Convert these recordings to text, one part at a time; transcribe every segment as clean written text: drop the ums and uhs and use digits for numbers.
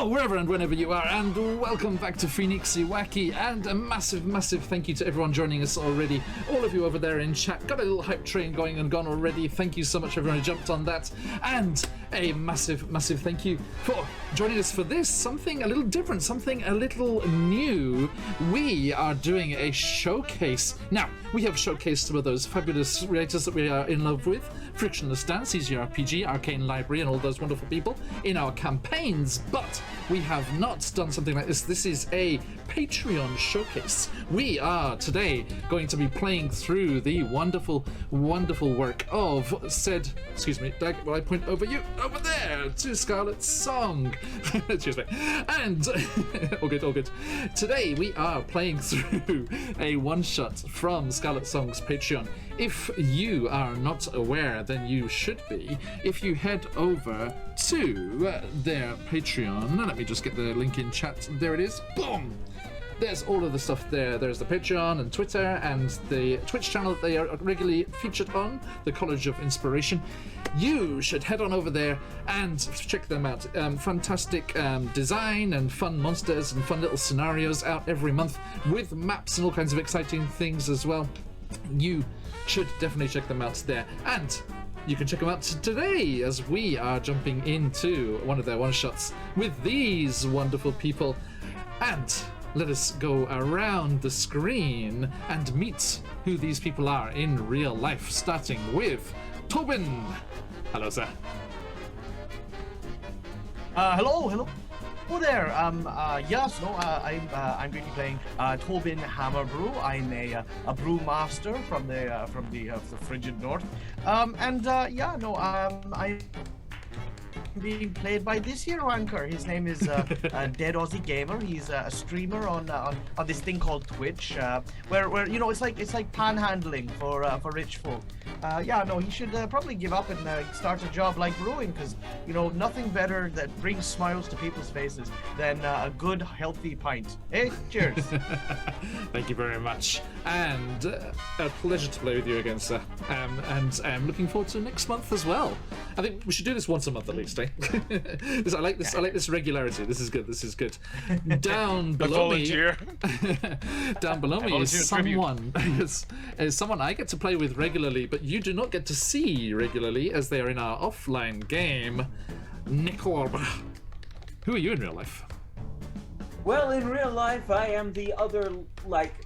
Hello, wherever and whenever you are, and welcome back to Phoenixy Wacky, and a massive, massive thank you to everyone joining us already. All of you over there in chat, got a little hype train going and gone already. Thank you so much everyone who jumped on that, and a massive, massive thank you for joining us for this, something a little different, something a little new. We are doing a showcase. Now, we have showcased some of those fabulous writers that we are in love with, Frictionless Dance, CGRPG, Arcane Library, and all those wonderful people in our campaigns, but we have not done something like this. This is a Patreon showcase. We are today going to be playing through the wonderful, wonderful work of said, excuse me, Dag, will I point over you? Over there to Scarlet's song. Excuse me. And, all good, all good. Today we are playing through a one-shot from Scarlet Song's Patreon. If you are not aware, then you should be. If you head over to their Patreon, let me just get the link in chat. There it is. Boom! There's all of the stuff there. There's the Patreon and Twitter and the Twitch channel that they are regularly featured on, the College of Inspiration. You should head on over there and check them out. Fantastic design and fun monsters and fun little scenarios out every month with maps and all kinds of exciting things as well. You should definitely check them out there. And you can check them out today as we are jumping into one of their one-shots with these wonderful people. And let us go around the screen and meet who these people are in real life, starting with Tobin. Hello, sir. Hello there. Yes, no, I'm going to be playing Tobin Hammerbrew. I'm a brew master from the frigid north. I'm being played by this hero anchor. His name is Dead Aussie Gamer. He's a streamer on this thing called Twitch, where you know it's like panhandling for rich folk. He should probably give up and start a job like brewing, because you know nothing better that brings smiles to people's faces than a good healthy pint. Hey, cheers. Thank you very much, and a pleasure to play with you again, sir. And I'm looking forward to next month as well. I think we should do this once a month at least, eh? I like this. I like this regularity. This is good. This is good. Down below me, down below me is someone is someone I get to play with regularly, but you do not get to see regularly as they are in our offline game. Nicorb. Who are you in real life? Well, in real life, I am the other,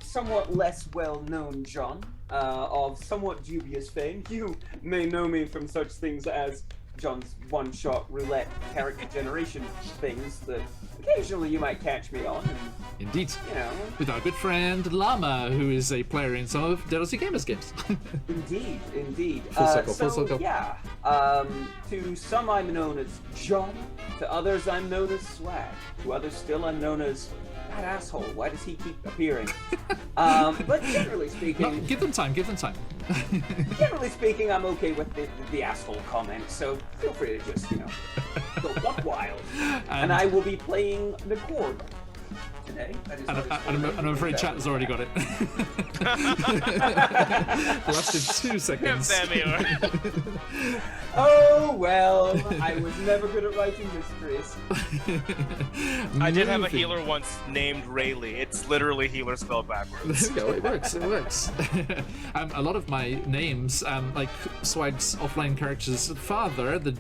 somewhat less well-known John, of somewhat dubious fame. You may know me from such things as John's one-shot roulette character generation things that occasionally you might catch me on. And, indeed. You know. With our good friend Llama, who is a player in some of Dead Aussie Gamers games. Indeed. Full circle. Yeah. To some I'm known as John. To others I'm known as Swag. To others still I'm known as that asshole. Why does he keep appearing? But generally speaking... No, give them time. Generally speaking, I'm okay with the asshole comment, so feel free to just, go buck wild. And I will be playing the Corb today. I'm afraid chat has already got it. Lasted 2 seconds. Oh, well, I was never good at writing mysteries. I did have a healer once named Rayleigh. It's literally healer spelled backwards. There we go, it works. A lot of my names, like Swag's offline character's father, the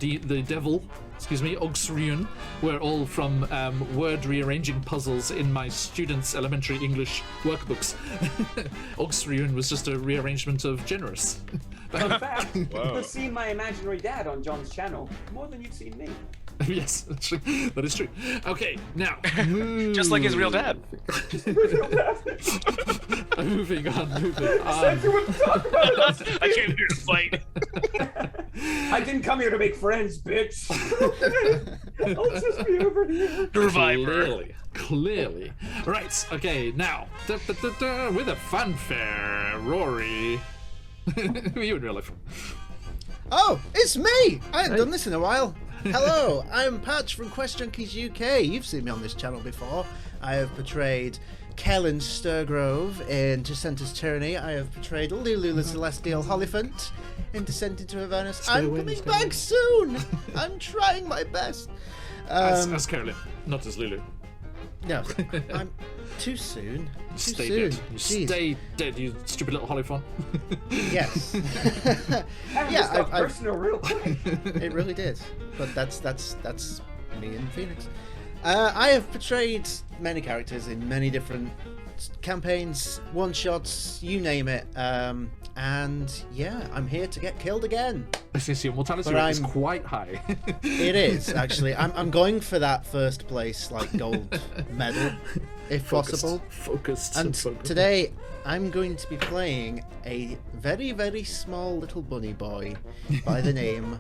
devil, Ogsriun, were all from word rearranging puzzles in my students' elementary English workbooks. Ogsriun was just a rearrangement of generous. In fact, you've seen my imaginary dad on John's channel more than you've seen me. Yes, that is true. Okay, now just like his real dad. Moving on. I came here to fight. I didn't come here to make friends, bitch. I'll just be over here. Survivor. Clearly. Right. Okay. Now, with a fanfare, Rory. Who are you in real life? Oh, it's me! I haven't done this in a while. Hello, I'm Patch from Quest Junkies UK. You've seen me on this channel before. I have portrayed Kellen Sturgrove in Descent Tyranny. I have portrayed Lulu the Celestial Hollyphant in Descent into Avernus. I'm coming back soon! I'm trying my best. As Scarlet, not as Lulu. No, I'm too soon. Too Stay soon. dead. You Jeez. stay dead, you stupid little Hollyphon. Yes. That just got personal real quick. It really did. But that's me and Phoenix. I have portrayed many characters in many different campaigns, one-shots, you name it. And yeah, I'm here to get killed again. I see your mortality But rate is I'm- quite high. It is, actually. I'm going for that first place, like, gold medal, if possible. Focused. And focused. today, I'm going to be playing a very, very small little bunny boy by the name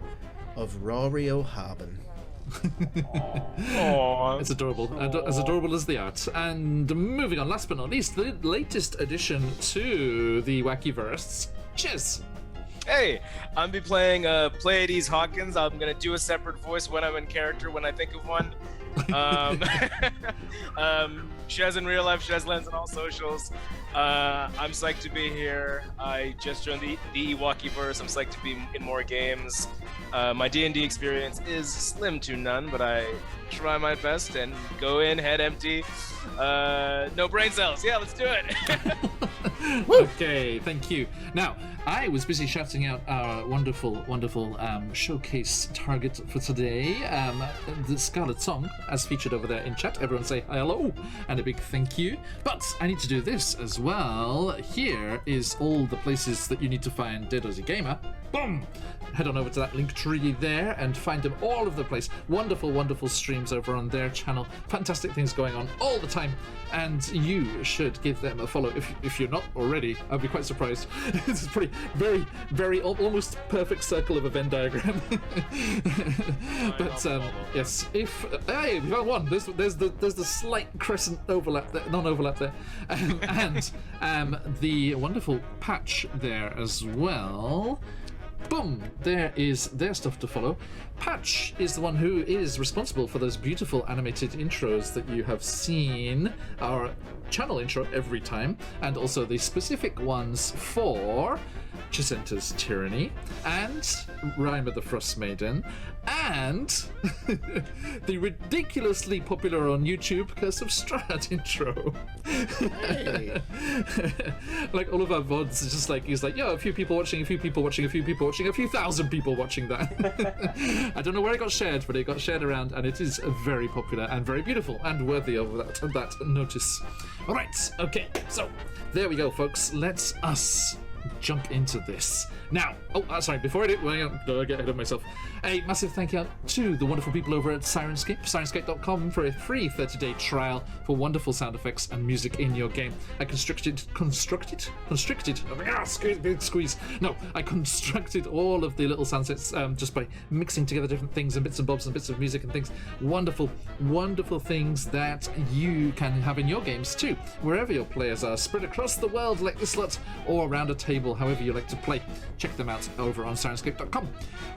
of Rory O'Harbin. Aww. It's adorable, as adorable as the art. And moving on, last but not least, the latest addition to the Wackyverse, Chiz. Hey, I'm be playing Pleiades Hawkins. I'm gonna do a separate voice when I'm in character when I think of one. Shez in real life, Shez Lens on all socials. I'm psyched to be here. I just joined the Wackyverse. I'm psyched to be in more games. My D&D experience is slim to none, but I try my best and go in head empty. No brain cells. Yeah, let's do it. Okay, thank you. Now, I was busy shouting out our wonderful showcase target for today, the Scarlet song, as featured over there in chat. Everyone say hello and a big thank you. But I need to do this as well. Here is all the places that you need to find Dead Aussie Gamer. Boom! Head on over to that link tree there and find them all over the place. Wonderful streams over on their channel. Fantastic things going on all the time. And you should give them a follow if you're not already. I'd be quite surprised. This is pretty, very, almost perfect circle of a Venn diagram. But yes, hey, we found one. There's the slight crescent overlap there, non-overlap there, and the wonderful patch there as well. Boom! There is their stuff to follow. Patch is the one who is responsible for those beautiful animated intros that you have seen, our channel intro every time, and also the specific ones for Chisenta's Tyranny, and Rhyme of the Frost Maiden, and the ridiculously popular on YouTube Curse of Strahd intro. Hey. Like all of our VODs, it's just like, he's like, yeah, a few people watching, a few people watching, a few people watching, a few thousand people watching that. I don't know where it got shared, but it got shared around, and it is very popular and very beautiful and worthy of that notice. All right, okay, so there we go, folks. Let's us jump into this now. Sorry, before I do, I get ahead of myself. A massive thank you to the wonderful people over at Sirenscape, sirenscape.com, for a free 30-day trial for wonderful sound effects and music in your game. I constructed I constructed all of the little sound sets just by mixing together different things and bits and bobs and bits of music and things. Wonderful things that you can have in your games too, wherever your players are, spread across the world like this lot, or around a table, however you like to play. Check them out over on sirenscape.com.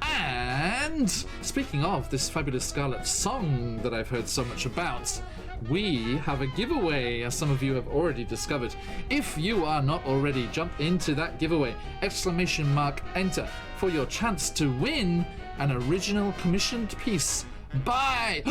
And speaking of this fabulous Scarlet song that I've heard so much about, we have a giveaway, as some of you have already discovered. If you are not already, jump into that giveaway, ! Enter, for your chance to win an original commissioned piece by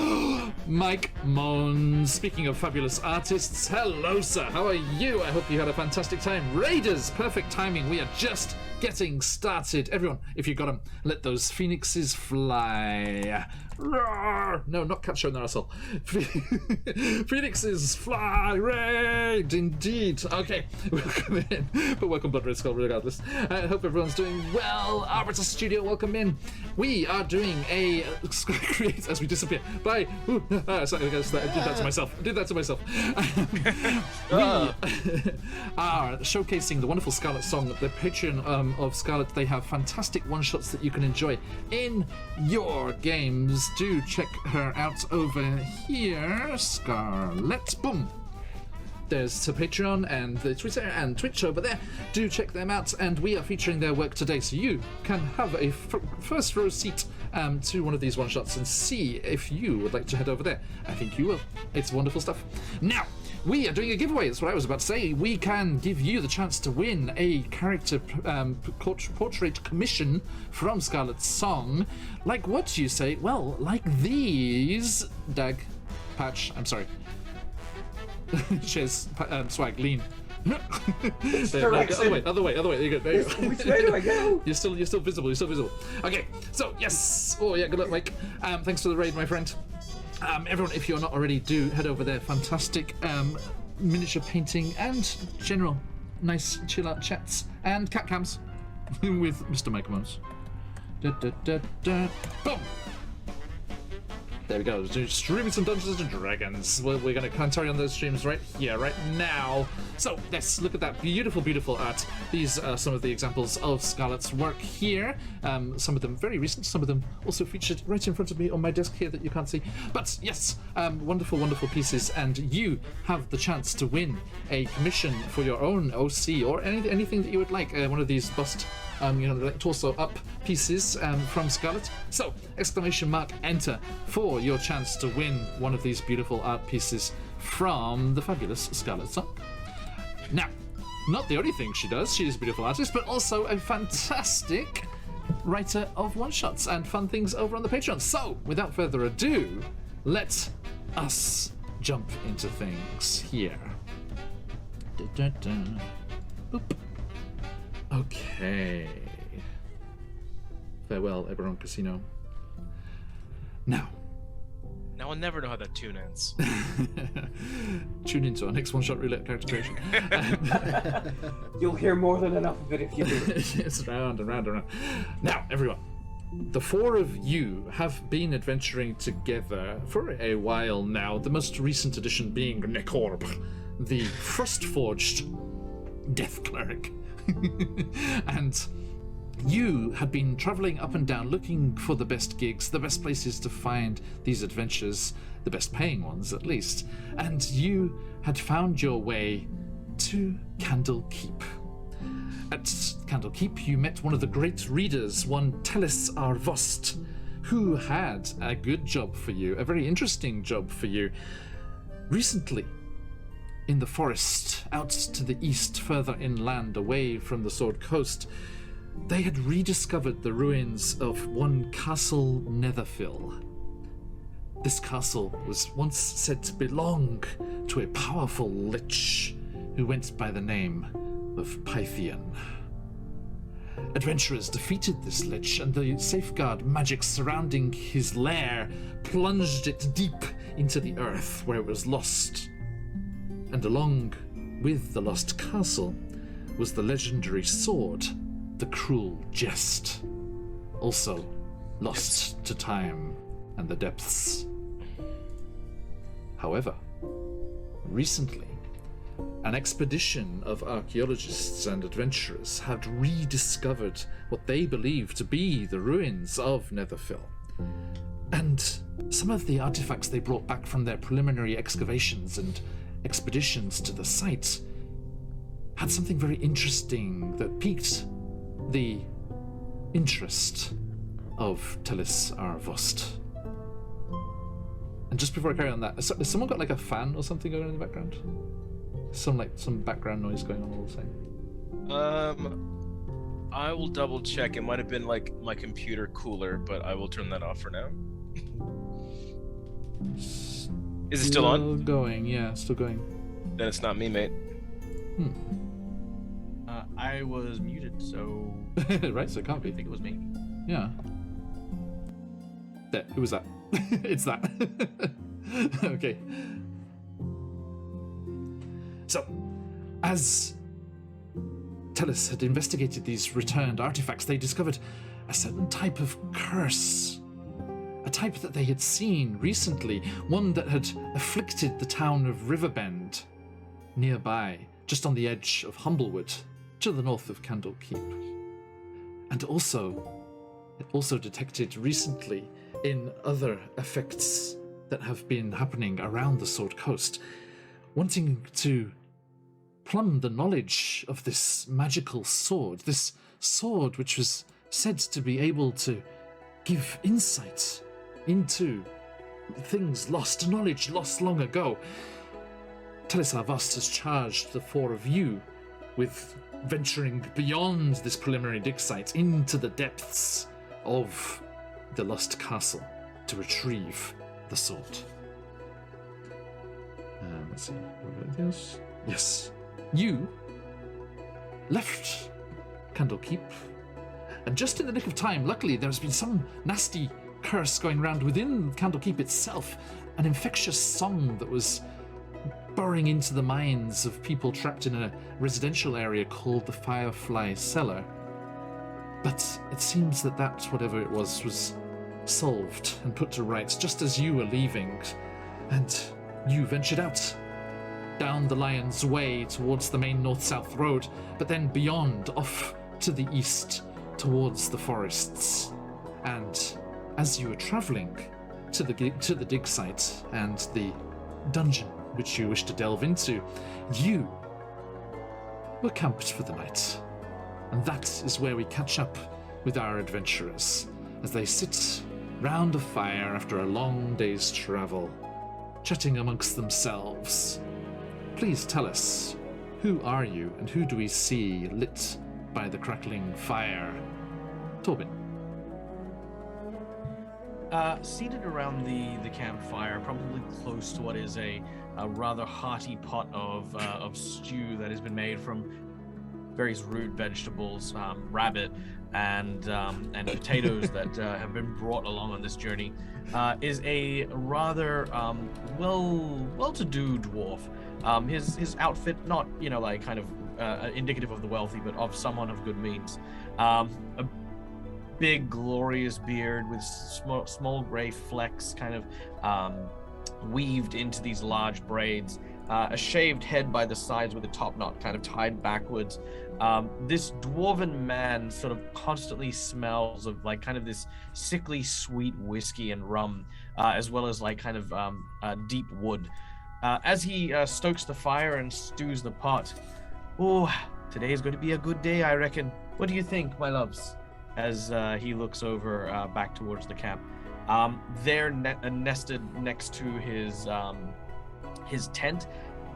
Mike Mons. Speaking of fabulous artists, hello sir, how are you? I hope you had a fantastic time. Raiders, perfect timing, we are just getting started. Everyone, if you got them, let those phoenixes fly. Roar! No, not catch on the arsehole. Phoenixes fly, raid, indeed. Okay, welcome in. But welcome, Blood Red Skull, regardless. I hope everyone's doing well. Arbiter Studio, welcome in. We are doing a create as we disappear. Bye. Sorry, I did that to myself. We are showcasing the wonderful Scarlet song. The Patreon of Scarlet, they have fantastic one-shots that you can enjoy in your games. Do check her out over here, Scarlet. Boom. there's the Patreon and the Twitter and Twitch over there. Do check them out, and we are featuring their work today, so you can have a first row seat to one of these one-shots and see if you would like to head over there. I think you will. It's wonderful stuff. Now, we are doing a giveaway. That's what I was about to say. We can give you the chance to win a character portrait commission from Scarlet's song. Like what do you say? Well, like these. Patch, I'm sorry. Shiz, Swag, lean. There, other way. There you go. There you go. Which way do I go? You're still visible. Okay, so yes. Oh yeah, good luck, Mike. Thanks for the raid, my friend. Everyone, if you're not already, do head over there. Fantastic miniature painting and general nice chill out chats and cat cams with Mr. Mike Mones. Boom! There we go, streaming some Dungeons and Dragons. We're going to carry on those streams right here, right now. So, let's look at that beautiful, beautiful art. These are some of the examples of Scarlet's work here. Some of them very recent, some of them also featured right in front of me on my desk here that you can't see. But yes, wonderful, wonderful pieces. And you have the chance to win a commission for your own OC or anything that you would like. One of these bust like torso up pieces from Scarlet. So, !enter for your chance to win one of these beautiful art pieces from the fabulous Scarlet song. Now, not the only thing she does, she is a beautiful artist, but also a fantastic writer of one-shots and fun things over on the Patreon. So, without further ado, let us jump into things here. Boop. Okay. Farewell, Eberron Casino. Now I'll never know how that tune ends. Tune into our next one-shot roulette character creation. You'll hear more than enough of it if you do. It's round and round and round. Now, everyone, the four of you have been adventuring together for a while now, the most recent addition being Nekorb, the Frostforged Death Cleric. And you had been traveling up and down looking for the best gigs, the best places to find these adventures, the best paying ones at least, and you had found your way to Candlekeep. At Candlekeep, you met one of the great readers, one Telis Arvost, who had a good job for you, a very interesting job for you. Recently, in the forest, out to the east, further inland, away from the Sword Coast, they had rediscovered the ruins of one Castle Netherfill. This castle was once said to belong to a powerful lich who went by the name of Pythian. Adventurers defeated this lich, and the safeguard magic surrounding his lair plunged it deep into the earth, where it was lost. And along with the lost castle was the legendary sword, the Cruel Jest, also lost to time and the depths. However, recently, an expedition of archaeologists and adventurers had rediscovered what they believed to be the ruins of Netherfill. And some of the artifacts they brought back from their preliminary excavations and expeditions to the site had something very interesting that piqued the interest of Telis Arvost. And just before I carry on that, has someone got like a fan or something going on in the background? Some background noise going on all the same. I will double check. It might have been like my computer cooler, but I will turn that off for now. Is it still on? Still going, yeah, still going. Then it's not me, mate. I was muted, so Right, so it can't I be. think it was me. Yeah. There, who was that? It's that. Okay. So, as Telis had investigated these returned artifacts, they discovered a certain type of curse. A type that they had seen recently, one that had afflicted the town of Riverbend, nearby, just on the edge of Humblewood, to the north of Candlekeep. And it also detected recently in other effects that have been happening around the Sword Coast, wanting to plumbed the knowledge of this magical sword, this sword which was said to be able to give insight into things lost, knowledge lost long ago. Telisar Vast has charged the four of you with venturing beyond this preliminary dig site into the depths of the Lost Castle to retrieve the sword. Let's see. Yes. You left Candlekeep, and just in the nick of time, luckily, there's been some nasty curse going around within Candlekeep itself, an infectious song that was burrowing into the minds of people trapped in a residential area called the Firefly Cellar. But it seems that whatever it was solved and put to rights just as you were leaving, and you ventured out down the Lion's Way towards the main north-south road, but then beyond, off to the east towards the forests. And as you were traveling to the dig site and the dungeon which you wish to delve into, you were camped for the night. And that is where we catch up with our adventurers as they sit round a fire after a long day's travel, chatting amongst themselves. Please tell us, who are you and who do we see lit by the crackling fire? Tobin. Seated around the campfire, probably close to what is a rather hearty pot of stew that has been made from various root vegetables, rabbit, and potatoes that have been brought along on this journey, is a rather well-to-do dwarf. His outfit, not kind of indicative of the wealthy, but of someone of good means. A big, glorious beard with small gray flecks kind of weaved into these large braids. A shaved head by the sides with a top knot kind of tied backwards. This dwarven man sort of constantly smells of like kind of this sickly sweet whiskey and rum, as well as like kind of deep wood. As he stokes the fire and stews the pot, oh, today is going to be a good day, I reckon. What do you think, my loves? As he looks over back towards the camp. There, nested next to his tent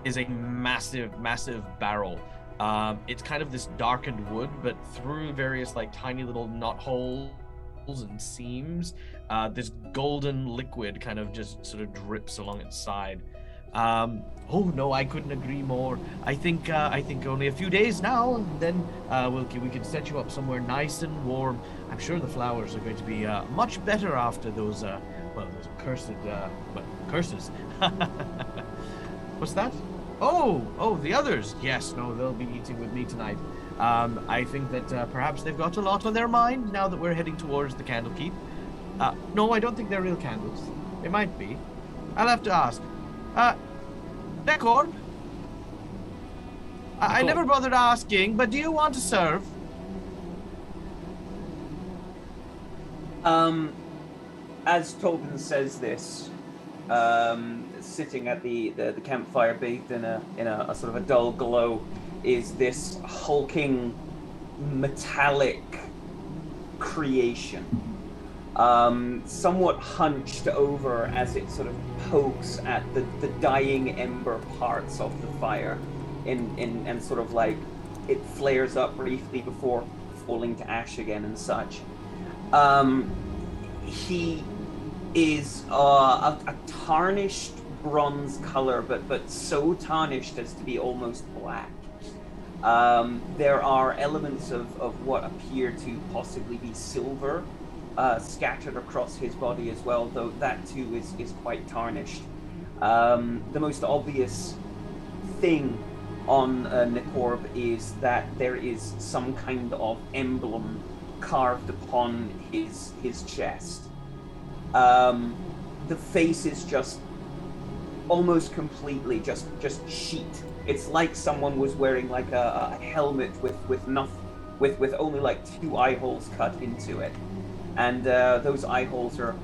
is a massive barrel. It's kind of this darkened wood, but through various like tiny little knot holes and seams, this golden liquid kind of just sort of drips along its side. Oh no, I couldn't agree more. I think only a few days now, and then we can set you up somewhere nice and warm. I'm sure the flowers are going to be much better after those cursed curses. What's that? Oh, the others. Yes, no, they'll be eating with me tonight. I think that perhaps they've got a lot on their mind now that we're heading towards the Candlekeep. No, I don't think they're real candles. They might be. I'll have to ask. Decor? I never bothered asking, but do you want to serve? As Tobin says this, sitting at the campfire, bathed in a sort of a dull glow, is this hulking metallic creation, somewhat hunched over as it sort of pokes at the dying ember parts of the fire, and sort of like it flares up briefly before falling to ash again and such. He is a tarnished bronze color, but so tarnished as to be almost black. There are elements of what appear to possibly be silver scattered across his body as well, though that too is quite tarnished. The most obvious thing on Nicorb is that there is some kind of emblem carved upon his chest. The face is just almost completely just sheet. It's like someone was wearing like a helmet with only like 2 eye holes cut into it. and those eye holes are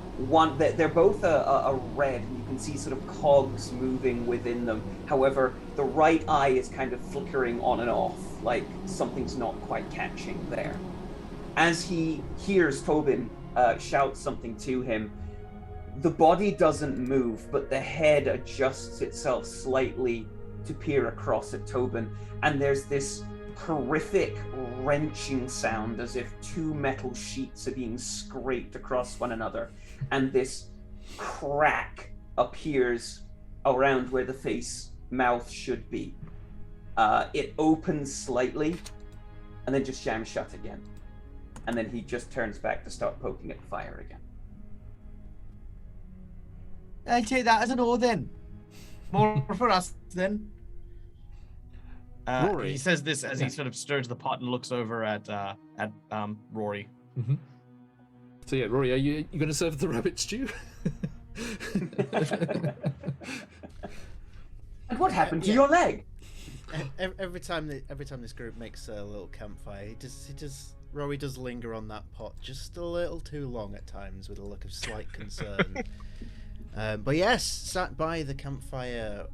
they're both a red, and you can see sort of cogs moving within them. However, the right eye is kind of flickering on and off, like something's not quite catching there. As he hears Tobin shout something to him, the body doesn't move, but the head adjusts itself slightly to peer across at Tobin, and there's this horrific wrenching sound as if two metal sheets are being scraped across one another, and this crack appears around where the face mouth should be. It opens slightly and then just jams shut again, and then he just turns back to start poking at the fire again. I take that as a no then. More for us then. Rory. He says this as he sort of stirs the pot and looks over at Rory. Mm-hmm. So yeah, Rory, are you going to serve the rabbit stew? And what happened to your leg? Every time this group makes a little campfire, Rory does linger on that pot just a little too long at times, with a look of slight concern. But yes, sat by the campfire,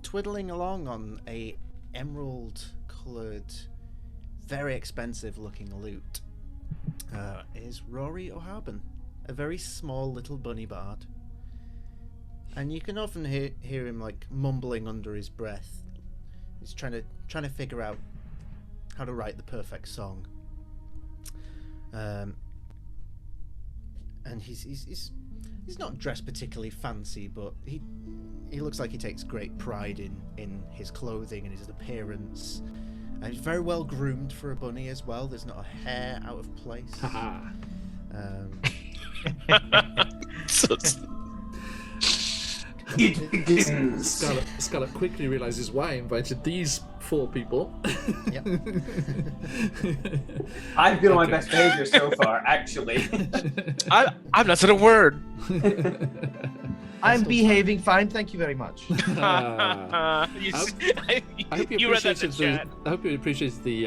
twiddling along on a emerald-coloured, very expensive-looking lute, is Rory O'Harbin, a very small little bunny bard. And you can often hear him like mumbling under his breath. He's trying to figure out how to write the perfect song. And he's not dressed particularly fancy, but he looks like he takes great pride in his clothing and his appearance. And he's very well groomed for a bunny as well. There's not a hair out of place. It begins. Scarlet quickly realizes why I invited these four people. Yep. I've been on my best behavior so far, actually. I'm not saying a word. I'm behaving fine, thank you very much. You I hope you read that in appreciated chat. I hope you appreciated the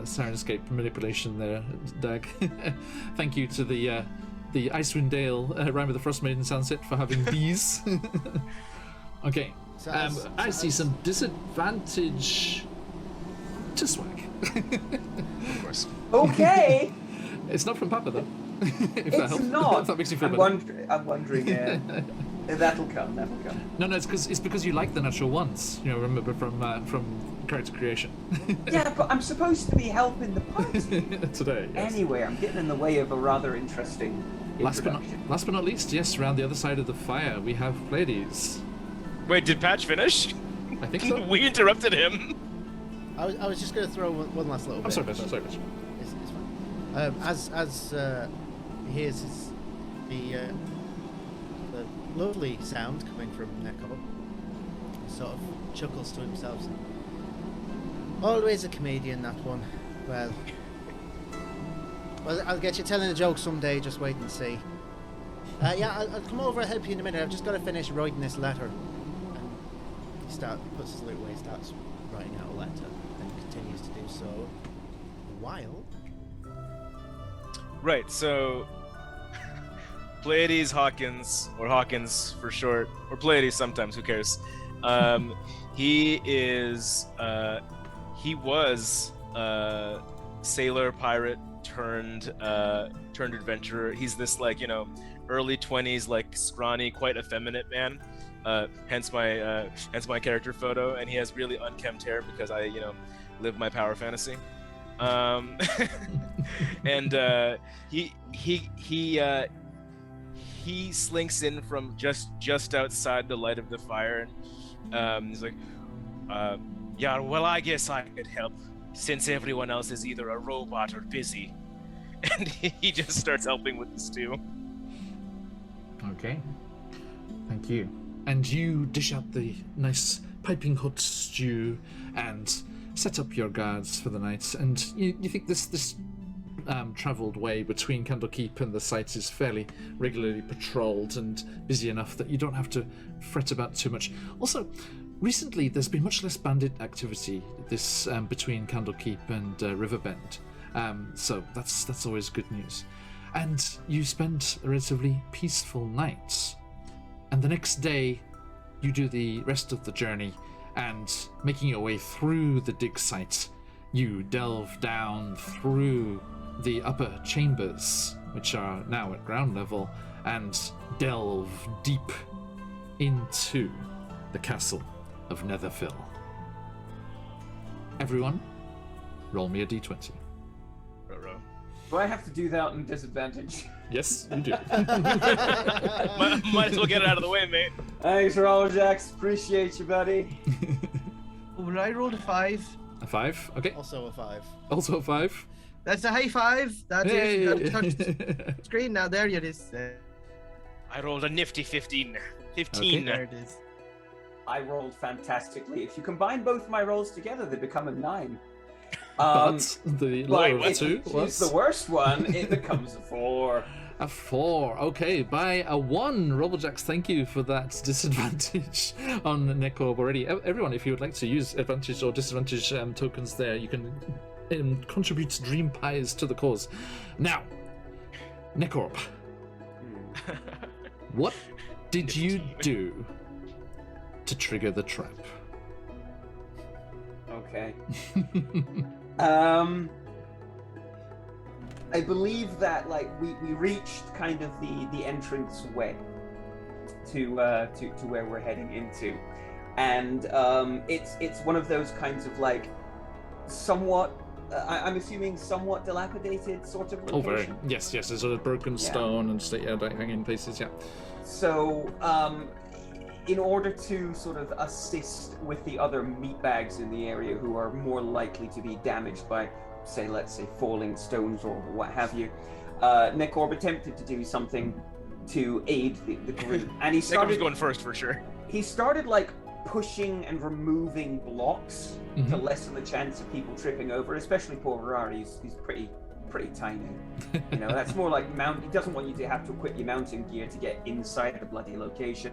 Sirenscape manipulation there, Dag. Thank you to the Icewind Dale Rhyme of the Frost Maiden sunset for having these. Okay. So I see some disadvantage to swag. Of course. Okay. It's not from Papa though. If that It's helps. not. If that makes you feel I'm better. wondering. That'll come. No, it's because you like the natural ones. You know, remember from character creation. Yeah, but I'm supposed to be helping the party. Today. Yes. Anyway, I'm getting in the way of a rather interesting Last introduction. but not least, yes, around the other side of the fire, we have Pleiades. Wait, did Patch finish? I think so. We interrupted him. I was just going to throw one last little bit. I'm sorry, Patch. Sorry, Patch. It's fine. As he hears the lovely sound coming from Neko, he sort of chuckles to himself. Always a comedian, that one. Well, I'll get you telling a joke someday, just wait and see. I'll come over and help you in a minute. I've just got to finish writing this letter. And he puts his lute away, starts writing out a letter, and continues to do so while... Right, so Pleiades Hawkins, or Hawkins for short, or Pleiades sometimes, who cares? He was sailor, pirate, turned adventurer. He's this early 20s, scrawny, quite effeminate man. Hence my character photo, and he has really unkempt hair because I live my power fantasy. And he slinks in from just outside the light of the fire, and he's like, yeah, well, I guess I could help since everyone else is either a robot or busy. And he just starts helping with the stew. Okay. Thank you. And you dish out the nice piping hot stew and set up your guards for the night. And you think this travelled way between Candlekeep and the site is fairly regularly patrolled and busy enough that you don't have to fret about too much. Also, recently there's been much less bandit activity between Candlekeep and Riverbend. So that's always good news. and you spend a relatively peaceful night. And the next day, you do the rest of the journey, and making your way through the dig site, you delve down through the upper chambers, which are now at ground level, and delve deep into the castle of Netherfill. Everyone, roll me a d20. Do I have to do that on disadvantage? Yes, you do. Might as well get it out of the way, mate. Thanks, Rollerjacks. Appreciate you, buddy. Well, I rolled a 5. A 5, okay. Also a 5. Also a 5. That's a high 5. That's Hey. it. You gotta touch the screen now. There it is. I rolled a nifty 15. There it is. I rolled fantastically. If you combine both my rolls together, they become a 9. But the lower But of two if was it's the worst one, it becomes a 4. a 4. Okay, by a 1. Robojacks, thank you for that disadvantage on Nekorb already. Everyone, if you would like to use advantage or disadvantage tokens there, you can contribute dream pies to the cause. Now, Nekorb, what did you do to trigger the trap? Okay. I believe that like we reached kind of the entrance way to where we're heading into, and it's one of those kinds of like somewhat I'm assuming somewhat dilapidated sort of location. Oh, very. Yes, there's a broken stone and like hanging places. Yeah. So in order to sort of assist with the other meatbags in the area who are more likely to be damaged by, let's say, falling stones or what have you, Nekorb attempted to do something to aid the group. And he started going first for sure. He started like pushing and removing blocks to lessen the chance of people tripping over, especially poor Rari. He's pretty tiny. You know, that's more like he doesn't want you to have to equip your mountain gear to get inside the bloody location.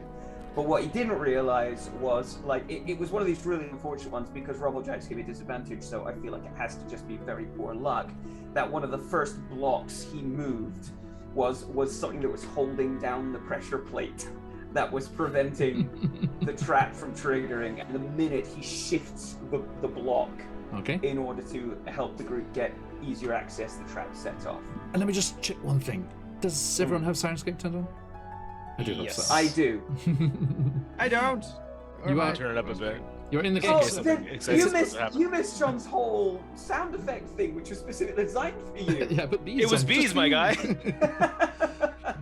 But what he didn't realize was, like, it was one of these really unfortunate ones because Robojacks gave me disadvantage, so I feel like it has to just be very poor luck, that one of the first blocks he moved was something that was holding down the pressure plate that was preventing the trap from triggering. And the minute he shifts the block in order to help the group get easier access, the trap sets off. And let me just check one thing. Does everyone have Sirenscape turned on? I do. Yes. I do. I don't. You are. Turn it up a bit. You're in the game. Oh, something then exciting you missed John's whole sound effect thing, which was specifically designed for you. Yeah, but bees. It was bees, my guy.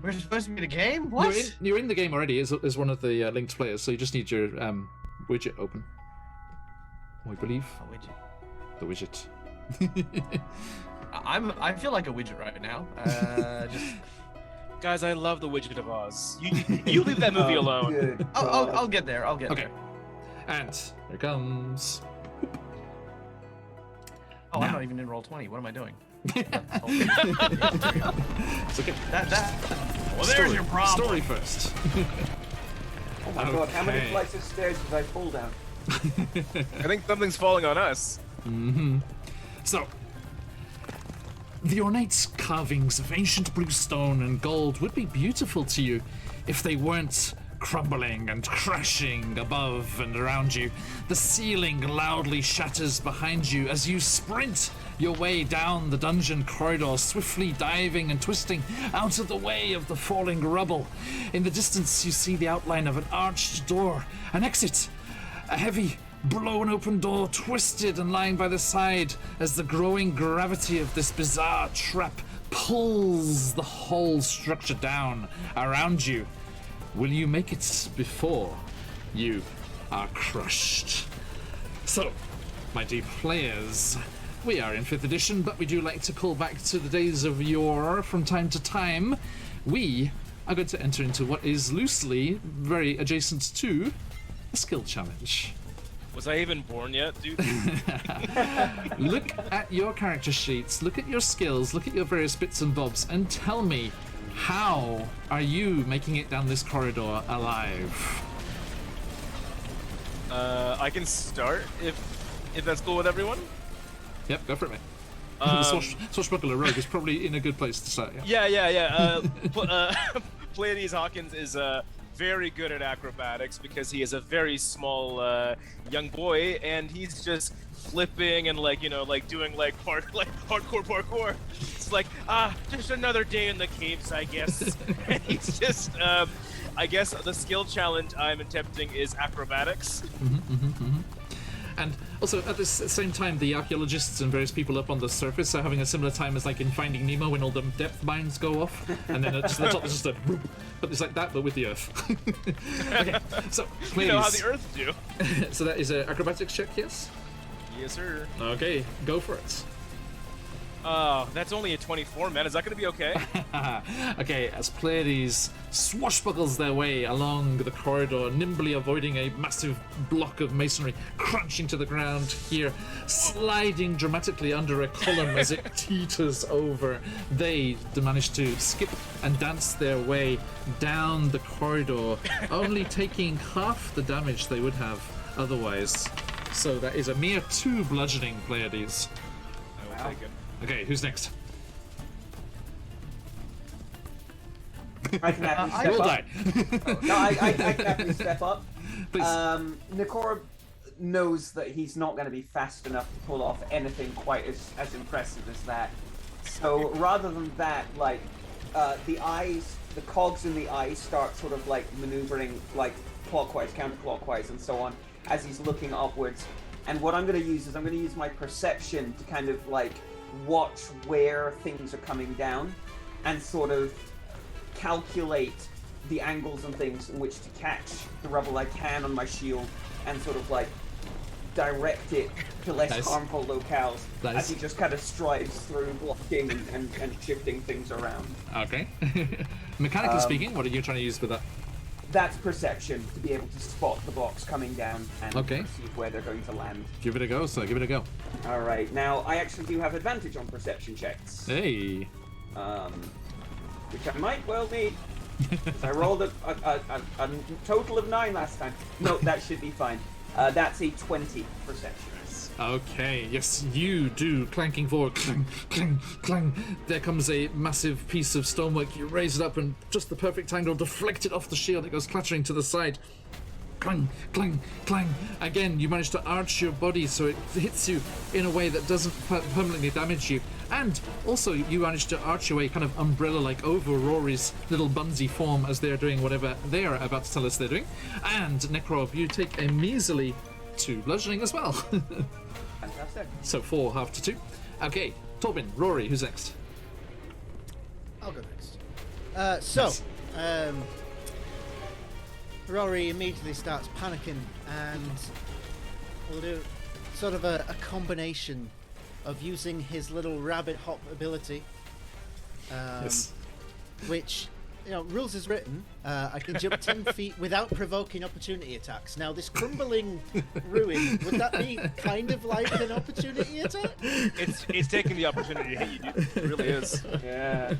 We're supposed to be in a game? What? You're in the game already as one of the linked players, so you just need your widget open. I believe. A widget. The widget. I feel like a widget right now. Just. Guys, I love the Widget of Oz. You leave that movie alone. Good I'll get there. I'll get Okay. there. And here comes. Oh, Now. I'm not even in roll 20. What am I doing? It's okay. Well, there's your problem. Story first. Oh my god, how many Okay. flights of stairs did I fall down? I think something's falling on us. So, the ornate carvings of ancient blue stone and gold would be beautiful to you if they weren't crumbling and crashing above and around you. The ceiling loudly shatters behind you as you sprint your way down the dungeon corridor, swiftly diving and twisting out of the way of the falling rubble. In the distance, you see the outline of an arched door, an exit, a heavy, blown open door, twisted and lying by the side as the growing gravity of this bizarre trap pulls the whole structure down around you. Will you make it before you are crushed? So, my dear players, we are in 5th edition, but we do like to call back to the days of yore from time to time. We are going to enter into what is loosely very adjacent to a skill challenge. Was I even born yet, dude? Look at your character sheets, look at your skills, look at your various bits and bobs, and tell me, how are you making it down this corridor alive? I can start if that's cool with everyone. Yep, go for it, mate. The swashbuckler rogue is probably in a good place to start. Yeah. Pleiades Hawkins is very good at acrobatics because he is a very small young boy, and he's just flipping and doing hardcore parkour. It's like just another day in the caves, I guess. And he's just I guess the skill challenge I'm attempting is acrobatics. And also, at the same time, the archaeologists and various people up on the surface are having a similar time as like in Finding Nemo when all the depth mines go off, and then at the top there's just a whoop, but it's like that, but with the Earth. Okay, so please. You know how the Earth do. So that is an acrobatics check, yes? Yes, sir. Okay, go for it. Oh, that's only a 24, man. Is that going to be okay? Okay, as Pleiades swashbuckles their way along the corridor, nimbly avoiding a massive block of masonry crunching to the ground here, sliding dramatically under a column as it teeters over, they manage to skip and dance their way down the corridor, only taking half the damage they would have otherwise. So that is a mere 2 bludgeoning, Pleiades. I will take it. Okay, who's next? I can happily step We'll up. die. No, I can happily step up. Please. Nikora knows that he's not going to be fast enough to pull off anything quite as impressive as that. So rather than that, the cogs in the eyes start sort of maneuvering clockwise, counterclockwise, and so on as he's looking upwards. And what I'm going to use is my perception to kind of watch where things are coming down and sort of calculate the angles and things in which to catch the rubble I can on my shield and sort of direct it to less harmful locales as he just kind of strides through blocking and shifting things around. Okay. Mechanically speaking, what are you trying to use with that? That's perception, to be able to spot the blocks coming down and Okay. perceive where they're going to land. Give it a go, so give it a go. All right, now I actually do have advantage on perception checks, Hey. which I might well need. 'Cause I rolled a total of 9 last time. No, that should be fine. That's a 20 perception. Okay, yes, you do. Clanking forward. Clang, clang, clang. There comes a massive piece of stonework. You raise it up and just the perfect angle, deflect it off the shield. It goes clattering to the side. Clang, clang, clang. Again, you manage to arch your body so it hits you in a way that doesn't permanently damage you. And also, you manage to arch your way kind of umbrella-like over Rory's little bunsy form as they're doing whatever they're about to tell us they're doing. And Necrov, you take a measly 2 bludgeoning as well. Fantastic. So 4 half to 2. Okay, Torben, Rory, who's next? I'll go next. Rory immediately starts panicking and will do sort of a combination of using his little rabbit hop ability, Yes. which, rules is written. I can jump 10 feet without provoking opportunity attacks. Now, this crumbling ruin, would that be kind of like an opportunity attack? It's taking the opportunity to hit you, dude. It really is. Yeah.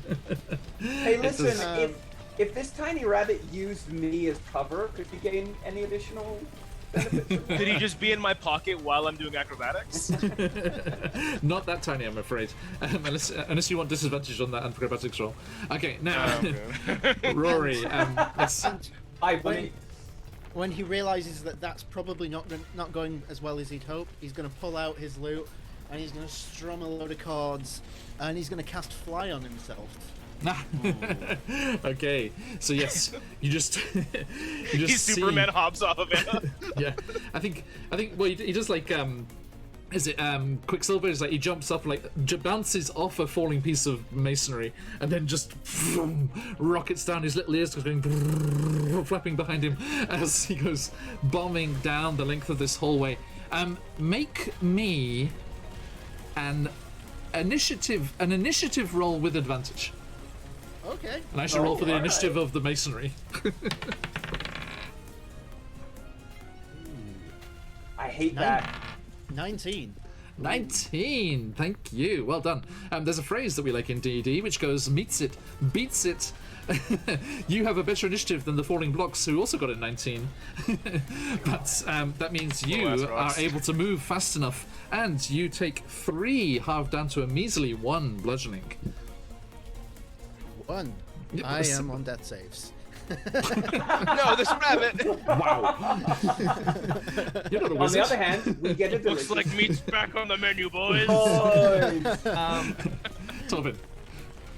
Hey, listen, if this tiny rabbit used me as cover, could he gain any additional benefits? Could he just be in my pocket while I'm doing acrobatics? Not that tiny, I'm afraid. Unless you want disadvantage on that acrobatics roll. Okay, now, Rory, yes. When he realizes that that's probably not going as well as he'd hoped, he's going to pull out his lute and he's going to strum a load of chords and he's going to cast Fly on himself. Okay, so yes, you just He's Superman hops off of it. Yeah, I think well he does is it Quicksilver? Is he jumps up bounces off a falling piece of masonry and then just rockets down. His little ears going flapping behind him as he goes bombing down the length of this hallway. Make me an initiative roll with advantage. Okay. And I should roll for the initiative of the masonry. I hate that. 19. 19. Thank you. Well done. There's a phrase that we like in D&D which goes, meets it, beats it. You have a better initiative than the falling blocks, who also got a 19. But that means you are able to move fast enough, and you take 3, halved down to a measly 1 bludgeoning. 1. Yep, I am on death saves. No, this rabbit. Wow. You're not a On wizard. the other hand, we get it. Looks like meat's back on the menu, boys. Tobin.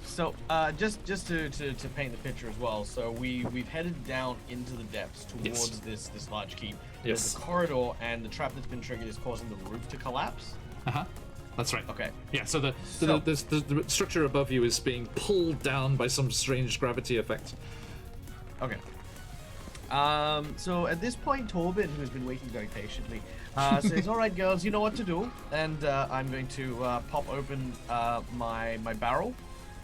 So just to paint the picture as well. So we've headed down into the depths towards this large keep. Yes. There's a corridor, and the trap that's been triggered is causing the roof to collapse. Uh-huh. That's right. Okay. Yeah, so the structure above you is being pulled down by some strange gravity effect. Okay. So at this point, Tobin, who's been waiting very patiently, says, "All right, girls, you know what to do." And I'm going to pop open my barrel,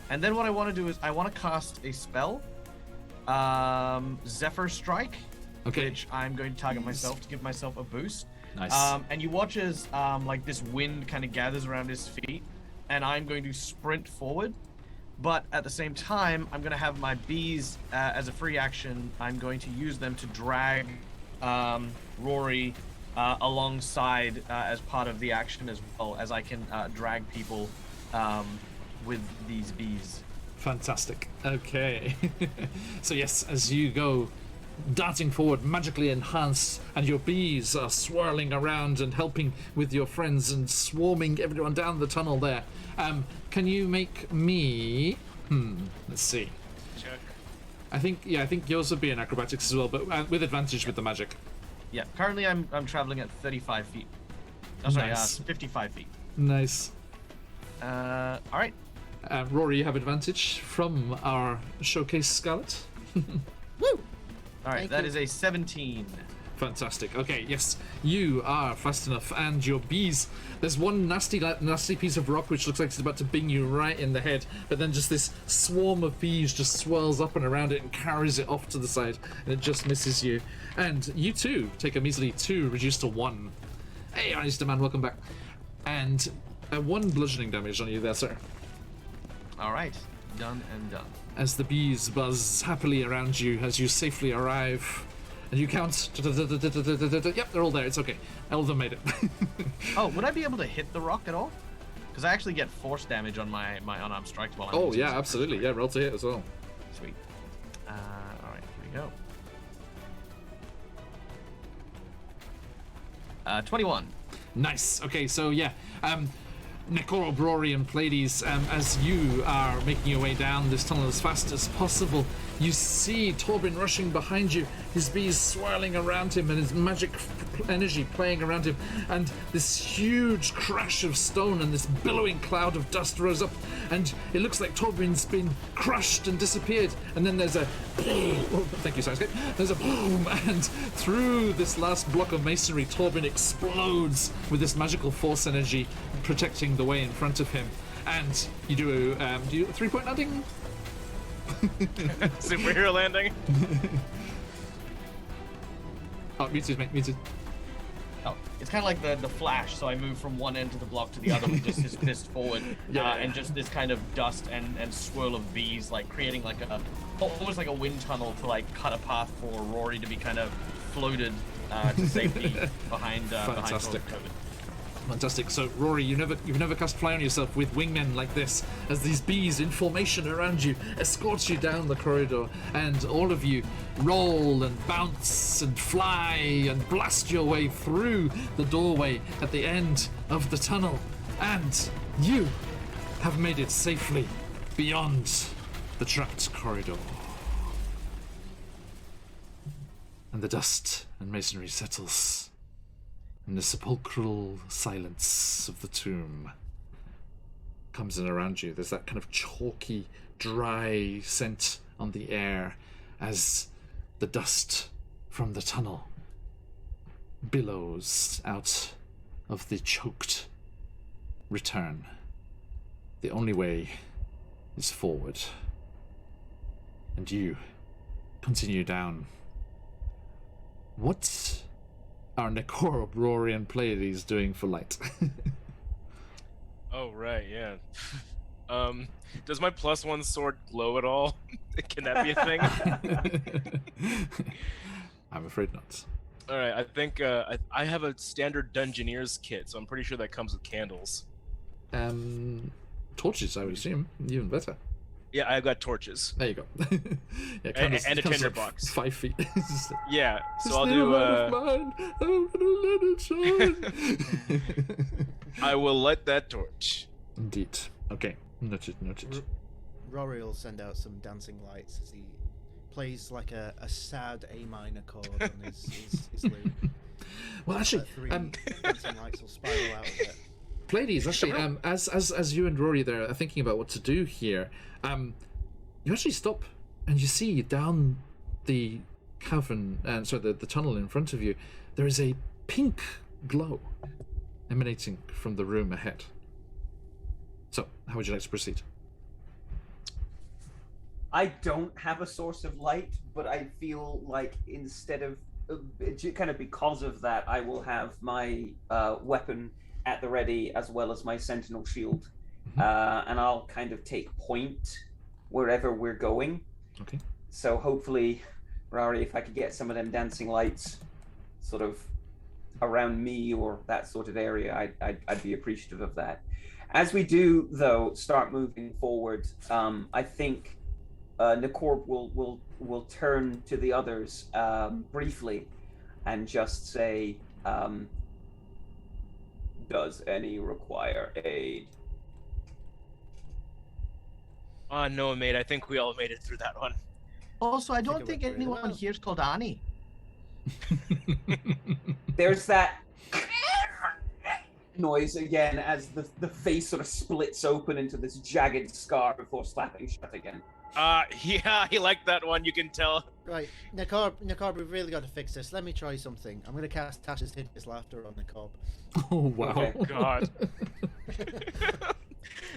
and then what I want to do is I want to cast a spell, Zephyr Strike, Okay. which I'm going to target myself to give myself a boost. Nice. And you watch as like this wind kind of gathers around his feet, and I'm going to sprint forward. But at the same time, I'm going to have my bees as a free action. I'm going to use them to drag Rory alongside as part of the action, as well as I can drag people with these bees. Fantastic. Okay. So yes, as you go darting forward, magically enhanced, and your bees are swirling around and helping with your friends and swarming everyone down the tunnel there. Can you make me... let's see. Check. I think yours would be in acrobatics as well, but with advantage with the magic. Yeah, currently I'm traveling at 35 feet. Oh, sorry, Nice. 55 feet. Nice. All right. Rory, you have advantage from our showcase Scarlet. Woo! All right, Thank that you. is a 17. Fantastic. Okay, yes, you are fast enough, and your bees. There's one nasty piece of rock which looks like it's about to bing you right in the head, but then just this swarm of bees just swirls up and around it and carries it off to the side, and it just misses you. And you too take a measly 2, reduced to 1. Hey, Honest Man, welcome back. And 1 bludgeoning damage on you there, sir. All right, done and done. As the bees buzz happily around you as you safely arrive. And you count. Yep, they're all there. It's okay. All of them made it. Oh, would I be able to hit the rock at all? Because I actually get force damage on my unarmed strikes while I'm Oh, using yeah, Zephyr absolutely. Strike. Yeah, roll to hit as well. Sweet. All right, here we go. 21. Nice. Okay, so yeah. Nekoro, Rory, and Pleiades, as you are making your way down this tunnel as fast as possible, you see Tobin rushing behind you, his bees swirling around him and his magic energy playing around him, and this huge crash of stone and this billowing cloud of dust rose up, and it looks like Tobin's been crushed and disappeared, and then there's a thank you, Soundscape. There's a boom, and through this last block of masonry, Tobin explodes with this magical force energy protecting the way in front of him. And you do a 3-point landing? Superhero landing. Oh, muted, mate, muted. Oh, it's kind of like the Flash, so I move from one end of the block to the other with just his fist forward, Yeah. and just this kind of dust and swirl of bees, like creating like almost like a wind tunnel to like cut a path for Rory to be kind of floated to safety behind Fantastic. Tobin. Fantastic. So, Rory, you've never cast fly on yourself with wingmen like this, as these bees in formation around you escort you down the corridor, and all of you roll and bounce and fly and blast your way through the doorway at the end of the tunnel, and you have made it safely beyond the trapped corridor. And the dust and masonry settles. And the sepulchral silence of the tomb comes in around you. There's that kind of chalky, dry scent on the air as the dust from the tunnel billows out of the choked return. The only way is forward. And you continue down. What are Nekoro, Rory, and Pleiades doing for light? Oh right, yeah. Does my +1 sword glow at all? Can that be a thing? I'm afraid not. All right, I think I have a standard Dungeoneer's kit, so I'm pretty sure that comes with candles. Torches, I would assume. Even better. Yeah, I've got torches. There you go. Yeah, And a candles tinderbox. 5 feet. Yeah, so This I'll little do. light of mine, I'm gonna let it shine. I will light that torch. Indeed. Okay. Noted. Rory will send out some dancing lights as he plays like a sad A minor chord on his lute. Well, actually, Three dancing lights will spiral out of it. Pleiades, actually, as you and Rory there are thinking about what to do here, you actually stop and you see down the cavern, the tunnel in front of you, there is a pink glow emanating from the room ahead. So, how would you like to proceed? I don't have a source of light, but I feel like instead of kind of because of that, I will have my weapon at the ready as well as my sentinel shield, and I'll kind of take point wherever we're going. Okay. So hopefully, Rari, if I could get some of them dancing lights, sort of around me or that sort of area, I'd be appreciative of that. As we do, though, start moving forward, I think Nicorb will turn to the others briefly and just say, does any require aid? No, mate. I think we all made it through that one. Also, I don't it think went really anyone well. here is called Annie. There's that noise again as the face sort of splits open into this jagged scar before slapping shut again. Yeah, he liked that one. You can tell. Right, Nicorb, we've really got to fix this. Let me try something. I'm going to cast Tasha's Hideous Laughter on Nicorb. Oh, wow. Okay. God.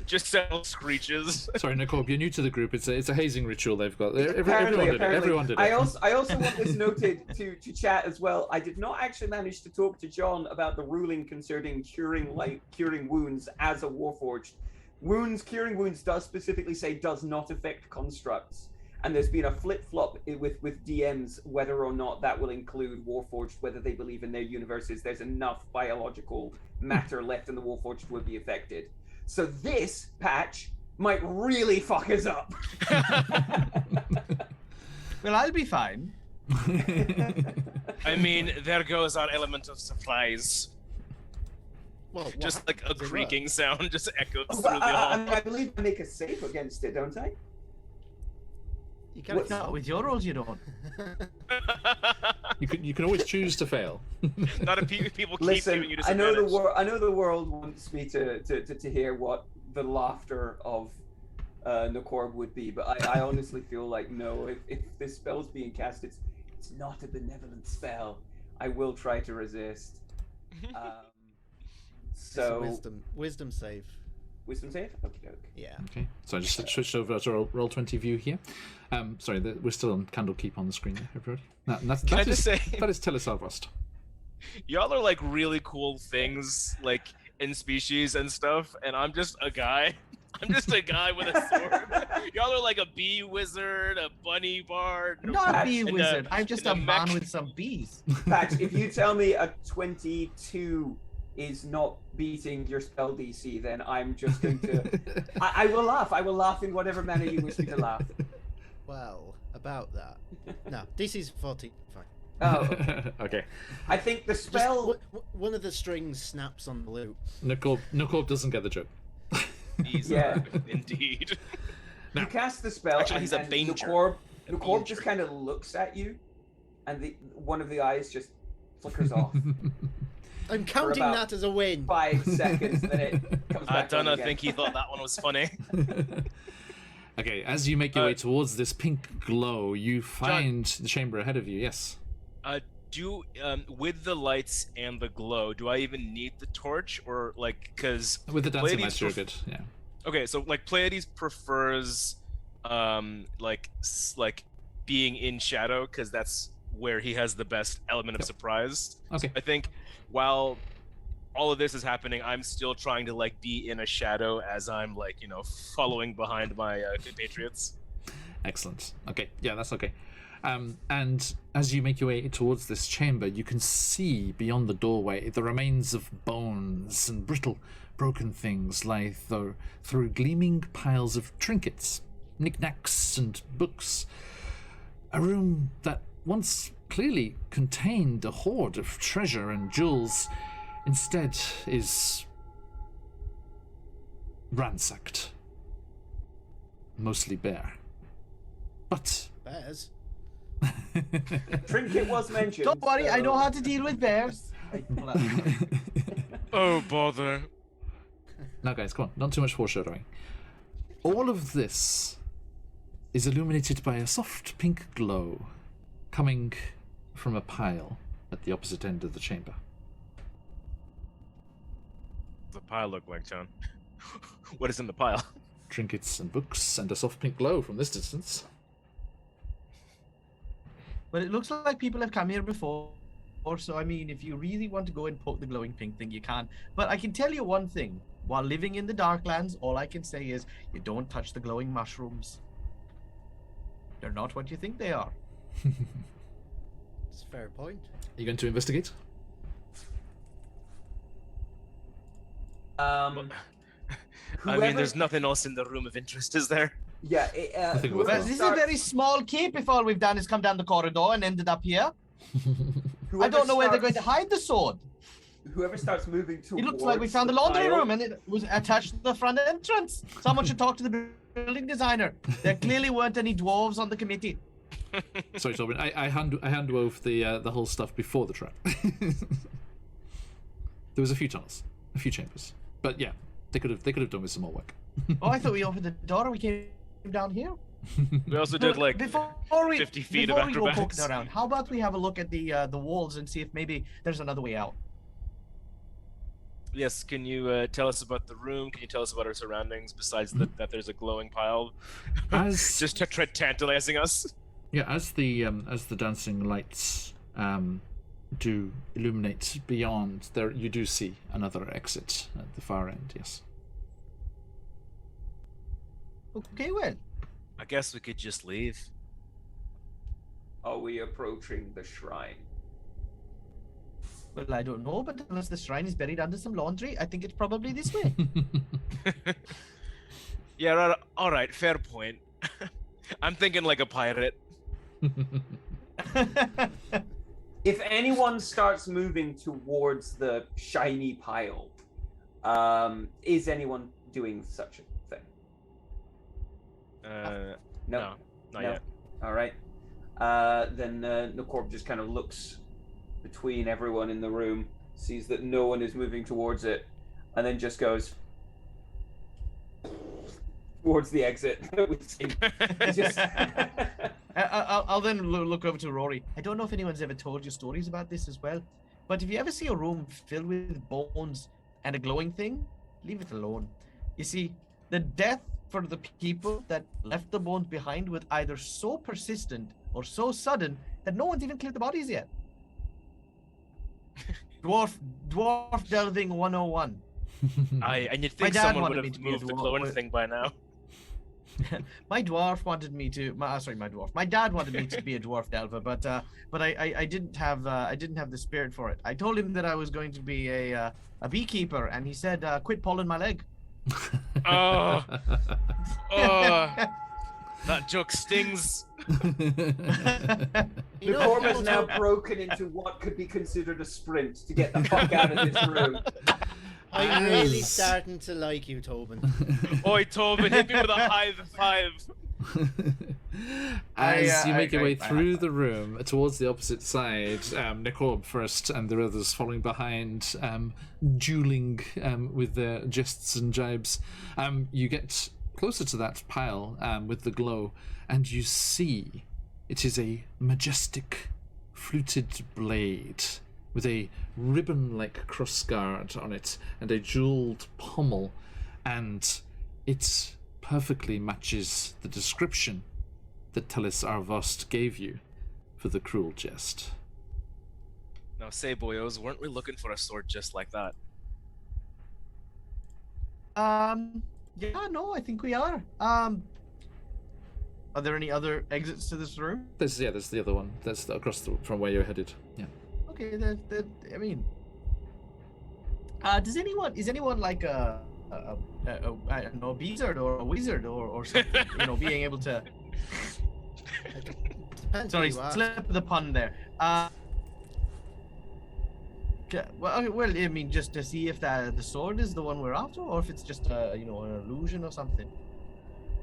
Just several screeches. Sorry, Nicorb, you're new to the group. It's a hazing ritual they've got. Everyone did it. I also want this noted to chat as well. I did not actually manage to talk to John about the ruling concerning curing wounds as a Warforged. Curing wounds does specifically say does not affect constructs, and there's been a flip-flop with DMs whether or not that will include Warforged, whether they believe in their universes there's enough biological matter left in the Warforged to be affected. So this patch might really fuck us up. Well, I'll be fine. I mean, there goes our element of surprise. Well, Just like a creaking sound just echoes Oh, through but the hall. I believe I make a save against it, don't I? You can't. No, with your rolls you don't. You can always choose to fail. Not if people keep Listen, giving you I know disadvantage. I know the world wants me to hear what the laughter of Nicorb would be, but I honestly feel like no. If this spell's being cast, it's not a benevolent spell. I will try to resist. It's a So wisdom save. wisdom save. Okay, doke. Yeah. Okay, so I just switched over to Roll20 view here. Sorry, we're still on Candlekeep on the screen there, everybody. Can I just say, that is Telesarvast. y'all are like really cool things, like in species and stuff, and I'm just a guy. I'm just a guy with a sword. Y'all are like a bee wizard, a bunny bard. I'm not a Patch bee and wizard. I'm just and a a man mech. with some bees. Patch, if you tell me a 22 is not beating your spell DC, then I'm just going to. I will laugh. I will laugh in whatever manner you wish me to laugh. Well, about that. No, DC's 14. Fine. Oh, Okay. I think the Just spell. one of the strings snaps on the lute. Nicorb doesn't get the joke. He's Yeah. Indeed. You cast the spell, Actually, he's a and Banger. Nicorb just kind of looks at you, and one of the eyes just flickers off I'm counting about that as a win. 5 seconds, then it comes I back on don't again. think he thought that one was funny. Okay, as you make your way towards this pink glow, you find the chamber ahead of you. Yes. With the lights and the glow, do I even need the torch, or like, because With the dancing Pleiades lights, you're good. Yeah. Okay, so like Pleiades prefers like being in shadow because that's where he has the best element of surprise. Okay. I think while all of this is happening, I'm still trying to like be in a shadow as I'm like, following behind my compatriots. Excellent. Okay, yeah, that's okay. And as you make your way towards this chamber, you can see beyond the doorway the remains of bones and brittle, broken things lie through gleaming piles of trinkets, knickknacks, and books. A room that once clearly contained a hoard of treasure and jewels instead is ransacked, mostly bare. But Bears. Trinket was mentioned. Don't worry, I so- know how to deal with bears. Oh, bother. now, guys, come on, not too much foreshadowing. All of this is illuminated by a soft pink glow coming from a pile at the opposite end of the chamber. The pile look like, John? What is in the pile? Trinkets and books and a soft pink glow from this distance. But it looks like people have come here before. So, I mean, if you really want to go and poke the glowing pink thing, you can. But I can tell you one thing. While living in the Darklands, all I can say is you don't touch the glowing mushrooms. They're not what you think they are. That's a fair point. Are you going to investigate? I mean, whoever- there's nothing else in the room of interest, is there? Yeah. Nothing Whoever worth Well, this is a starts- very small keep if all we've done is come down the corridor and ended up here. I whoever don't know where they're going starts- to hide the sword. Whoever starts moving towards It looks like we found the laundry pile- room and it was attached to the front entrance. Someone should talk to the building designer. There clearly weren't any dwarves on the committee. Sorry, Tobin. I hand wove the whole stuff before the trap. There was a few tunnels, a few chambers, but yeah, they could have done with some more work. Oh, I thought we opened the door and we came down here. We also did like before we 50 feet of before we go acrobatics. poking around, how about we have a look at the walls and see if maybe there's another way out? Yes, can you tell us about the room? Can you tell us about our surroundings besides that there's a glowing pile? As Just tantalizing us? yeah, as the dancing lights do illuminate beyond there, you do see another exit at the far end. Yes. Okay, well, I guess we could just leave. Are we approaching the shrine? well, I don't know, but unless the shrine is buried under some laundry, I think it's probably this way. Yeah, right, all right, fair point. I'm thinking like a pirate. If anyone starts moving towards the shiny pile, is anyone doing such a thing? No, not yet. All right. Then Nicorp just kind of looks between everyone in the room, sees that no one is moving towards it, and then just goes towards the exit. It's just... I'll then look over to Rory. I don't know if anyone's ever told you stories about this as well, but if you ever see a room filled with bones and a glowing thing, leave it alone. You see, the death for the people that left the bones behind was either so persistent or so sudden that no one's even cleared the bodies yet. Dwarf delving 101. And you'd My think dad someone wanted would me have to be a moved the dwarf, glowing but- thing by now. My dwarf wanted me to. My dad wanted me to be a dwarf delver, but I didn't have the spirit for it. I told him that I was going to be a beekeeper, and he said, "Quit pulling my leg." Oh, oh, that joke stings. You know, Nicorp has people now talk- broken into what could be considered a sprint to get the fuck out of this room. I'm really As- starting to like you, Tobin. Oi, Tobin, hit me with a high five. As you make your way I- through the room towards the opposite side, Nicorb first and the others following behind, dueling with their jests and jibes, you get closer to that pile with the glow, and you see it is a majestic fluted blade with a ribbon-like crossguard on it and a jeweled pommel, and it perfectly matches the description that Telis Arvost gave you for the cruel jest. Now say, boyos, weren't we looking for a sword just like that? Yeah, no, I think we are. Are there any other exits to this room? There's the other one. That's from where you're headed. Yeah. Okay, I mean, is anyone like a I don't know, a wizard or a wizard or something? You know, being able to. Depends Sorry, who you ask. slip of the pun there. Well, okay, well, I mean, just to see if the sword is the one we're after, or if it's just an illusion or something.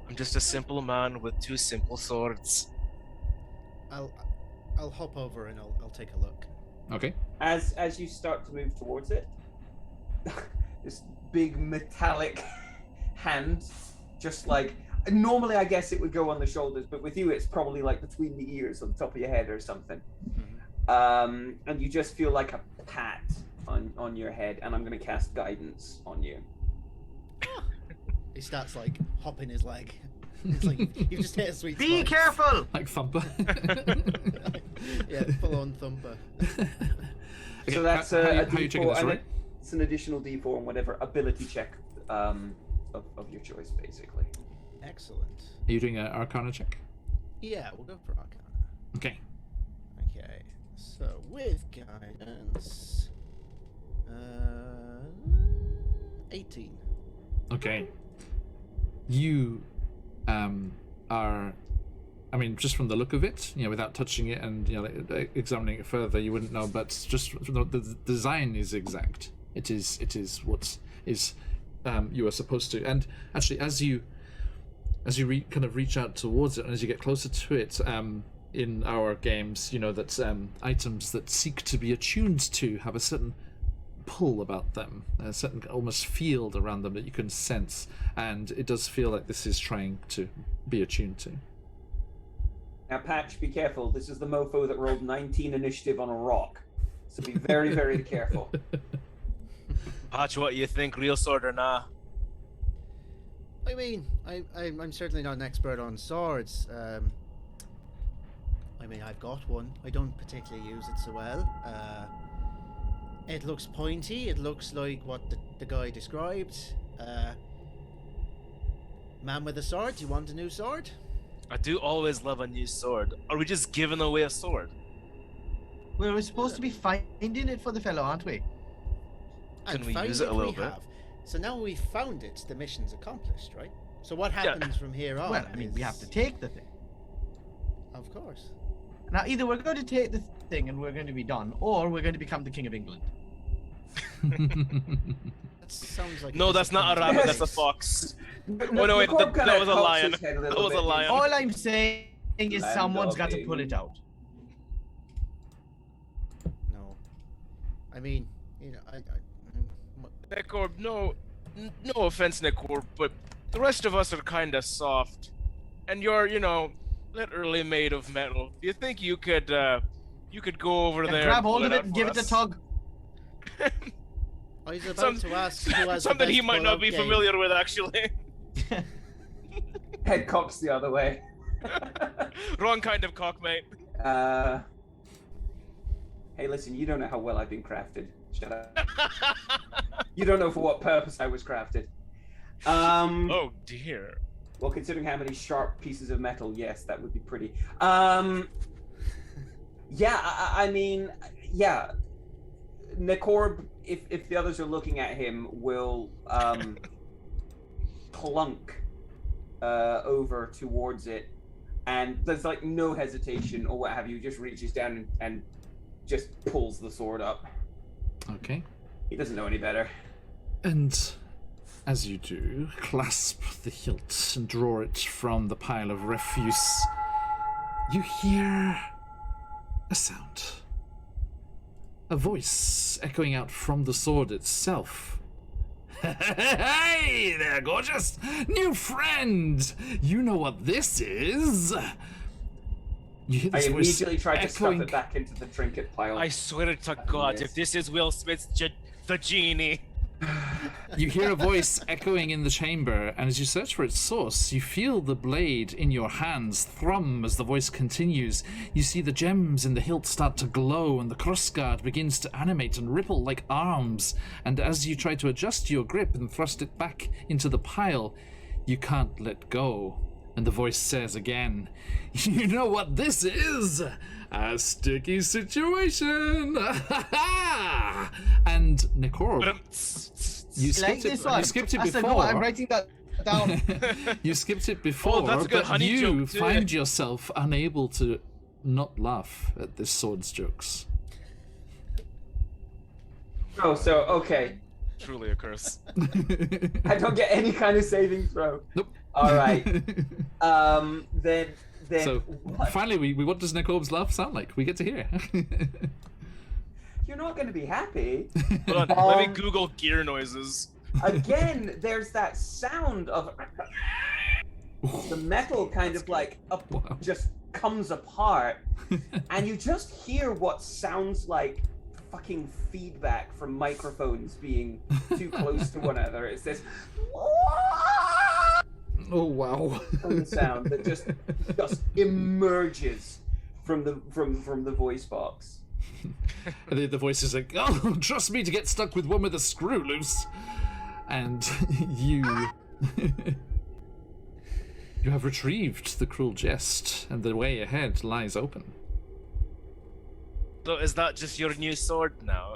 I'm just a simple man with 2 simple swords. I'll hop over and I'll take a look. Okay. As you start to move towards it, this big metallic hand, just like normally I guess it would go on the shoulders, but with you it's probably like between the ears on the top of your head or something. And you just feel like a pat on your head, and I'm going to cast guidance on you. He starts like hopping his leg. It's like you've just hit a sweet Be spot. careful! Like Thumper. Yeah, full on thumper. Okay, So that's how a you checking D4, this, and right? it's an additional D4 and whatever ability check of your choice, basically. Excellent. Are you doing an Arcana check? Yeah, we'll go for Arcana. Okay. Okay, so with guidance, 18. Okay. You are, I mean, just from the look of it, without touching it and like, examining it further, you wouldn't know. But just from the design is exact. It is what is you are supposed to. And actually, as you kind of reach out towards it, and as you get closer to it, in our games, that items that seek to be attuned to have a certain pull about them, a certain almost field around them that you can sense, and it does feel like this is trying to be attuned to. Now, Patch, be careful. This is the mofo that rolled 19 initiative on a rock, so be very, very careful. Patch, what you think, real sword or nah? I mean, I'm certainly not an expert on swords. I mean, I've got one. I don't particularly use it so well. It looks pointy. It looks like what the guy described. Man with a sword. Do you want a new sword? I do always love a new sword. Are we just giving away a sword? Well, we're supposed to be finding it for the fellow, aren't we? Can And we find use it a little we bit? have. So now we've found it, the mission's accomplished, right? So what happens from here on? Well, I mean, we have to take the thing. Of course. Now, either we're going to take the thing and we're going to be done, or we're going to become the King of England. That sounds like. No, that's not a rabbit, that's a fox. Oh no, wait, that was a lion. That was a lion. All I'm saying is Land someone's got to of pull it out. No. I mean, Necorb, no offense, Necorb, but the rest of us are kinda soft. And you're, literally made of metal. Do you think you could go over Yeah, there grab and hold pull of it it out and for give it a us? tug. I was about to ask who has the something he best might not pull-out be game. familiar with, actually. Head cocks the other way. Wrong kind of cock, mate. Hey, listen, you don't know how well I've been crafted. Shut up. You don't know for what purpose I was crafted. Oh dear. Well, considering how many sharp pieces of metal, yes, that would be pretty. Yeah, I mean, yeah. Necorb, if the others are looking at him, will plunk over towards it, and there's like no hesitation or what have you. Just reaches down and just pulls the sword up. Okay. He doesn't know any better. And as you do, clasp the hilt and draw it from the pile of refuse, you hear a sound. A voice echoing out from the sword itself. Hey there, gorgeous! New friend! You know what this is? You hear I this voice immediately tried to stuff echoing. it back into the trinket pile. I swear to God, Yes. if this is Will Smith's the genie. You hear a voice echoing in the chamber, and as you search for its source, you feel the blade in your hands thrum as the voice continues. You see the gems in the hilt start to glow, and the crossguard begins to animate and ripple like arms. And as you try to adjust your grip and thrust it back into the pile, you can't let go. And the voice says again, "You know what this is? A sticky situation." And Nikorb, you skipped it. You skipped it before. No, I'm writing that down. You skipped it before, that's a good but honey you joke too. find yourself unable to not laugh at this sword's jokes. Oh, so okay. Truly a curse. I don't get any kind of saving throw. Nope. All right. Then. So What? finally, what does Nicorb's laugh sound like? We get to hear. You're not going to be happy. Hold on, let me Google gear noises. Again, there's that sound of the metal kind of like Wow. just comes apart, and you just hear what sounds like fucking feedback from microphones being too close to one another. It's this Oh wow! sound that just emerges from the voice box. And the voice is like, "Oh, trust me to get stuck with one with a screw loose," and you you have retrieved the cruel jest, and the way ahead lies open. So is that just your new sword now?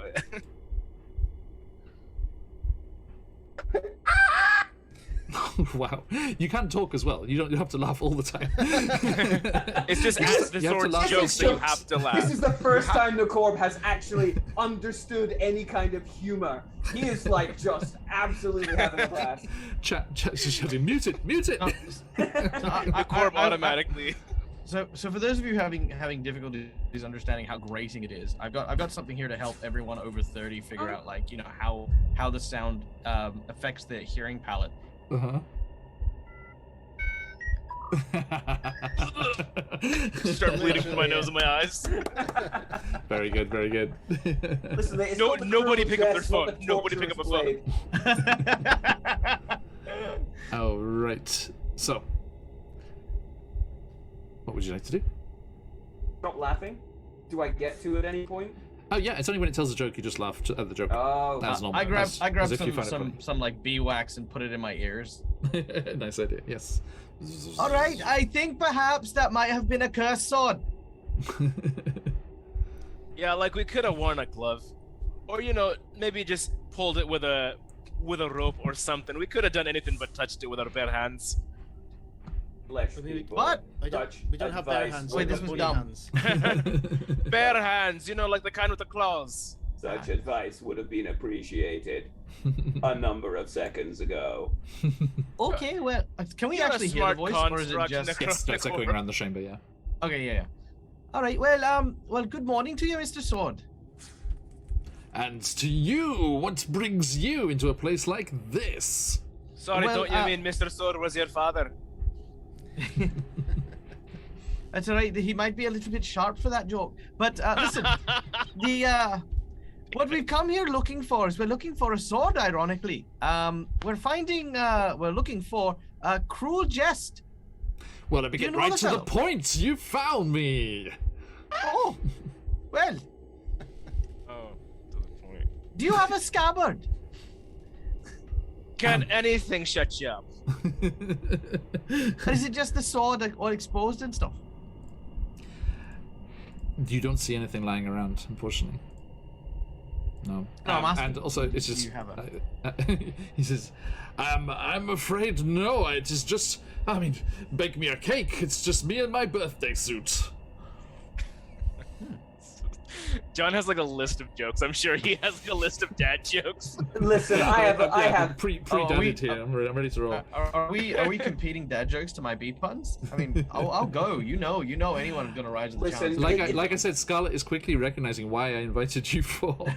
Wow, you can talk as well. You have to laugh all the time. It's just as the you have to sword's laugh. jokes that you have to laugh. This is the first time Nikorb has actually understood any kind of humor. He is like just absolutely having a blast. Chat, just shouting, mute it. The corp automatically. So for those of you having difficulties understanding how grating it is, I've got something here to help everyone over 30 figure out, like, you know, how the sound affects the hearing palate. Uh-huh. Start bleeding from my nose and my eyes. Very good, very good. Listen, it's No- not the nobody cruel pick up their jest, not phone. the Nobody pick up a torturous phone. blade. All right. So, what would you like to do? Stop laughing. Do I get to at any point? Oh yeah, it's only when it tells a joke you just laugh at the joke. Oh, As normal. I grab as if you find it some like bee wax and put it in my ears. funny. Nice idea. Yes. All right, I think perhaps that might have been a cursed sword. Yeah, like we could have worn a glove, or you know, maybe just pulled it with a rope or something. We could have done anything but touched it with our bare hands. flesh people. What? We don't have bare advice hands. Wait, we this have was body dumb. hands. Bare hands, you know, like the kind with the claws. Such advice would have been appreciated a number of seconds ago. Okay, well, can we You're a actually hear the smart voice, or is it construct, just? Yes, starts echoing around the chamber. Yeah. Okay, yeah. All right, well, good morning to you, Mr. Sword. And to you, what brings you into a place like this? Sorry, Well, don't you mean Mr. Sword was your father? That's all right. He might be a little bit sharp for that joke, but listen, what we've come here looking for is we're looking for a sword. Ironically, we're looking for a cruel jest. Well, let me You get know right the to the fellow? point. You found me. Oh, well, Oh, to the point. do you have a scabbard? Can anything shut you up? Or is it just the sword like, all exposed and stuff? You don't see anything lying around, unfortunately. No. No, I'm asking, and also, it's do just. you have he says, I'm afraid no. It is just. I mean, bake me a cake. It's just me and my birthday suit. John has like a list of jokes. I'm sure he has like a list of dad jokes. Listen, I have pre-dated here. I'm ready to roll. Are we competing dad jokes to my beat puns? I mean, I'll go. You know, anyone gonna rise to the Listen, challenge. Like I said, Scarlet is quickly recognizing why I invited you for. For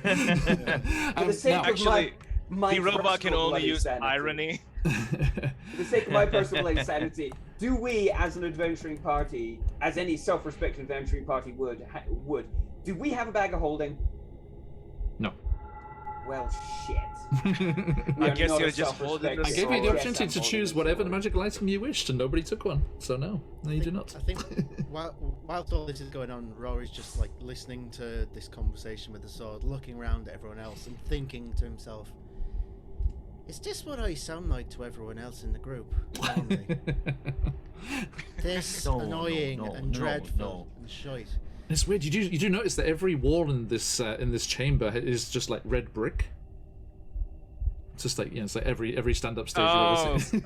the sake now, of actually, my The robot can personal only bloody use sanity. irony. For the sake of my personal insanity, do we, as an adventuring party, as any self-respecting adventuring party would, do we have a bag of holding? no. Well, shit. I guess you're just holding I the gave you the sword. opportunity Yes, to I'm choose holding the whatever sword. magical item you wished, and nobody took one. So no, you do not. I think whilst all this is going on, Rory's just like listening to this conversation with the sword, looking around at everyone else, and thinking to himself, "Is this what I sound like to everyone else in the group? Normally? This No, annoying no, and no, dreadful no. and shite." It's weird. You do notice that every wall in this chamber is just like red brick. It's just like it's like every stand-up stage you've Oh, ever seen.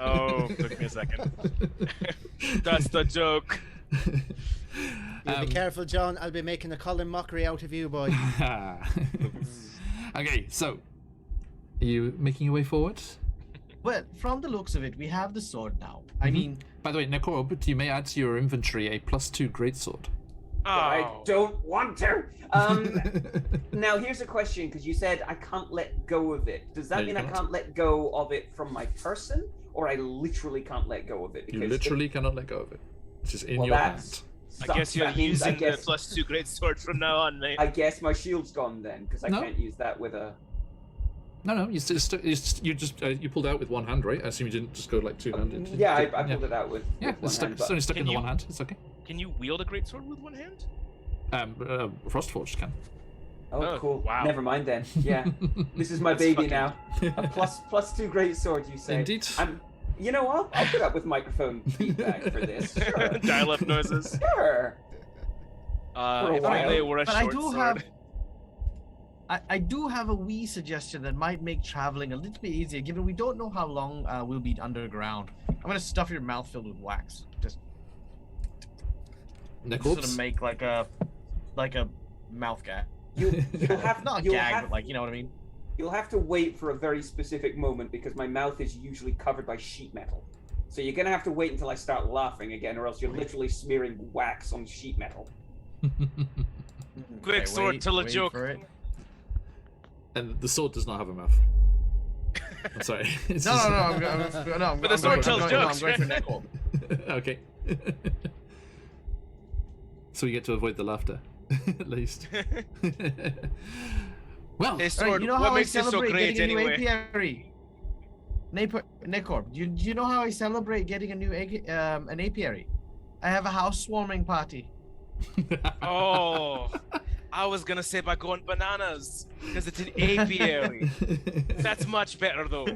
took me a second. That's the joke. You be careful, John. I'll be making a Colin mockery out of you, boy. Okay, so are you making your way forward? Well, from the looks of it, we have the sword now. I mean, By the way, Nekorob, you may add to your inventory a +2 greatsword. I Oh. don't want to. Now here's a question, because you said I can't let go of it. Does No, that you mean I can't. can't let go of it from my person, or I literally can't let go of it? You Because literally cannot let go of it. It's just in well, your that's hand. I guess you're that means using I guess, the +2 greatsword from now on, mate. I guess my shield's gone then, because I No. can't use that with a. No, you you pulled out with one hand, right? I assume you didn't just go like two-handed. Yeah, I pulled it out with. Yeah, with it's one hand, it's only stuck in Can the you- one hand. It's okay. Can you wield a greatsword with one hand? Frostforged can. Oh, Oh, cool. wow. Never mind then. Yeah, this is my That's baby fucking- now. A +2 great sword, you say? Indeed. You know what? I'll put up with microphone feedback for this. Sure. Dial-up noises. Sure. For a If while. only it were a but I short do sword. have. I do have a wee suggestion that might make traveling a little bit easier, given we don't know how long we'll be underground. I'm gonna stuff your mouth filled with wax. Just sort of Neckorps? make like a mouth gag. You'll have Not a you'll gag, have, but like, you know what I mean. You'll have to wait for a very specific moment because my mouth is usually covered by sheet metal. So you're gonna have to wait until I start laughing again, or else you're literally smearing wax on sheet metal. Quick, sword, tell a wait joke. for it. And the sword does not have a mouth. I'm sorry. It's No, just- no, I'm But the sword tells jokes, I'm going for right? Neckorb. Okay. So you get to avoid the laughter, at least. Well, Hey, Alright, sword, you know what how I makes you so celebrate great getting a new anyway? apiary? Neckorb, do you know how I celebrate getting a new an apiary? I have a housewarming party. Oh, I was gonna say by going bananas because it's an apiary. That's much better though.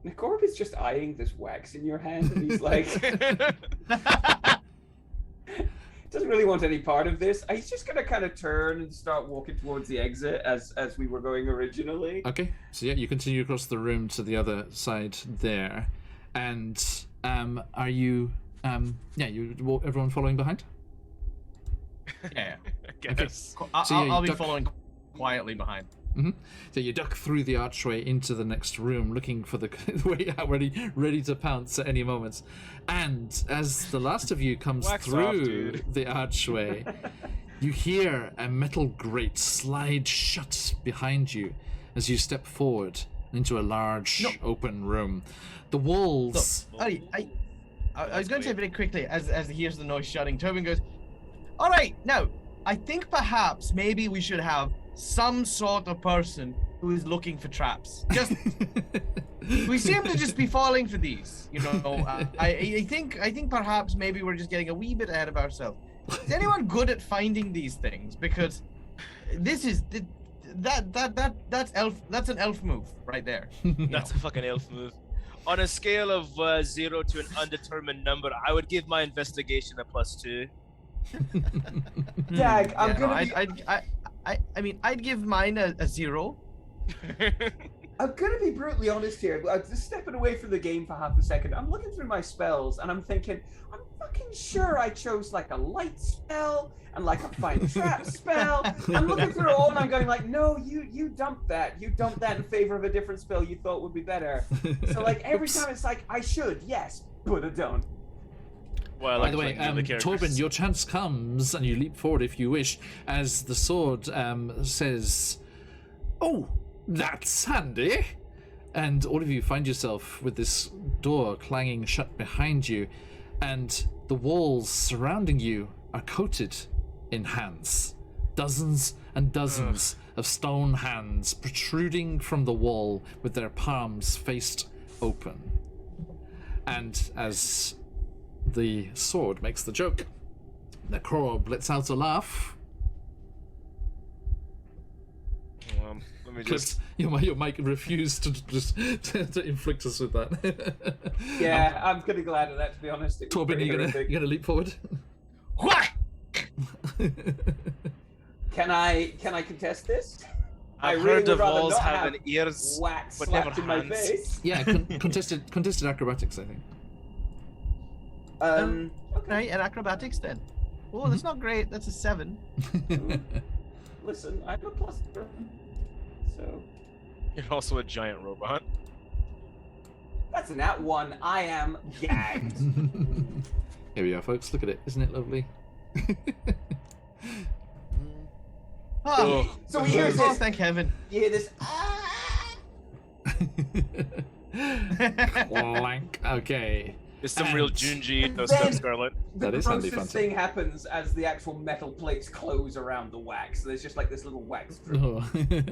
Nicorb is just eyeing this wax in your hand, and he's like, doesn't really want any part of this. He's just gonna kind of turn and start walking towards the exit as we were going originally. Okay, so yeah, you continue across the room to the other side there, and are you everyone following behind? Yeah, I guess. I'll be duck- following quietly behind. So you duck through the archway into the next room, looking for the way out, ready to pounce at any moment. And as the last of you comes Wax off, through dude. the archway, you hear a metal grate slide shut behind you as you step forward into a large open room. The walls. I was going to say very quickly as he hears the noise shutting. Tobin goes, "All right, now I think perhaps maybe we should have some sort of person who is looking for traps. Just we seem to just be falling for these, you know. I think perhaps maybe we're just getting a wee bit ahead of ourselves. Is anyone good at finding these things? Because this is that's an elf move right there. That's a fucking elf move. On a scale of 0 to an undetermined number, I would give my investigation a +2. Dag, I'm Yeah, no, gonna be. I mean, I'd give mine a 0. I'm gonna be brutally honest here. I'm just stepping away from the game for half a second. I'm looking through my spells and I'm thinking, I'm fucking sure I chose like a light spell and like a find trap spell. I'm looking through it all and I'm going like, no, you dumped that. You dumped that in favor of a different spell you thought would be better. So like every Oops. time it's like, I should, yes, but I don't. Well, By like the way, playing the characters. Torben, your chance comes, and you leap forward if you wish, as the sword says, "Oh, that's handy." And all of you find yourself with this door clanging shut behind you, and the walls surrounding you are coated in hands. Dozens and dozens of stone hands protruding from the wall with their palms faced open. And as the sword makes the joke, the Korb lets out a laugh. Let me just. Your mic refused to just to inflict us with that. Yeah, I'm kind of glad of that, to be honest. It was Torben, pretty you horrific. gonna leap forward? Can I contest this? I I've really heard would of rather walls not having have ears, wax but never slapped in my hands. face. Yeah, contested acrobatics, I think. Okay. Right, and acrobatics then. Oh, that's not great. That's a 7. Listen, I have a plus 3. So You're also a giant robot. that's an at 1. I am gagged. Here we are, folks. Look at it. Isn't it lovely? Oh, So we hear oh, this. thank heaven. You hear this. Clank. Okay. There's some real And Junji Ito then- stuff, Scarlet. That The is handy grossest fun. thing happens as the actual metal plates close around the wax. So there's just like this little wax drip Oh,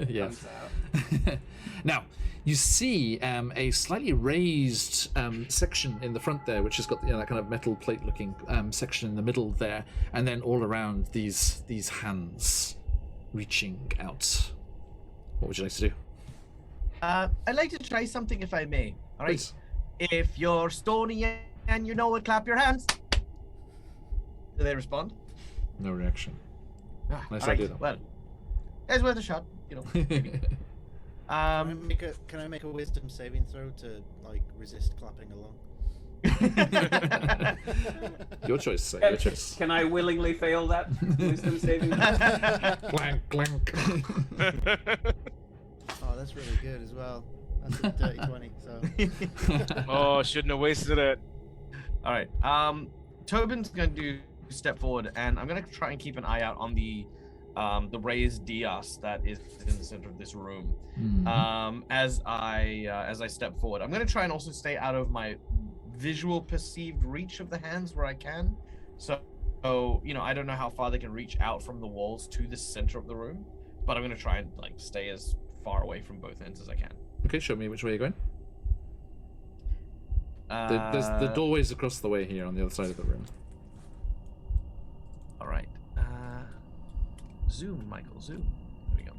yeah. comes out. Now, you see a slightly raised section in the front there, which has got that kind of metal plate-looking section in the middle there, and then all around these hands reaching out. What would you like to do? I'd like to try something if I may. All right. Please. If you're stony and you know it, clap your hands. Do they respond? No reaction. Ah, Nice all right, idea, though. Well, it's worth a shot, you know. Can I make a wisdom saving throw to like resist clapping along? Your choice, sir. Your choice. Can I willingly fail that wisdom saving? Clank, clank. Oh, that's really good as well. That's a dirty 20. So Oh, shouldn't have wasted it. All right. Tobin's gonna step forward, and I'm gonna try and keep an eye out on the raised dais that is in the center of this room. As I step forward, I'm gonna try and also stay out of my visual perceived reach of the hands where I can. So you know, I don't know how far they can reach out from the walls to the center of the room, but I'm gonna try and like stay as far away from both ends as I can. Okay, show me which way you're going. There's the doorways across the way here on the other side of the room. All right. Zoom, Michael. Zoom. There we go.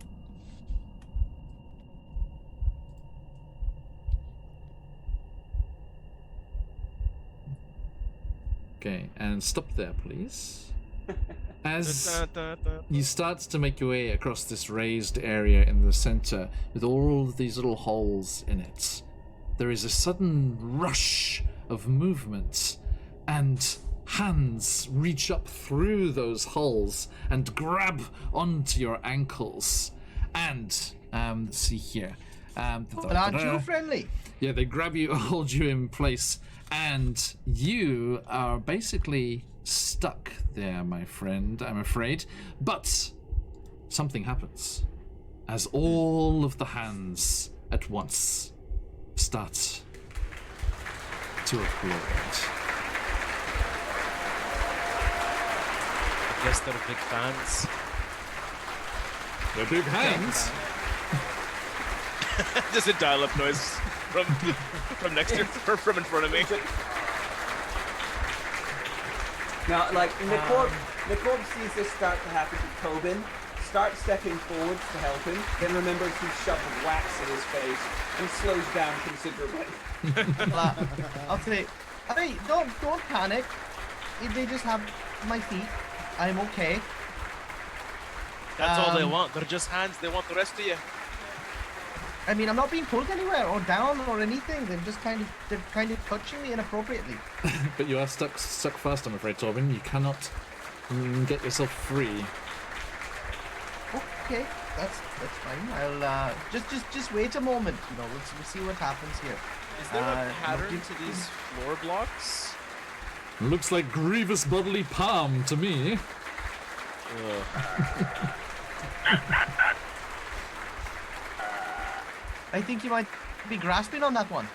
Okay, and stop there, please. As you start to make your way across this raised area in the center with all of these little holes in it, there is a sudden rush of movement, and hands reach up through those holes and grab onto your ankles. And let's see here. But aren't you friendly? Yeah, they grab you, hold you in place, and you are basically stuck there, my friend, I'm afraid. But something happens as all of the hands at once start to upload. I guess they're big fans. They're big hands. Just a dial-up noise from next to or from in front of me. Now, like, Nicorb sees this start to happen to Tobin, starts stepping forwards to help him, then remembers he shoved wax in his face and slows down considerably. I'll say, hey, don't panic. If they just have my feet, I'm okay. That's all they want. They're just hands. They want the rest of you. I mean, I'm not being pulled anywhere or down or anything. They're kind of touching me inappropriately. But you are stuck fast, I'm afraid, Torben. You cannot get yourself free. Okay, that's fine. I'll just wait a moment. You know, we'll see what happens here. Is there a pattern no, to these floor blocks? Looks like grievous bodily palm to me. I think you might be grasping on that one.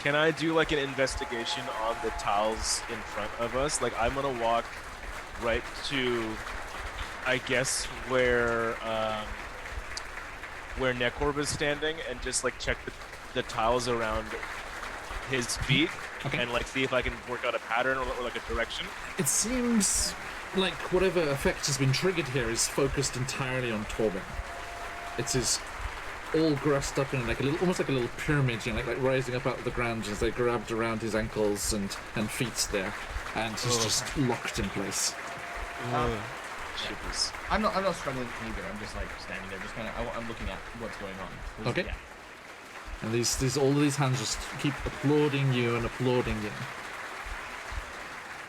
Can I do like an investigation on the tiles in front of us? Like I'm gonna walk right to, I guess, where Nekorb is standing and just like check the tiles around his feet and like see if I can work out a pattern or like a direction. It seems like whatever effect has been triggered here is focused entirely on Torben. It's his all grassed up in like a little, almost like a little pyramid, you know, like rising up out of the ground as they grabbed around his ankles and feet there, and he's just locked in place. Shivers. I'm not struggling either. I'm just like standing there, just kind of. I'm looking at what's going on. Okay. Yeah. And all of these hands just keep applauding you and applauding you.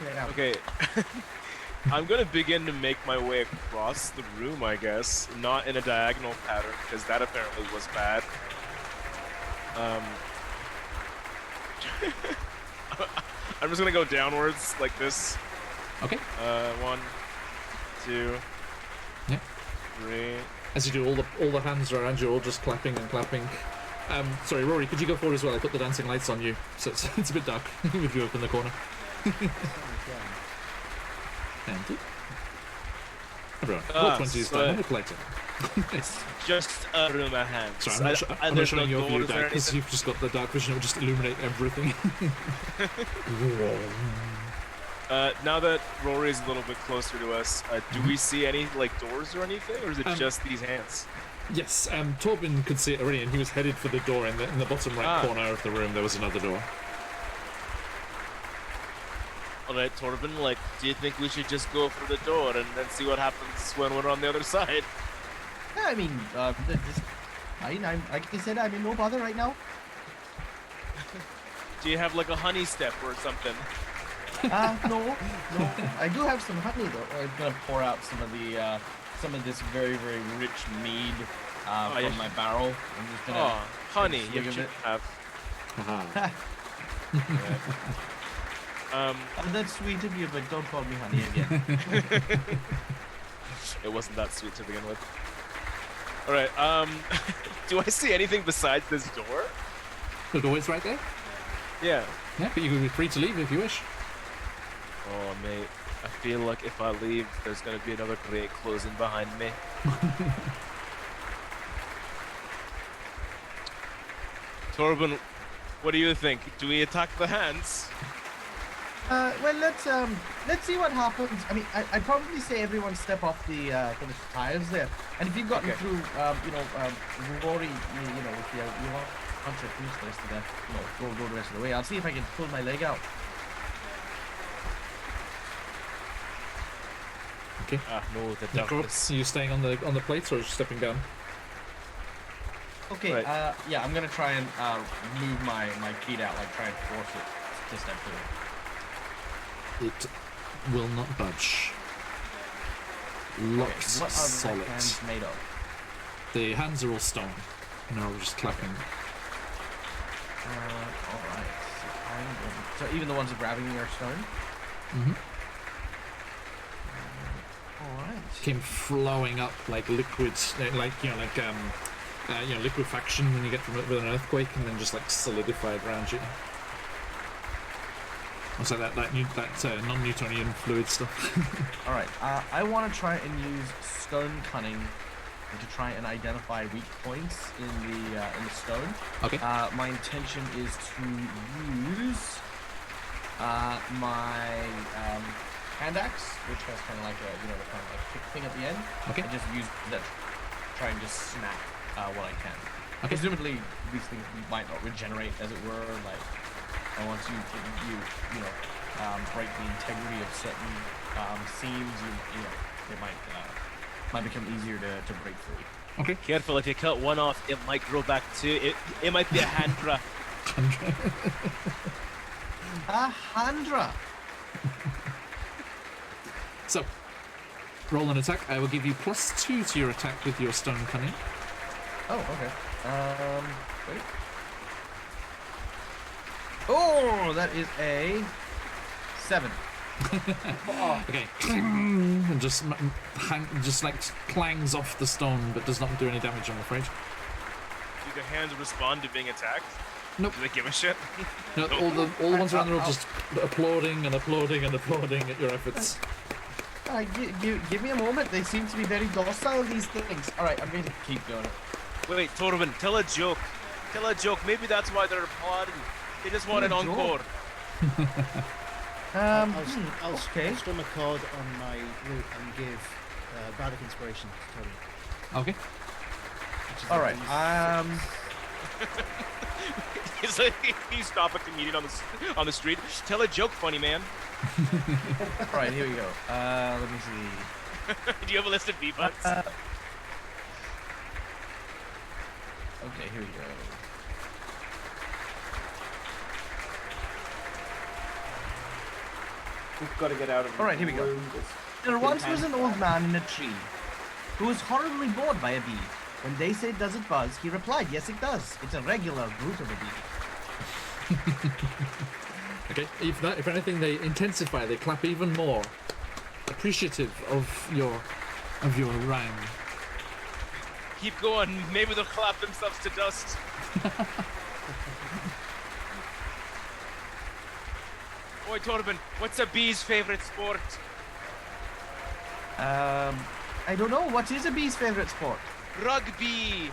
Yeah. Okay. I'm gonna begin to make my way across the room, I guess. Not in a diagonal pattern, because that apparently was bad. I'm just gonna go downwards like this. Okay. 1, 2, Yeah. 3. As you do, all the hands are around you, all just clapping and clapping. Sorry, Rory, could you go forward as well? I put the dancing lights on you, so it's a bit dark with you up in the corner. And everyone, roll 20s so time. I'm collecting. It's just a room of hands. Sorry, I'm not showing your view doors or back because anything? you've just got the dark vision. It will just illuminate everything. Now that Rory's a little bit closer to us, do we see any like doors or anything, or is it just these hands? Yes, Torben could see it already, and he was headed for the door in the bottom right corner of the room. There was another door. Alright, Torben, like, do you think we should just go for the door and then see what happens when we're on the other side? Yeah, I mean, like I said, I'm in no bother right now. Do you have like a honey step or something? No. I do have some honey though. I'm gonna pour out some of this very, very rich mead from my barrel. I'm just gonna. Honey, you swig of should it. have. That's sweet of you, but don't call me honey again. It wasn't that sweet to begin with. Alright, do I see anything besides this door? The door's right there. Yeah. Yeah, but you can be free to leave if you wish. Oh, mate. I feel like if I leave, there's gonna be another grate closing behind me. Torben, what do you think? Do we attack the hands? Well, let's see what happens. I mean, I'd probably say everyone step off the tiles there. And if you've gotten through, Rory, if you want to finish the rest of the, go the rest of the way. I'll see if I can pull my leg out. Okay. No, the Necro, darkness. are you staying on the plates or just stepping down? Okay. Right. Yeah, I'm gonna try and move my feet out, like try and force it to step through. It will not budge. Locked What are the solid. hands made of? The hands are all stone. And they're all just clapping. Alright. So even the ones grabbing me are stone? Mm-hmm. Alright. Came flowing up like liquids, like liquefaction when you get from it with an earthquake, and then just like solidified around you. Also that non-Newtonian fluid stuff. Alright, I want to try and use stone cunning to try and identify weak points in the stone. Okay. My intention is to use my hand axe, which has kind of like a kind of like kick thing at the end. Okay. I just use that to try and just snap what I can. Okay. Presumably these things might not regenerate, as it were. Like I want to break the integrity of certain seams. It might become easier to break free. Okay. Careful, if you cut one off, it might grow back too. It might be a handcraft. A handra. So, roll an attack. I will give you +2 to your attack with your stone cunning. Oh, okay. Wait. Oh, that is a 7. Okay. And just like clangs off the stone, but does not do any damage, I'm afraid. Do the hands respond to being attacked? Nope. Do they give a shit? No, all the ones around the room just applauding and applauding and applauding at your efforts. Give me a moment. They seem to be very docile, these things. All right, I'm going to keep going. Wait, Torben, tell a joke. Tell a joke. Maybe that's why they're applauding. They just want an Tell a joke. encore. I'll okay. strum a chord on my lute and give bardic inspiration to Tony. Okay. All right. It's like you stop a comedian on the street. Tell a joke, funny man. All right, here we go. Let me see. Do you have a list of debuffs? Okay, here we go. We've got to get out of. All right, here we go. There once was an old man in a tree who was horribly bored by a bee. When they said, "Does it buzz?" he replied, "Yes, it does. It's a regular brute of a bee." Okay. If anything, they intensify. They clap even more, appreciative of your rhyme. Keep going. Maybe they'll clap themselves to dust. Oi, Torben, what's a bee's favorite sport? I don't know. What is a bee's favorite sport? Rugby.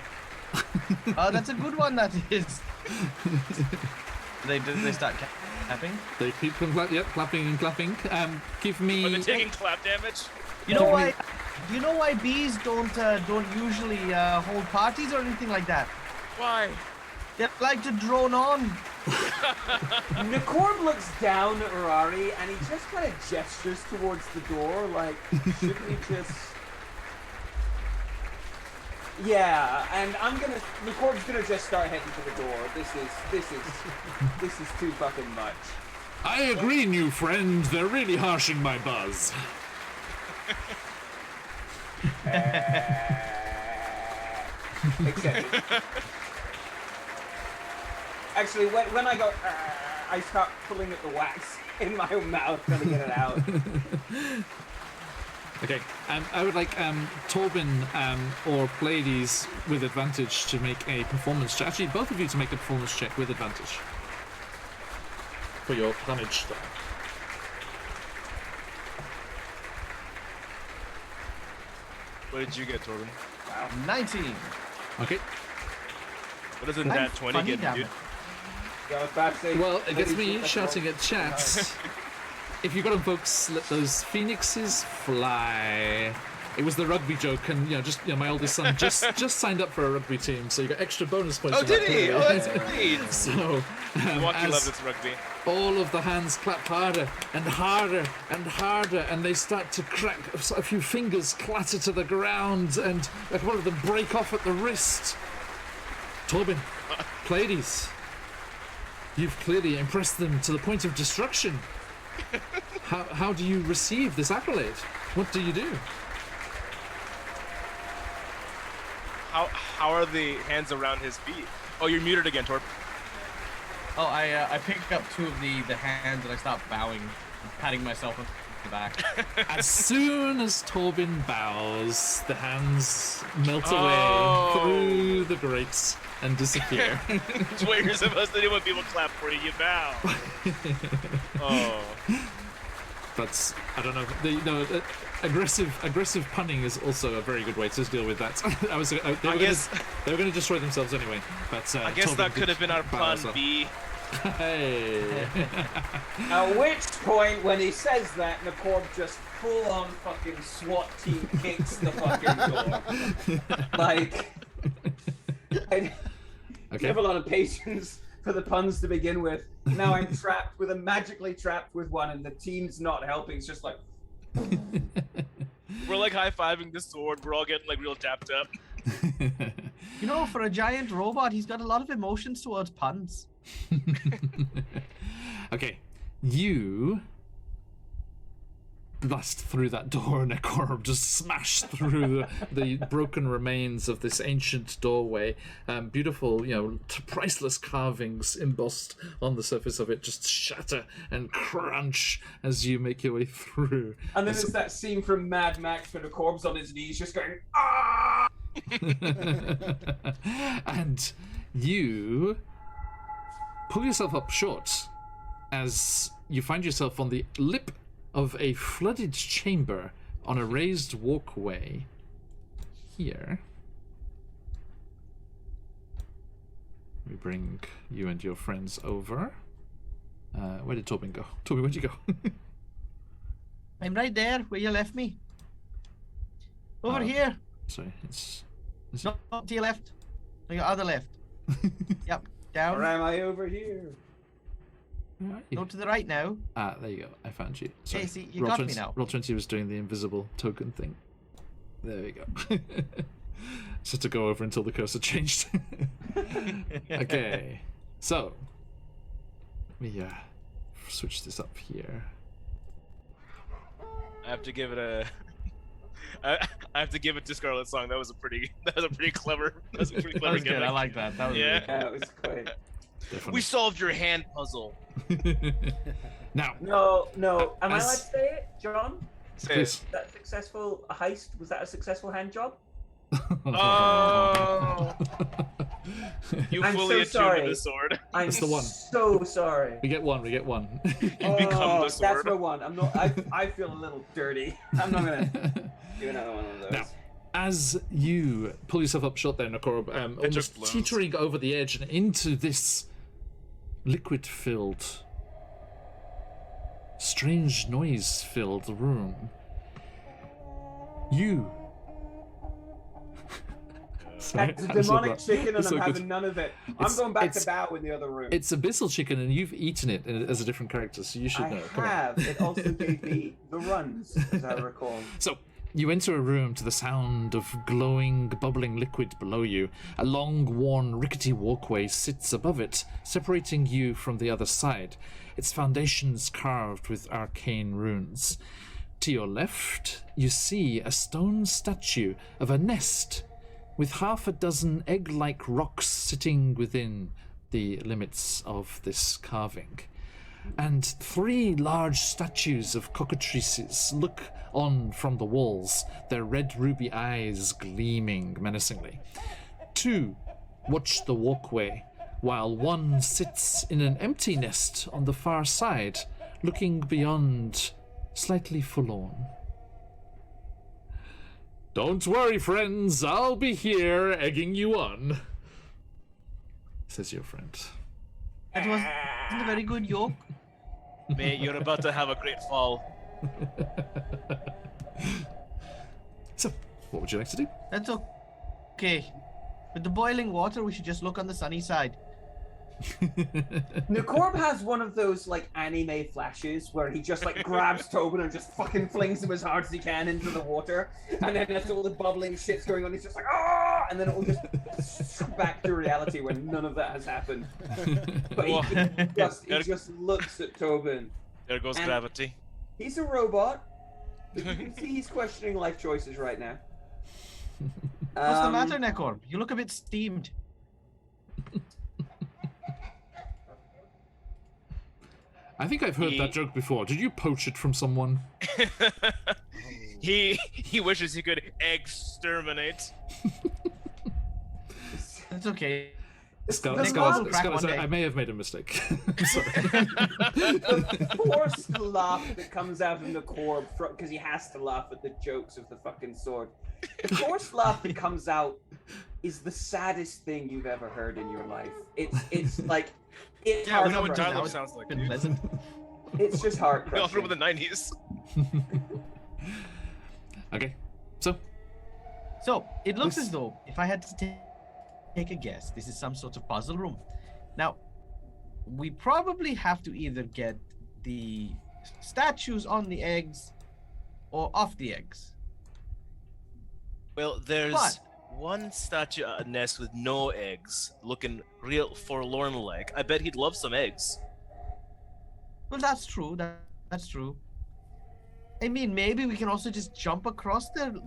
Oh, that's a good one. That is. They start clapping. They keep clapping and clapping. Give me. Are they taking clap damage? You know why? Do you know why bees don't usually hold parties or anything like that? Why? They like to drone on. Nicorb looks down at Rari and he just kind of gestures towards the door, like, should we just... Yeah, and Nicorb's gonna just start heading to the door. This is too fucking much. I agree, new friend. They're really harshing my buzz. Except, actually, when I go, I start pulling at the wax in my own mouth, trying to get it out. Okay, I would like Torben or Pleiades with advantage to make a performance check. Actually, both of you to make a performance check with advantage for your damage. What did you get, Torben? 19. Okay. What does a nat 20 get me, dude? Yeah, I was about to say, Well, it gets me shouting at chat. If you got them, folks, let those phoenixes fly. It was the rugby joke, and my oldest son just signed up for a rugby team, so you got extra bonus points. Oh, for did that he? player. Oh, that's great. So, Milwaukee as loves its rugby. all of the hands clap harder and harder and harder, and they start to crack. A few fingers clatter to the ground, and one of them break off at the wrist. Torben, Pleiades, you've clearly impressed them to the point of destruction. How do you receive this accolade? What do you do? How are the hands around his feet? Oh, you're muted again, Torb. Oh, I pick up two of the hands and I stop bowing, patting myself on the back. As soon as Torben bows, the hands melt Oh. away through the grates and disappear. It's what you're supposed to do when people clap for you. You bow. Oh. But I don't know. Aggressive punning is also a very good way to deal with that. They were going to destroy themselves anyway. But I guess Torben that could did have been our bow plan as well. B. Hey. At which point, when he says that, Nicorb just full-on fucking SWAT team kicks the fucking door. Like, I have a lot of patience for the puns to begin with. Now I'm magically trapped with one, and the team's not helping. It's just like... We're like high-fiving the sword. We're all getting like real tapped up. You know, for a giant robot, he's got a lot of emotions towards puns. Okay, you blast through that door, Nicorb, just smash through the broken remains of this ancient doorway. Beautiful, priceless carvings embossed on the surface of it just shatter and crunch as you make your way through. And then there's that scene from Mad Max where Nicorb's on his knees just going, ah! And you pull yourself up short as you find yourself on the lip of a flooded chamber on a raised walkway here. We bring you and your friends over. Where did Tobin go? Toby, where'd you go? I'm right there where you left me. Over here. Sorry, it's No, to your left. On your other left. Yep. Down. Or am I over here? Where are you? Go to the right now. Ah, there you go. I found you. Sorry. Hey, see, you got me now. Roll20 was doing the invisible token thing. There we go. Just had to go over until the cursor changed. Okay. So, let me switch this up here. I have to give it a. I have to give it to Scarlet's song. That was a pretty clever. That was a pretty That clever was good. gimmick. I like that. That was Yeah. really cool. Yeah, it was quite. Definitely. We solved your hand puzzle. Now, No. Am I allowed to As- say it, John? Say please. it. That successful heist, was that a successful hand job? Oh. You I'm fully so attuned sorry. to the sword. I'm It's the one. so sorry. We get one. You become the sword. That's the one. I'm not. I feel a little dirty. I'm not gonna do another one of those. Now, as you pull yourself up short there, Nakorb, almost just blows. teetering over the edge and into this liquid-filled, strange noise-filled room, you... Sorry, That's a I'm so demonic glad- chicken, and it's so I'm good. having none of it. I'm It's- going back it's- to bow in the other room. It's abyssal chicken, and you've eaten it as a different character, so you should I know. Come on. have. It also gave me the runs, as I recall. So, you enter a room to the sound of glowing, bubbling liquid below you. A long, worn, rickety walkway sits above it, separating you from the other side, its foundations carved with arcane runes. To your left, you see a stone statue of a nest with half a dozen egg-like rocks sitting within the limits of this carving. And 3 large statues of cockatrices look on from the walls, their red ruby eyes gleaming menacingly. 2 watch the walkway, while 1 sits in an empty nest on the far side, looking beyond, slightly forlorn. Don't worry, friends, I'll be here egging you on, says your friend. That wasn't a very good yoke. Mate, you're about to have a great fall. So, what would you like to do? That's okay. With the boiling water, we should just look on the sunny side. Nakorb has one of those like anime flashes where he just like grabs Tobin and just fucking flings him as hard as he can into the water, and then as all the bubbling shit's going on, he's just like ah, and then it will just back to reality when none of that has happened. But he just looks at Tobin. There goes And- gravity. He's a robot, but you can see he's questioning life choices right now. What's the matter, Nekorb? You look a bit steamed. I think I've heard that joke before. Did you poach it from someone? He wishes he could exterminate. It's okay. Scarlet, Nick will crack Scarlet, one day. I may have made a mistake. I'm sorry. The forced laugh that comes out of Nakorb because he has to laugh at the jokes of the fucking sword. The forced laugh that comes out is the saddest thing you've ever heard in your life. It's like it's Yeah, we know what heart-crushing. dialogue sounds like, Been dude. pleasant. It's just heart We all from crushing. the 90s. Okay, so So, it looks This- as though, if I had to take a guess, this is some sort of puzzle room. Now, we probably have to either get the statues on the eggs or off the eggs. Well, there's But- one statue at a nest with no eggs, looking real forlorn-like. I bet he'd love some eggs. Well, that's true. That's true. I mean, maybe we can also just jump across the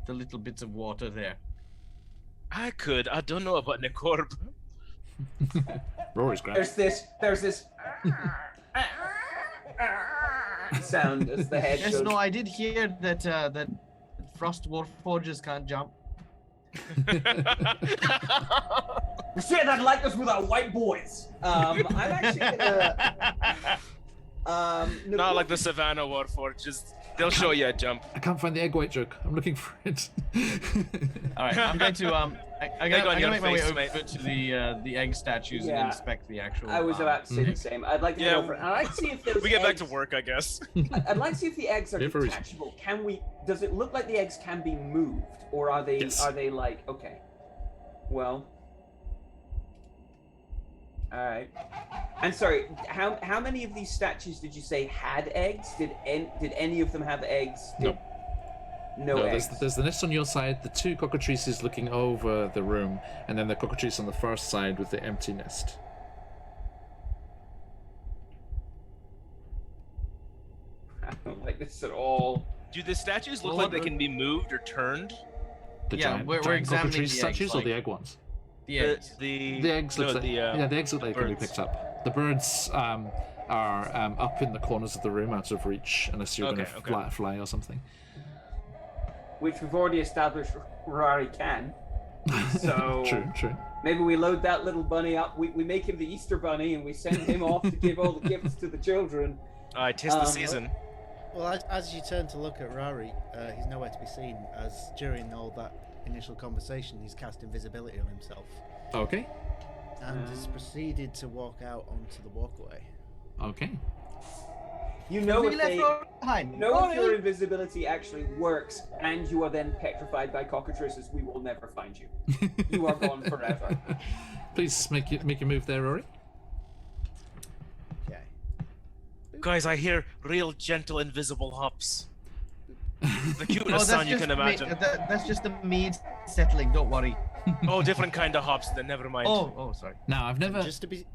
little bits of water there. I could. I don't know about Nekorb. Rory's great. There's this sound as the head Yes, goes. no, I did hear that that Frost Warforgers can't jump. We say that like this with our white boys. I'm actually gonna. Not like the Savannah Warford. Just they'll show you a jump. I can't find the egg white joke. I'm looking for it. All right, I'm going to I'm Egg on gonna your make my way face, over mate. to the egg statues Yeah. and inspect the actual. I was about to say the same. I'd like to Yeah. go for. I'd like to see if there's. We get back to eggs- work, I guess. I'd like to see if the eggs are Yeah, for a reason. detachable. Can we? Does it look like the eggs can be moved, or are they? Yes. Are they like okay? Well. All right. I'm sorry. How many of these statues did you say had eggs? Did any of them have eggs? Nope. No No, eggs. there's the nest on your side, the two cockatrices looking over the room, and then the cockatrice on the far side with the empty nest. I don't like this at all. Do the statues look Well, like they can be moved or turned? The Yeah, giant, we're giant examining cockatrice the eggs, statues or like- the egg ones? The eggs. The eggs no, look like yeah, the eggs look like they can be birds. picked up. The birds are up in the corners of the room, out of reach, unless you're Okay, going to fly or something. Which we've already established Rari can. So True. maybe we load that little bunny up. We make him the Easter bunny and we send him off to give all the gifts to the children. Tis the season. Well, as you turn to look at Rari, he's nowhere to be seen, as during all that initial conversation, he's cast invisibility on himself Okay. and has proceeded to walk out onto the walkway. Okay. You know We if left they Rory behind. know if Rory! your invisibility actually works and you are then petrified by cockatrices, we will never find you. You are gone forever. Please make your move there, Rory. Okay. Guys, I hear real gentle invisible hops. The Oh, cutest sound you can imagine. That's just the mead settling. Don't worry. Oh, different kind of hops. Then never mind. Oh, sorry. Now I've never got just to use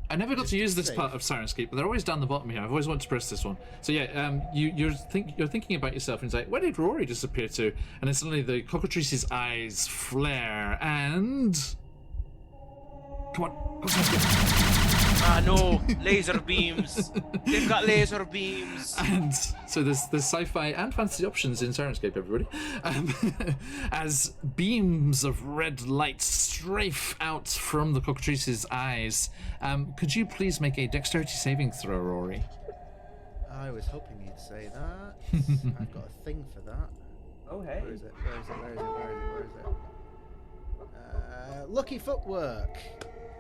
to be this safe. part of Sirenscape, but they're always down the bottom here. I've always wanted to press this one. So yeah, you're thinking about yourself and it's like, where did Rory disappear to? And then suddenly the cockatrice's eyes flare and come on. Ah, no, laser beams. They've got laser beams. And so there's sci-fi and fantasy options in Sirenscape, everybody. As beams of red light strafe out from the cockatrice's eyes. Could you please make a dexterity saving throw, Rory? I was hoping you'd say that. I've got a thing for that. Oh, hey. Where is it? Lucky footwork.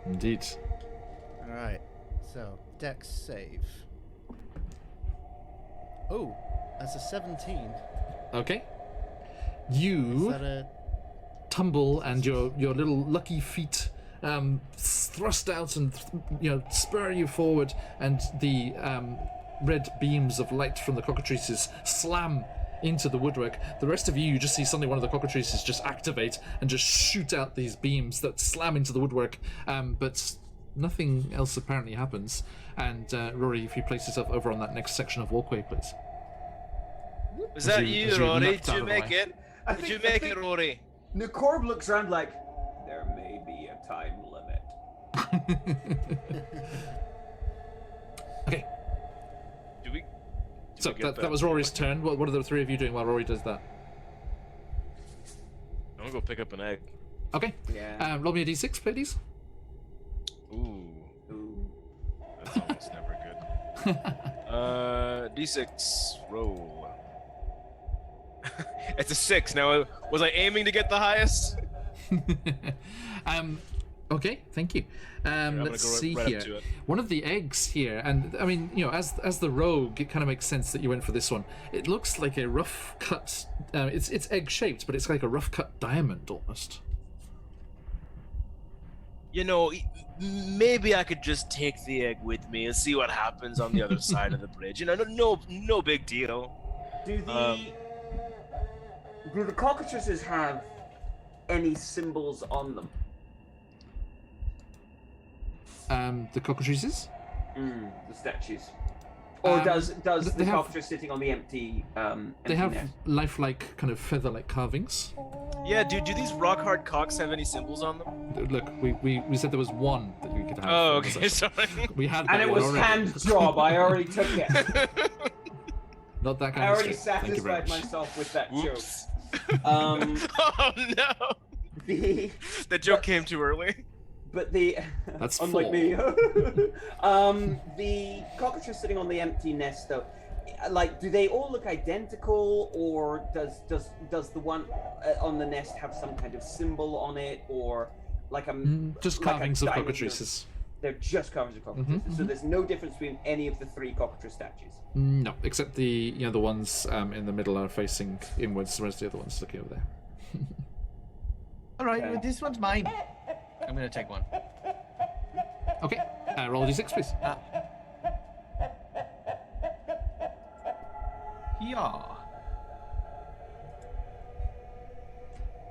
Indeed. Alright, so dex save. Oh, that's a 17. Okay. Is You that a... tumble and your little lucky feet thrust out and spur you forward, and the red beams of light from the cockatrices slam into the woodwork. The rest of you just see suddenly one of the cockatrices just activate and just shoot out these beams that slam into the woodwork, but nothing else apparently happens. And Rory, if you place yourself over on that next section of walkway, please. Was that as you, you Rory? leapt Did out you of the make way. it? I Did you think- I make think- it, Rory? Nicorb looks around like, there may be a time limit. Okay, Do we? so that was Rory's turn. What are the three of you doing while Rory does that? I'm gonna go pick up an egg. Okay, Yeah. roll me a d6, please. Ooh, Ooh. that's almost never good. D6 roll. It's a 6. Now, was I aiming to get the highest? Okay, thank you. gonna Let's go see right up here. to it. One of the eggs here, and I mean, as the rogue, it kind of makes sense that you went for this one. It looks like a rough cut. It's egg shaped, but it's like a rough cut diamond almost. Maybe I could just take the egg with me and see what happens on the other side of the bridge. No big deal. Do the cockatrices have any symbols on them? The cockatrices. The statues. Or does the they have- cockatrice sitting on the empty They have nest? lifelike kind of feather-like carvings. Yeah, do these rock hard cocks have any symbols on them? Look, we said there was one that we could have. Oh, for okay, this sorry. session. We had And that it one was already. hand job. I already took it. Not that kind I of already stuff. Thank you very satisfied much. myself with that Whoops. joke. Oh no! The The joke came too early. But the That's unlike 4. me, the cockroaches sitting on the empty nest though, like, do they all look identical, or does the one on the nest have some kind of symbol on it, or like a Just like a carvings of diamond or- cockatrices. They're just carvings of cockatrices. Mhm, So there's no difference between any of the 3 cockatrice statues. No, except the the ones in the middle are facing inwards. The rest of the other ones looking over there. All right, Okay. well, this one's mine. I'm gonna take one. Okay, roll d6, please. Yeah.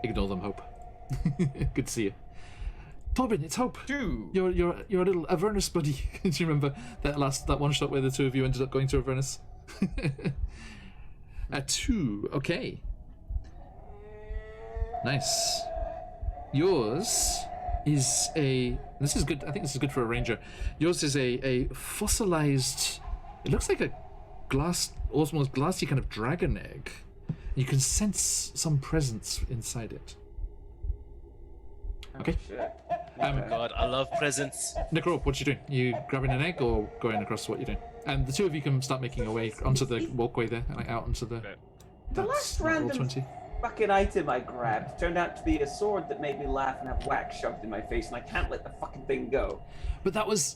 Ignore them, Hope. Good to see you. Tobin, it's Hope. 2. Your little Avernus buddy. Do you remember that one shot where the 2 of you ended up going to Avernus? A 2. Okay. Nice. Yours is a. This is good. I think this is good for a ranger. Yours is a fossilized. It looks like a glass, almost glassy kind of dragon egg. You can sense some presence inside it. Okay. Shit. God, I love presents. Nicorope, what you doing? You grabbing an egg or going across what you're doing? And the 2 of you can start making your way onto the walkway there, like out onto the. Okay. The That's last not roll random 20. fucking item I grabbed turned out to be a sword that made me laugh and have wax shoved in my face, and I can't let the fucking thing go. But that was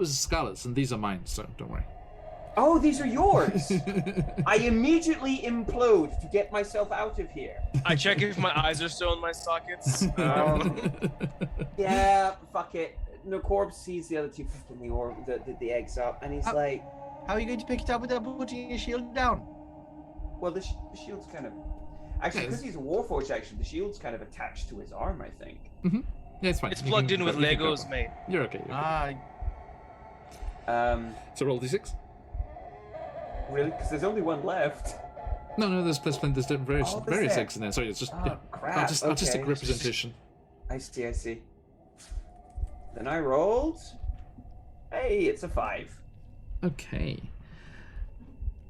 Scarlet's, and these are mine, so don't worry. Oh, these are yours! I immediately implode to get myself out of here. I check if my eyes are still in my sockets. Yeah, fuck it. No, Corb sees the other 2 picking the eggs up, and he's like, How are you going to pick it up without putting your shield down? well, the shield's kind of... Actually, because he's a Warforged, actually, the shield's kind of attached to his arm, I think. Yeah, it's fine. It's You plugged can- in with you can go Legos, for it. mate. You're okay. You're okay. So roll d6. Really? Because there's only one left. No, there's plenty. There's various Oh, there's that. eggs in there. Sorry, it's just Oh, crap. artistic Okay. representation. I see. Then I rolled. Hey, it's a 5. Okay.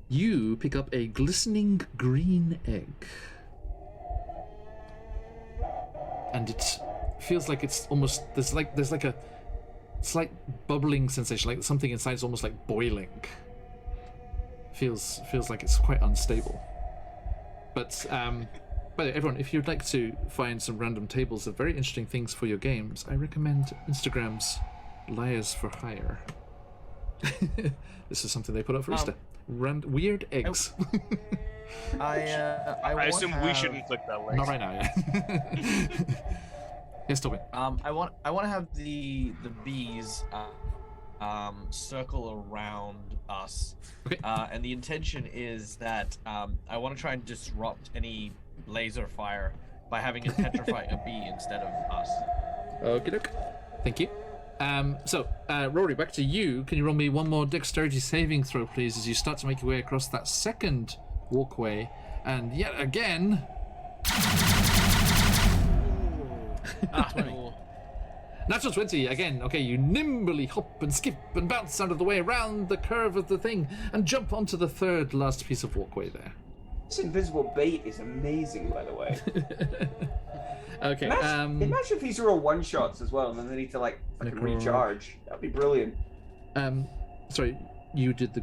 You pick up a glistening green egg. And it feels like it's almost there's like a slight bubbling sensation, like something inside is almost like boiling. Feels like it's quite unstable. But by the way, everyone, if you'd like to find some random tables of very interesting things for your games, I recommend Instagram's Liars for Hire. This is something they put up for Easter. Weird eggs. I assume we shouldn't click that link. Not right now, yeah. Yes, Tobin. I want to have the bees circle around us. Okay. And the intention is that I want to try and disrupt any laser fire by having it petrify a bee instead of us. Okay, doke. Thank you. So, Rory, back to you. Can you roll me one more dexterity saving throw, please, as you start to make your way across that second walkway, and yet again. Natural 20 again. Okay, you nimbly hop and skip and bounce out of the way around the curve of the thing and jump onto the third last piece of walkway there. This invisible bait is amazing, by the way. Okay. Imagine if these are all one-shots as well, and then they need to, like, fucking recharge. That'd be brilliant. Sorry, you did the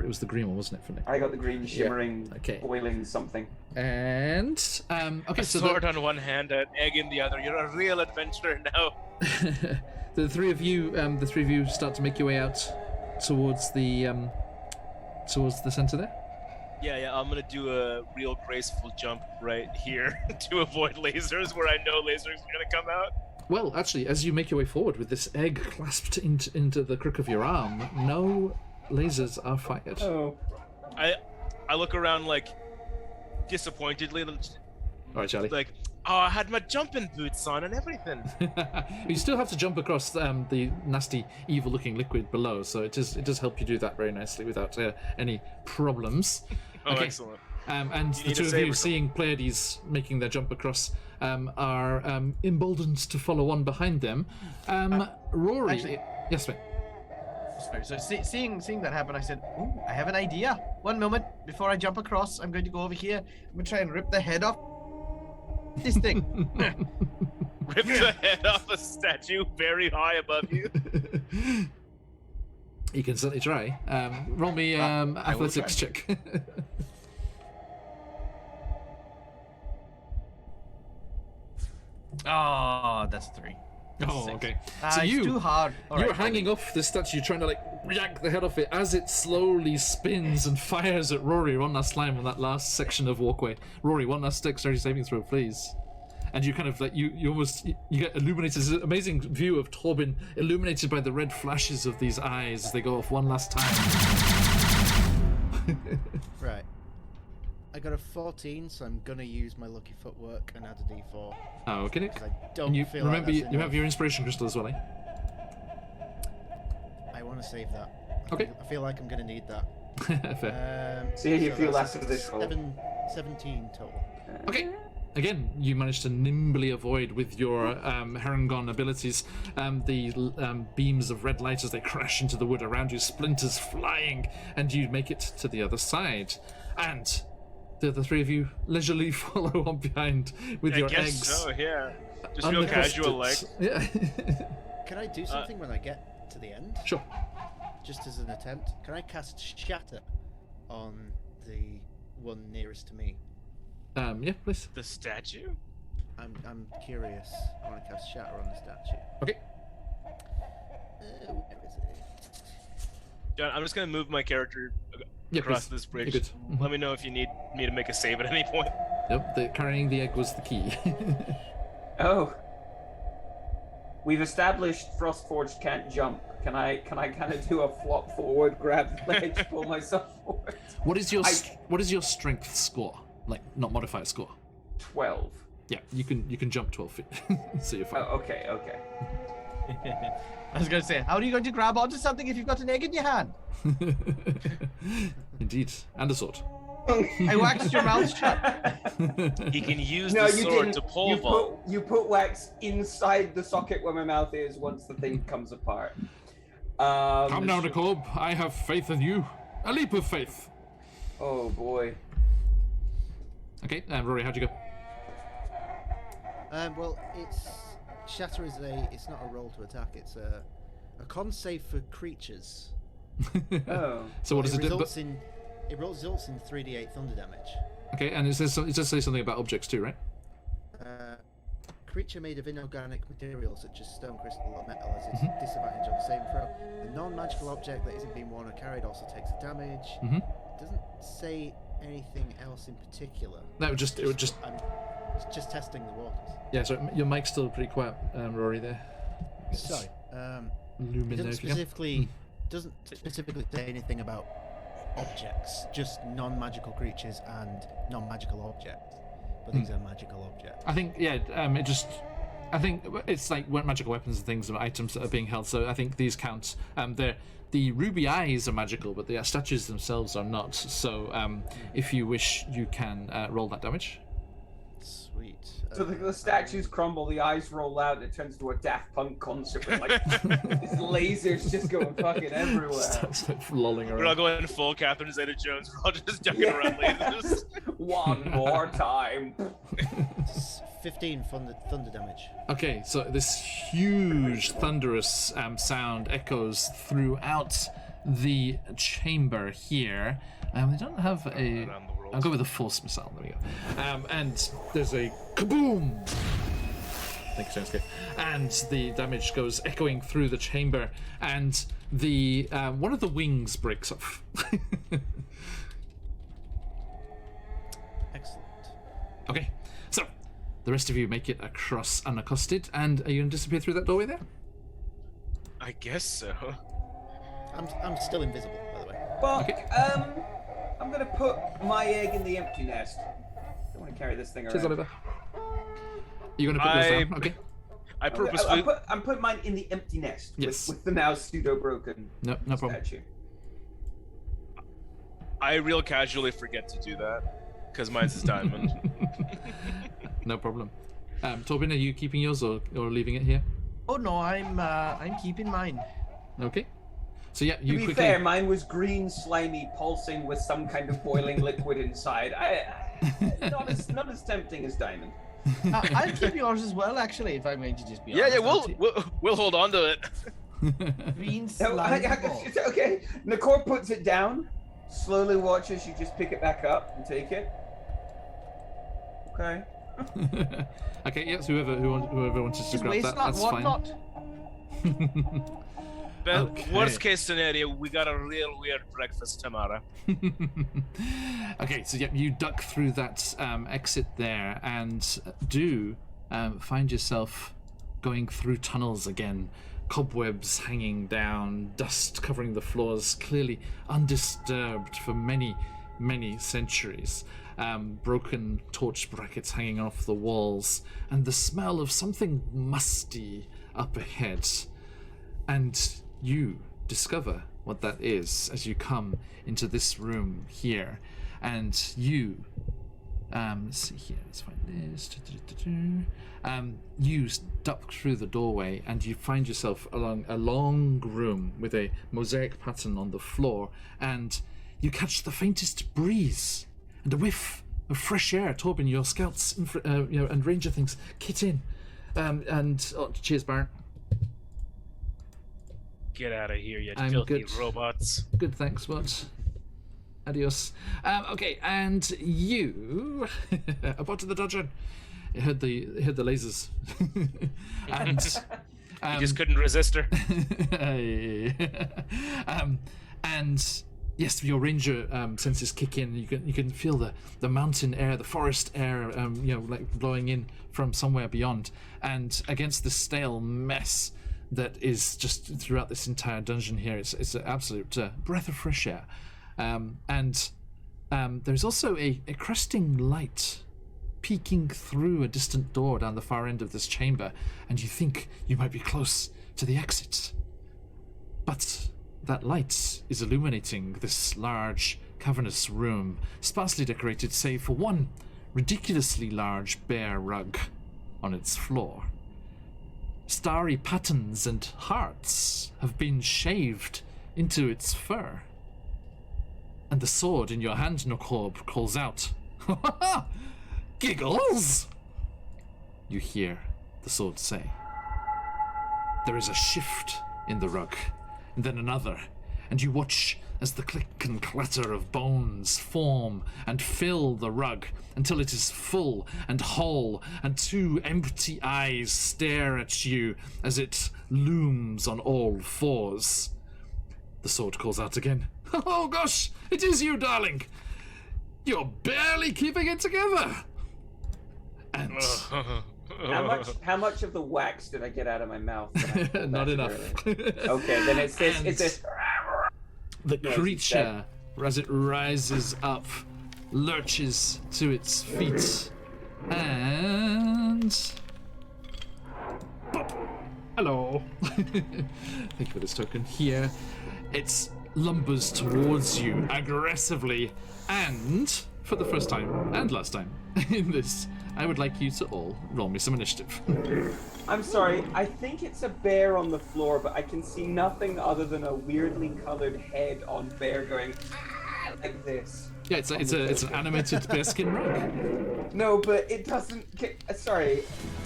it was the green one, wasn't it, for Nick? I got the green shimmering, Okay. boiling something. And okay, A so sword on one hand, an egg in the other. You're a real adventurer now. the three of you start to make your way out towards the center there. Yeah, I'm gonna do a real graceful jump right here to avoid lasers where I know lasers are gonna come out. Well, actually, as you make your way forward with this egg clasped into the crook of your arm, no lasers are fired. Oh. I look around like disappointedly, All right, Charlie. like, oh, I had my jumping boots on and everything. You still have to jump across the nasty, evil-looking liquid below, so it does help you do that very nicely without any problems. Oh, Okay. excellent. And the need two a of save you, or something? seeing Pleiades making their jump across, are emboldened to follow on behind them. Rory, actually- yes, mate. Sorry, so seeing that happen, I said, "Ooh, I have an idea. One moment, before I jump across, I'm going to go over here. I'm going to try and rip the head off this thing." rip the head off a statue very high above you. You can certainly try. Roll me athletics check. Oh, that's 3. Oh, 6. okay. So It's you too hard. All you're right, hanging off the statue, trying to like yank the head off it as it slowly spins and fires at Rory one last time on that last section of walkway. Rory, one last dexterity saving throw, please. And you kind of like you almost you get illuminated. There's an amazing view of Torben illuminated by the red flashes of these eyes as they go off one last time. Right. I got a 14, so I'm gonna use my lucky footwork and add a d4. Oh, okay. Because I don't And you feel remember like you that's have enough. your inspiration crystal as well, eh? I want to save that. Okay. I feel like I'm gonna need that. Fair. See how you so feel that's after this roll. 17 total. Okay. Again, you managed to nimbly avoid with your Herongon abilities the beams of red light as they crash into the wood around you, splinters flying, and you make it to the other side. And the three of you leisurely follow on behind with I your guess eggs. so, yeah. Just real casual, like. Yeah. Can I do something when I get to the end? Sure. Just as an attempt? Can I cast Shatter on the one nearest to me? Yeah, please. The statue? I'm curious. I want to cast Shatter on the statue. Okay. Where is it? John, I'm just gonna move my character Yeah, across please. this bridge. You're good. Let me know if you need me to make a save at any point. Yep, carrying the egg was the key. Oh. We've established Frostforged can't jump. Can I kind of do a flop forward, grab the ledge, pull myself forward? What is your strength score? Like, not modifier score. 12. Yeah, you can jump 12 feet, so you're fine. Oh, okay, okay. I was gonna say, how are you going to grab onto something if you've got an egg in your hand? Indeed, and a sword. I waxed your mouth shut. He can use No, the you sword didn't. to pole vault. You put wax inside the socket where my mouth is once the thing comes apart. Come now, Nicole. I have faith in you. A leap of faith. Oh boy. Okay, Rory, how'd you go? Well, Shatter is it's not a roll to attack. It's a con save for creatures. Oh. So what does it do? It results in 3d8 thunder damage. Okay, and it does say something about objects too, right? Creature made of inorganic materials such as stone, crystal, or metal has its disadvantage on saving throw. A non-magical object that isn't being worn or carried also takes a damage. Mhm. It doesn't say anything else in particular. It would just It's just testing the waters. yeah. So your mic's still pretty quiet, Rory. There. Sorry. Loom It in there doesn't if you can. doesn't specifically say anything about objects, just non-magical creatures and non-magical objects. But these are magical objects. I think I think it's like magical weapons and things and items that are being held. So I think these count. The ruby eyes are magical, but the statues themselves are not. So if you wish, you can roll that damage. Sweet. So the statues crumble, the eyes roll out, it turns into a Daft Punk concert with like these lasers just going fucking everywhere. Starts like lolling We're all around. going full Catherine Zeta-Jones. We're all just ducking around lasers. One more time. 15 thunder damage. Okay, so this huge thunderous sound echoes throughout the chamber here. They don't have a. Around the world. I'll go with a force missile. There we go. And there's a kaboom. Thank you, Soundscape. And the damage goes echoing through the chamber, and the one of the wings breaks off. Excellent. Okay, so the rest of you make it across unaccosted, and are you going to disappear through that doorway there? I guess so. I'm still invisible, by the way. Well, Okay. I'm gonna put my egg in the empty nest. I don't want to carry this thing Cheers, around. Oliver. You're going to put yours down? Okay. I purposely. I'm putting mine in the empty nest Yes. with the now pseudo broken No problem. statue. I real casually forget to do that because mine's is diamond. No problem. Torben, are you keeping yours or leaving it here? Oh no, I'm keeping mine. Okay. So yeah, To you be quickly. fair, mine was green, slimy, pulsing with some kind of boiling liquid inside. Not as tempting as diamond. I'll keep yours as well, actually, if I may just be Yeah, honest. yeah, we'll hold on to it. Green No, slime ball. okay. Nakor puts it down, slowly watches you just pick it back up and take it. Okay. Okay, yes, whoever wants to Just grab waste that, not, that's want fine. not. Okay. Worst case scenario, we got a real weird breakfast tomorrow. Okay, so yeah, you duck through that exit there and do find yourself going through tunnels again. Cobwebs hanging down, dust covering the floors, clearly undisturbed for many, many centuries. Broken torch brackets hanging off the walls, and the smell of something musty up ahead. And you discover what that is as you come into this room here. And you let's see here, let's find this. You duck through the doorway and you find yourself along a long room with a mosaic pattern on the floor, and you catch the faintest breeze and a whiff of fresh air. Torben, your scouts and ranger things kit in. Cheers, Baron. Get out of here, you I'm filthy good. robots. Good, thanks, what? Adios. Okay, and you about to the dungeon. It heard the lasers, and You just couldn't resist her. and yes, your ranger senses kick in. You can feel the mountain air, the forest air, like blowing in from somewhere beyond, and against the stale mess that is just throughout this entire dungeon here. It's an absolute breath of fresh air. And there's also a cresting light peeking through a distant door down the far end of this chamber, and you think you might be close to the exit. But that light is illuminating this large, cavernous room, sparsely decorated save for one ridiculously large bare rug on its floor. Starry patterns and hearts have been shaved into its fur. And the sword in your hand, Nokorb, calls out, "Ha ha ha! Giggles!" You hear the sword say. There is a shift in the rug, and then another, and you watch as the click and clatter of bones form and fill the rug until it is full and whole, and two empty eyes stare at you as it looms on all fours. The sword calls out again. "Oh gosh, it is you, darling! You're barely keeping it together!" And How much of the wax did I get out of my mouth? not enough. Okay, then it's this. It's this. The No, creature, as it rises up, lurches to its feet, and... Hello. Thank you for this token. Here, it lumbers towards you aggressively, and for the first time and last time in this, I would like you to all roll me some initiative. I'm sorry, I think it's a bear on the floor, but I can see nothing other than a weirdly colored head on bear going like this. Yeah, it's an animated bearskin rug. No, but it doesn't. Sorry.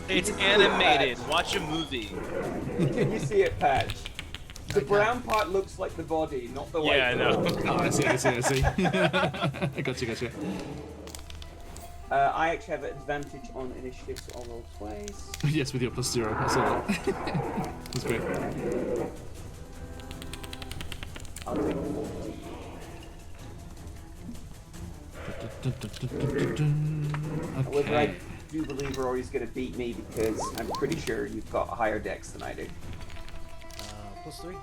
It's Can you see it, animated. Patch? Watch a movie. Can you see it, Patch? The brown part looks like the body, not the white. Yeah, I know. Oh, I see. I got you. I actually have advantage on initiative, so I'll roll twice. Yes, with your +0. I saw that. That's great. I'll take 14. Whether I Okay. do believe we're always going to beat me because I'm pretty sure you've got higher dex than I do. +3?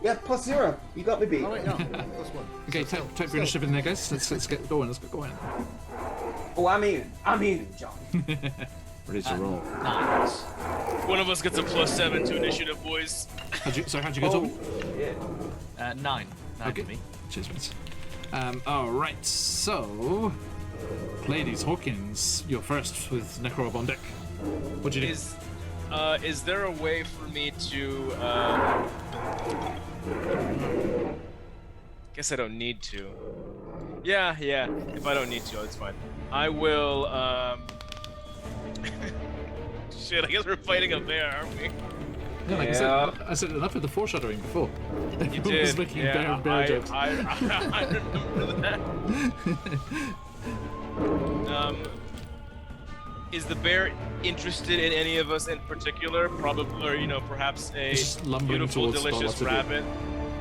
Yeah, +0. You got me beat. Oh wait, no, +1. Okay, type your initiative in there, guys. Let's get going. Let's get going. Oh, I'm in, John. Ready to roll. Nice. One of us gets a +7 to initiative, boys. How'd you go, Toby? Yeah. 9. 9 Okay. for me. Cheers, mates. Alright, so... Ladies Hawkins, you're first with Necro on deck. What'd you do? Is there a way for me to, guess I don't need to. Yeah, if I don't need to, it's fine. I will, Shit, I guess we're fighting a bear, aren't we? Yeah, like I said enough of the foreshadowing before. You Everyone was did. making Yeah, bear jokes. I remember that. Is the bear interested in any of us in particular? Probably, or perhaps a It's just lumbering beautiful, towards delicious Scarlet. rabbit.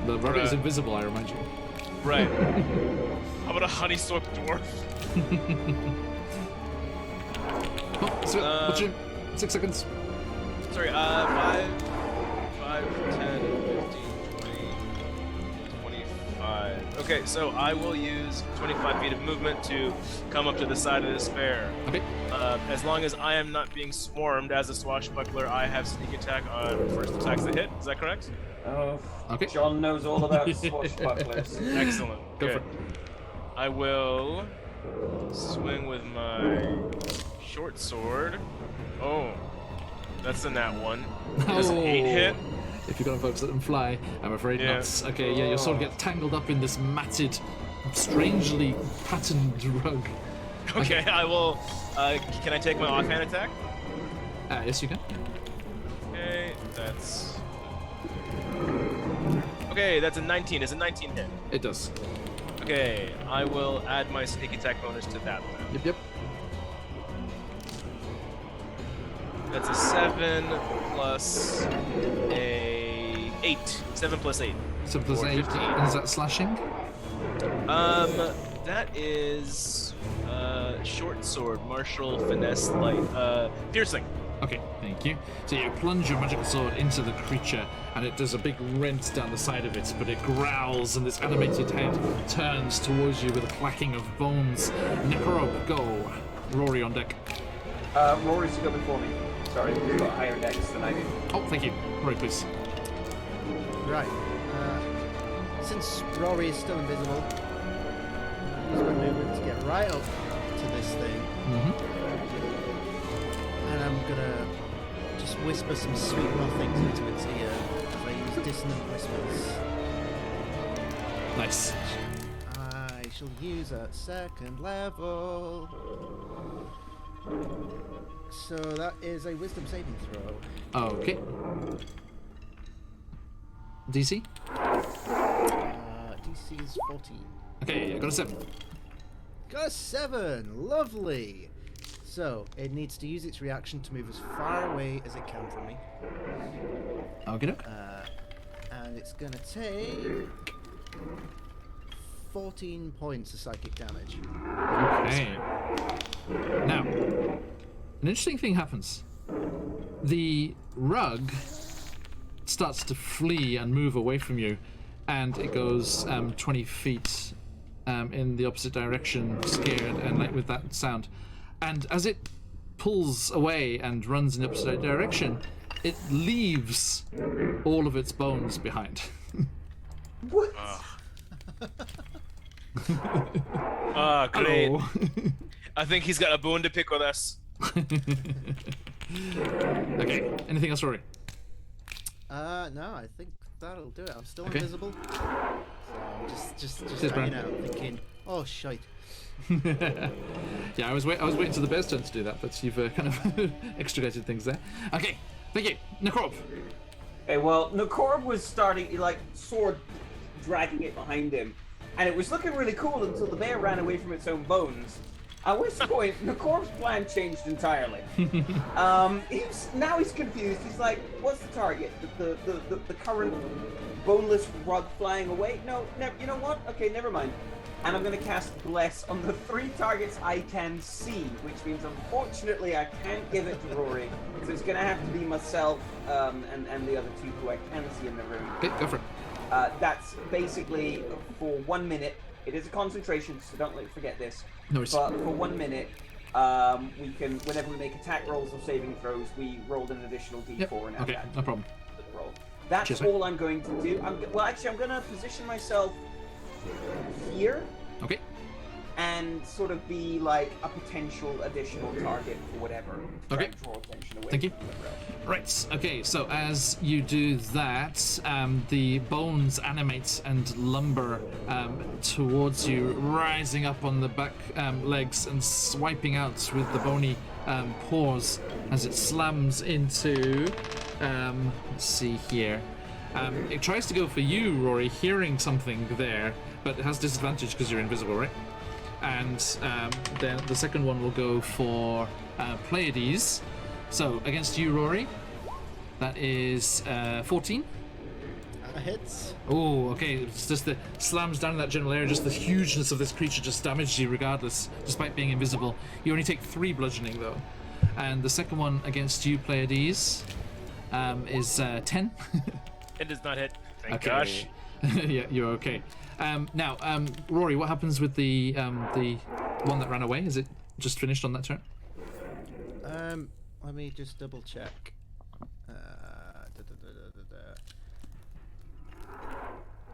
The rabbit is Right. invisible, I remind you. Right. How about a honeysoaked dwarf? Oh, so, watch him. 6 seconds. Sorry, 5, 10, 15, 20, 25. Okay, so I will use 25 feet of movement to come up to the side of this bear. Okay. As long as I am not being swarmed as a swashbuckler, I have sneak attack on first attacks that hit. Is that correct? Oh, Okay. John knows all about swashbucklers. Excellent. Go Okay. for it. I will swing with my short sword. Oh, that's a nat 1. Does an 8 hit? If you're going to focus it and fly, I'm afraid Yeah. not. Okay, yeah, your sword gets tangled up in this matted, strangely patterned rug. Okay, I will. Can I take my offhand attack? Yes, you can. Okay, that's. Okay, that's a 19. Is a 19 hit? It does. Okay, I will add my sneak attack bonus to that then. Yep. That's a 7 plus a 8. 7 plus 8. So plus Or 8. 15. And is that slashing? That is short sword, martial finesse light, piercing. Okay, thank you. So you plunge your magical sword into the creature, and it does a big rent down the side of it, but it growls, and this animated head turns towards you with a clacking of bones. Necrob, go. Rory on deck. Rory's to go before me. Sorry, he's got higher decks than I do. Oh, thank you. Rory, please. Right. Since Rory is still invisible, use my movement to get right up to this thing, and I'm gonna just whisper some sweet nothings into its ear as I use dissonant whispers. Nice. I shall use at 2nd level. So that is a wisdom saving throw. Okay. DC? DC is 14. Okay, I got a 7. Got a 7! Lovely! So, it needs to use its reaction to move as far away as it can from me. Okay. And it's gonna take 14 points of psychic damage. Okay. Now, an interesting thing happens. The rug starts to flee and move away from you, and it goes 20 feet in the opposite direction, scared and like with that sound. And as it pulls away and runs in the opposite direction, it leaves all of its bones behind. What? Ah, great. Hello. I think he's got a bone to pick with us. Okay, anything else, Rory? No, I think that'll do it. I'm still invisible. So I'm just Cheers, hanging Brian. out thinking, oh, shite. Yeah, I was waiting to the bear's turn to do that, but you've kind of extricated things there. Okay, thank you. Necrob. Okay, well, Nakorb was starting, like, sword dragging it behind him, and it was looking really cool until the bear ran away from its own bones. At which point, Nakorb's plan changed entirely. Now he's confused. He's like, what's the target? The current boneless rug flying away? No, you know what? Okay, never mind. And I'm going to cast Bless on the 3 targets I can see, which means unfortunately I can't give it to Rory. So it's going to have to be myself and the other 2 who I can see in the room. Okay, go for it. That's basically for 1 minute. It is a concentration, so don't forget this. No worries. But for 1 minute, we can, whenever we make attack rolls or saving throws, we rolled an additional d4 Yep. and add Okay, that no problem. to the roll. That's Cheers, mate. all I'm going to do. Well, actually, I'm going to position myself here Okay. and sort of be like a potential additional target for whatever. Try Okay. and draw attention away Thank you. from whatever else. Right, okay, so as you do that, the bones animate and lumber towards you, rising up on the back legs and swiping out with the bony pours as it slams into. Let's see here. It tries to go for you, Rory, hearing something there, but it has disadvantage because you're invisible, right? And then the second one will go for Pleiades. So against you, Rory, that is 14. That hits. Oh, okay. It's just the slams down in that general area. Just the hugeness of this creature just damaged you regardless, despite being invisible. You only take 3 bludgeoning though. And the second one against you, Pleiades, is 10. It does not hit. Thank Okay. gosh. Yeah, you're okay. Now, Rory, what happens with the one that ran away? Is it just finished on that turn? Let me just double check.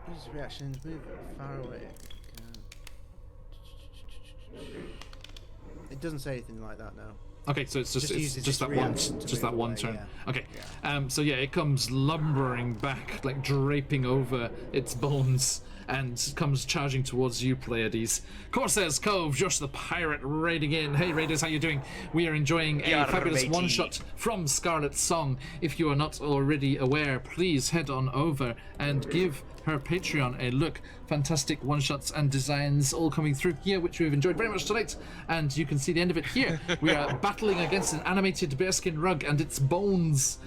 Use reactions, move far away. It doesn't say anything like that now. Okay, so it's just uses just its that one reaction to just move that one away, turn. yeah. Okay. So yeah, it comes lumbering back, like draping over its bones, and comes charging towards you, Pleiades. Corsair's Cove, Josh the pirate raiding in. Hey raiders, how you doing? We are enjoying a Yarr, fabulous matey. one-shot from Scarlet's song. If you are not already aware, please head on over and give her Patreon a look. Fantastic one-shots and designs all coming through here, which we've enjoyed very much tonight, and you can see the end of it here. We are battling against an animated bearskin rug and its bones.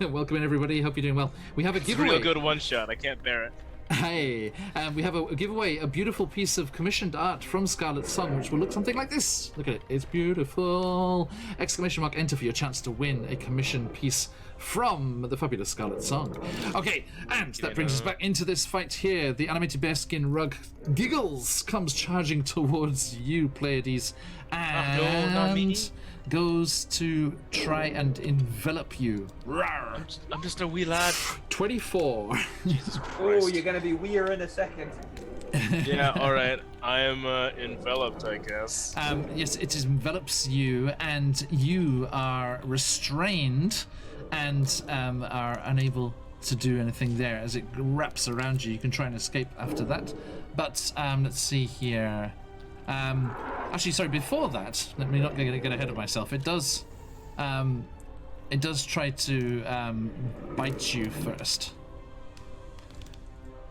Welcome in, everybody. Hope you're doing well. We have a It's a giveaway. real good one shot. I can't bear it. Hey, we have a giveaway, a beautiful piece of commissioned art from Scarlet's Song, which will look something like this. Look at it, it's beautiful! Exclamation mark, enter for your chance to win a commissioned piece from the fabulous Scarlet Song. Okay, and that brings us back into this fight here. The animated bearskin rug Giggles comes charging towards you, Pleiades, and not me. goes to try and envelop you. Rawr. I'm just a wee lad. 24. Jesus Oh, Christ. you're gonna be weird in a second. Yeah, alright. I am enveloped, I guess. Yes, it envelops you, and you are restrained and are unable to do anything there as it wraps around you. You can try and escape after that. But let's see here. Actually, sorry, before that, let me not get ahead of myself. It does try to bite you first.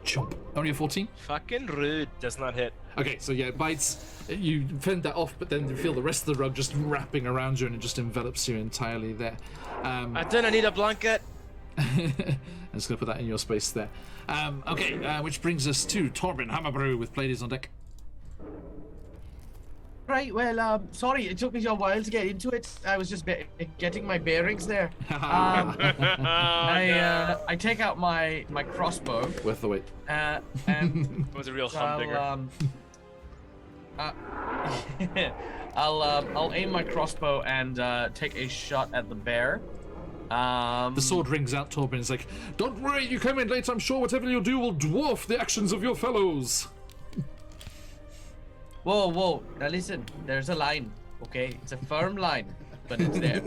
Chomp. Only a 14? Fucking rude. Does not hit. Okay, so yeah, it bites. You fend that off, but then you feel the rest of the rug just wrapping around you, and it just envelops you entirely there. I don't need a blanket. I'm just gonna put that in your space there. Okay, which brings us to Torben Hammerbrew with Pleiades on deck. Right, well, sorry, it took me a while to get into it. I was just getting my bearings there. I take out my crossbow. Worth the wait. And It was a real humdinger. I'll aim my crossbow and take a shot at the bear. The sword rings out, Torben. It's like, don't worry, you came in late. I'm sure whatever you do will dwarf the actions of your fellows. Whoa! Now listen, there's a line, okay? It's a firm line, but it's there.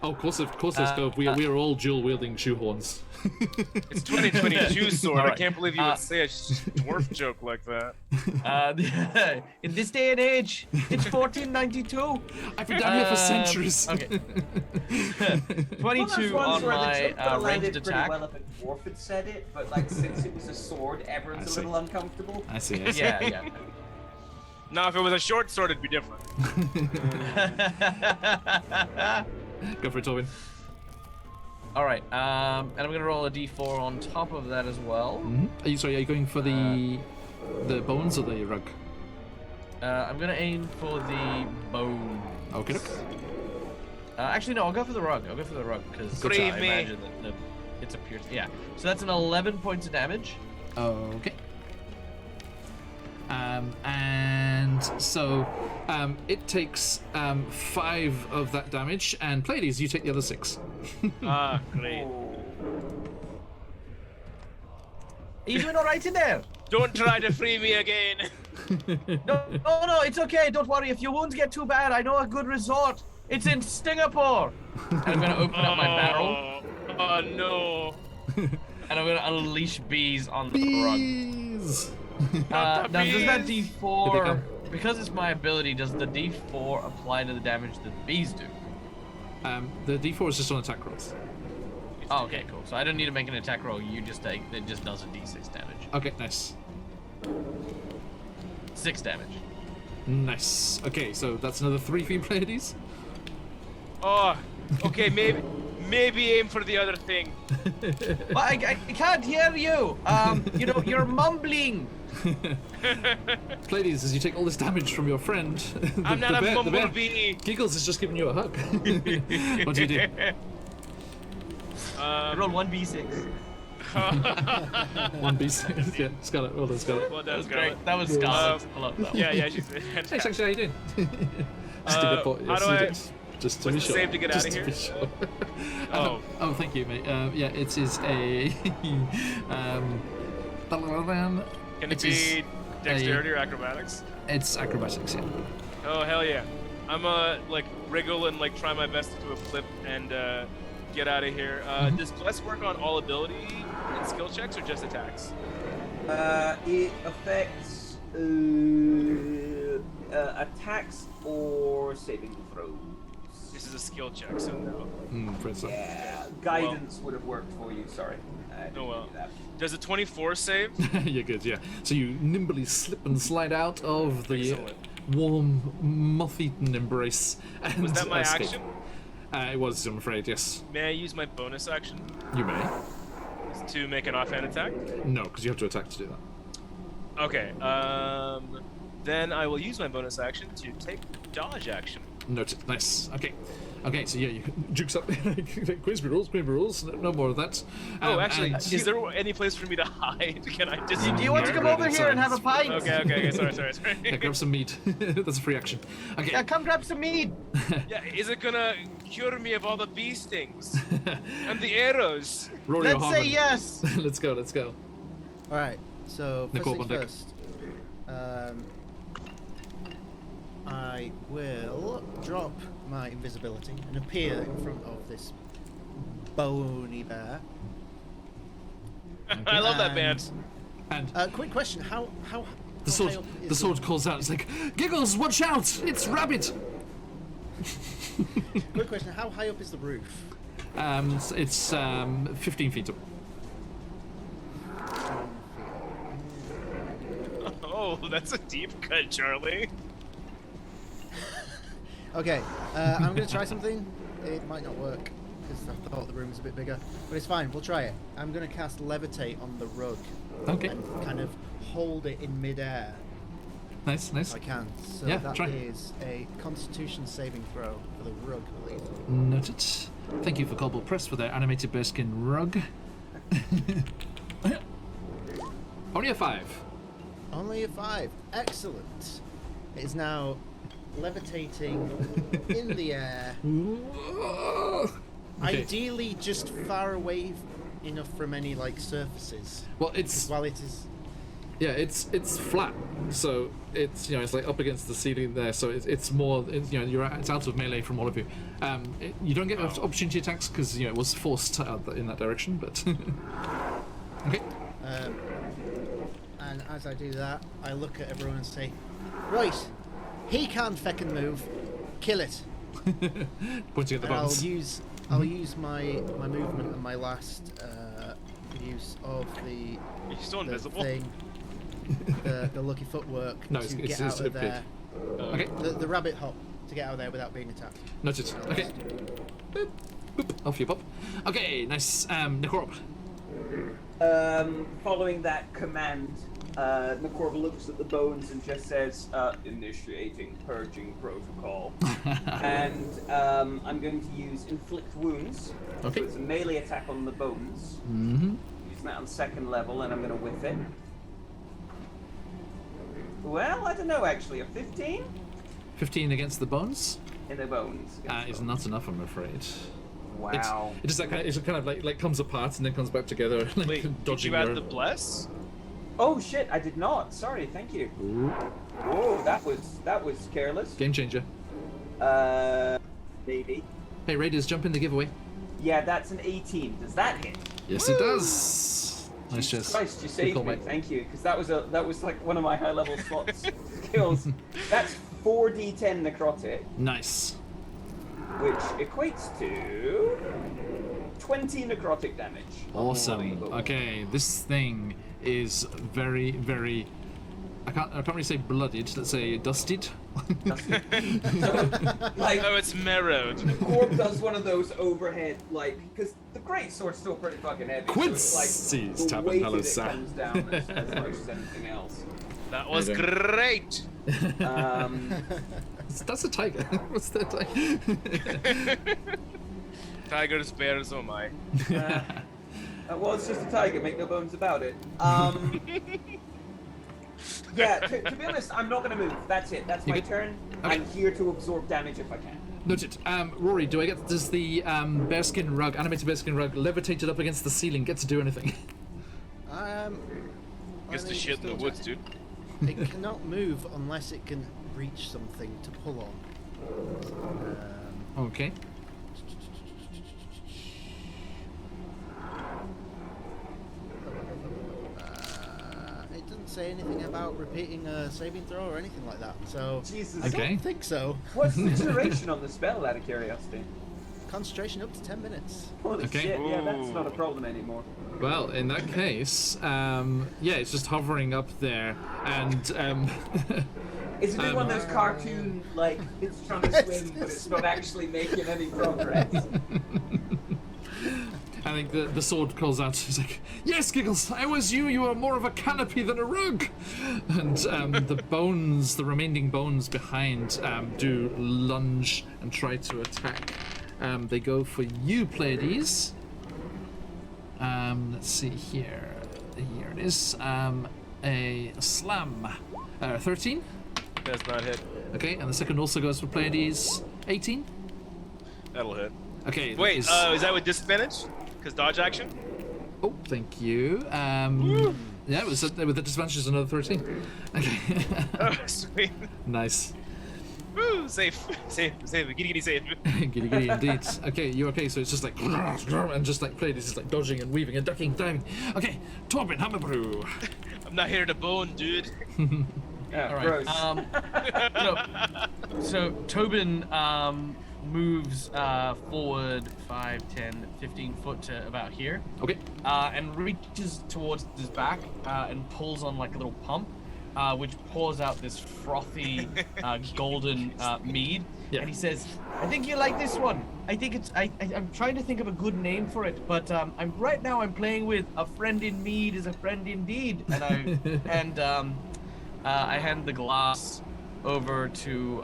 Oh, of course, let's go. We are all dual-wielding shoehorns. It's 2022 sword. I Alright. can't believe you would say a dwarf joke like that. In this day and age, it's 1492. I've been down here for centuries. Okay. Well, 22 on my ranged pretty attack. well if a dwarf had said it, but like since it was a sword, everyone's I a see. little uncomfortable. I see. Yeah. Now, if it was a short sword, it'd be different. Go for it, Torben. All right. And I'm gonna roll a d4 on top of that as well. Are you going for the bones or the rug? I'm gonna aim for the bone. Okay. Actually, no. I'll go for the rug. Because Free I me. imagine that it's a pierce. Yeah. So that's an 11 points of damage. Okay. And so it takes 5 of that damage, and Pleiades, you take the other 6. Ah, great. Are you doing all right in there? Don't try to free me again. No, it's okay. Don't worry. If your wounds get too bad, I know a good resort. It's in Singapore. And I'm gonna open up my barrel, Oh no. and I'm gonna unleash bees on the rug. Bees! Now, does that Here they D4? come. Because it's my ability, does the D4 apply to the damage that the bees do? The D4 is just on attack rolls. Oh, okay, cool. So I don't need to make an attack roll. You just take it. Just does a D6 damage. Okay, nice. 6 damage. Nice. Okay, so that's another 3 for you, Pleiades. Oh, okay, maybe aim for the other thing. But I can't hear you. You know, you're mumbling. Pleiades, as you take all this damage from your friend, I'm not a the bear, bumblebee. Giggles is just giving you a hug. What do you do? I rolled 1d6. 1b6. Yeah, Scarlet. Well done, Scarlet. Well, that was Great. great. That was Scarlet. I love that one. Yeah, she's Hey, fantastic. Saxon, how you doing? Just to report. how Yes, do you I- did. Just to be what's the sure. save to get Just outta to be here? sure. Oh. Thank you, mate. Yeah, it is a. Can it it is be dexterity or acrobatics? It's acrobatics, yeah. Oh hell yeah! I'm like wriggle and like try my best to do a flip and get out of here. Does Bless work on all ability and skill checks or just attacks? It affects attacks or saving throws. This is a skill check, so no. For instance. Yeah, guidance would have worked for you. Sorry. I didn't Oh well. do that. Does a 24 save? You're good, yeah. So you nimbly slip and slide out of the Excellent. warm, moth-eaten embrace. And Was that my escape. action? It was, I'm afraid, yes. May I use my bonus action You may. to make an offhand attack? No, because you have to attack to do that. Okay. Then I will use my bonus action to take dodge action. Noted. Nice. Okay. Okay, so yeah, you jukes up. Quizby rules. No more of that. Oh, actually, and is there any place for me to hide? Can I just? Do you want to come over here and have a pint? Okay. Sorry. Yeah, grab some meat. That's a free action. Okay. Yeah, come grab some meat. Yeah, is it gonna cure me of all the bee stings and the arrows? Rory Let's say O'Harmon. yes. Let's go. All right. So first Nicole things Bondick. first. I will drop my invisibility and appear in front of this bony bear. I love that band. And Quick question: How the high sword, up the is sword calls out. It's like, Giggles, watch out! It's Rabbit. Quick question: How high up is the roof? It's 15 feet up. Oh, that's a deep cut, Charlie. Okay, I'm gonna try something. It might not work because I thought the room was a bit bigger, but it's fine. We'll try it. I'm gonna cast levitate on the rug Okay. and kind of hold it in midair Nice. if I can. So Yeah, that try. is a Constitution saving throw for the rug, I believe. Noted. Thank you for Cobble Press for their animated bearskin rug. Only a 5. Only a 5. Excellent. It is now levitating in the air. Okay. Ideally, just far away enough from any like surfaces. Well, it's While it is. yeah, it's flat, so it's it's like up against the ceiling there, so it's more it's out of melee from all of you. You don't get opportunity attacks because it was forced out in that direction, but okay. And as I do that, I look at everyone and say, "Right, he can't feckin' move. Kill it." Pointing at the And buttons. I'll use my movement and my last use of the You're still the invisible. thing, the lucky footwork No, to it's get out of appeared. there. Okay, The rabbit hop to get out of there without being attacked. noted. Okay. Boop, boop. Off you pop. Okay, nice. Necrob. Following that command, Nakorva looks at the bones and just says, initiating purging protocol. And I'm going to use inflict wounds. Okay. So it's a melee attack on the bones. Mm-hmm. Using that on 2nd level, and I'm going to whiff it. Well, I don't know actually. A 15? 15 against the bones In the bones. Against is bones. not enough, I'm afraid. Wow. It just it kind of like comes apart and then comes back together. Like Wait, did dodging you add your- the bless? Oh shit! I did not. Sorry. Thank you. Ooh, Whoa, that was careless. game changer. Maybe. Hey Raiders, jump in the giveaway. Yeah, that's an 18. Does that hit? Yes, it does. Nice, Jesus Jess. Christ, you Good saved call, me. mate. Thank you, because that was like one of my high level slots. deals. That's 4d10 necrotic, Nice. which equates to 20 necrotic damage. Awesome. Unbelievable. Okay, this thing is very, very. I can't really say bloodied. Let's say dusted. Like, Oh, it's marrowed. Corb does one of those overhead, like, because the great sword's still pretty fucking heavy. Quincy's So it's like tapping the weight hello, of it sir. comes down as much as anything else. That was I don't- great. That's a tiger. What's that tiger? Tigers, bears, oh my. Well, it's just a tiger, make no bones about it. Yeah, to be honest, I'm not going to move. That's it. That's You my good? turn. Okay. I'm here to absorb damage if I can. Noted. Rory, does the bearskin rug, animated bearskin rug, levitated up against the ceiling, get to do anything? Gets the I shit in the still woods, dude. It cannot move unless it can reach something to pull on. Okay. It doesn't say anything about repeating a saving throw or anything like that, so Jesus. I Okay. don't think so. What's the duration on the spell, out of curiosity? Concentration up to 10 minutes. Holy Okay. shit, yeah, that's Ooh. not a problem anymore. Well, in that case, yeah, it's just hovering up there, and Is it one of those cartoon, like, it's trying to swim, but it's not actually making any progress? I think the sword calls out. He's like, "Yes, Giggles, I was you. You are more of a canopy than a rug." And the remaining bones behind, do lunge and try to attack. They go for you, Pleiades. Let's see here. Here it is. A slam. 13. Does not hit. Okay, and the second also goes for Pleiades. 18. That'll hit. Okay. that Wait, is- is that with disadvantage? Because dodge action? Oh, thank you. Yeah, it was with the disadvantage is another 13. Okay. Oh, sweet. Nice. Woo, safe. Giddy safe. Giddy giddy indeed. Okay, you okay? So it's just like and just like Pleiades is like dodging and weaving and ducking, diving. Okay, Torben Hammerbrew. I'm not here to bone, dude. Yeah, All right. gross. So Tobin moves forward 5, 10, 15 foot to about here, Okay. and reaches towards his back and pulls on like a little pump, which pours out this frothy golden mead. Yeah. And he says, "I think you like this one. I think it's. I'm trying to think of a good name for it, but I'm right now. I'm playing with a friend in mead is a friend indeed." And I hand the glass over to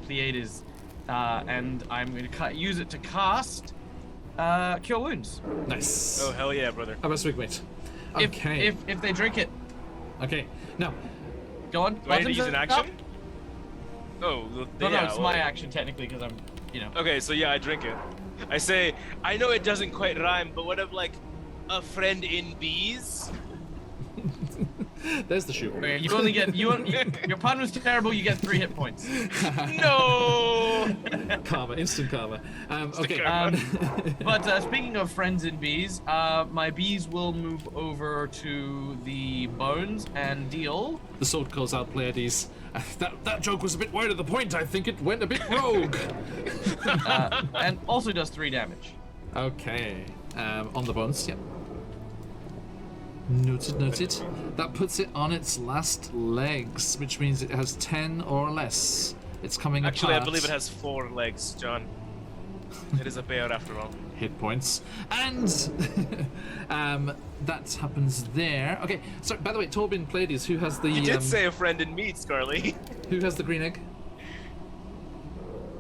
Pleiades, and I'm going to use it to cast Cure Wounds. Nice. Oh, hell yeah, brother. How about Swig, mate? Okay. If they drink it, Okay. Now, go on. Do I need to use Buttons an are action? up. Oh, No, yeah, no, it's well- my action technically because I'm, Okay, so yeah, I drink it. I say, I know it doesn't quite rhyme, but what if, like, a friend in bees? there's the shoe. Okay, you only get your pun was terrible. You get 3 hit points. No! Karma, instant karma. Okay. karma. But speaking of friends in bees, my bees will move over to the bones and deal. The sword calls out Pleiades. That joke was a bit wide of the point. I think it went a bit rogue. And also does 3 damage. Okay. On the bones. Yep. Noted. That puts it on its last legs, which means it has 10 or less. It's coming Actually, I apart. believe it has 4 legs, John. It is a bear after all. Hit points. And that happens there. Okay, so by the way, Torben Pleiades, who has the You did say a friend in meat, Scarlet. who has the green egg?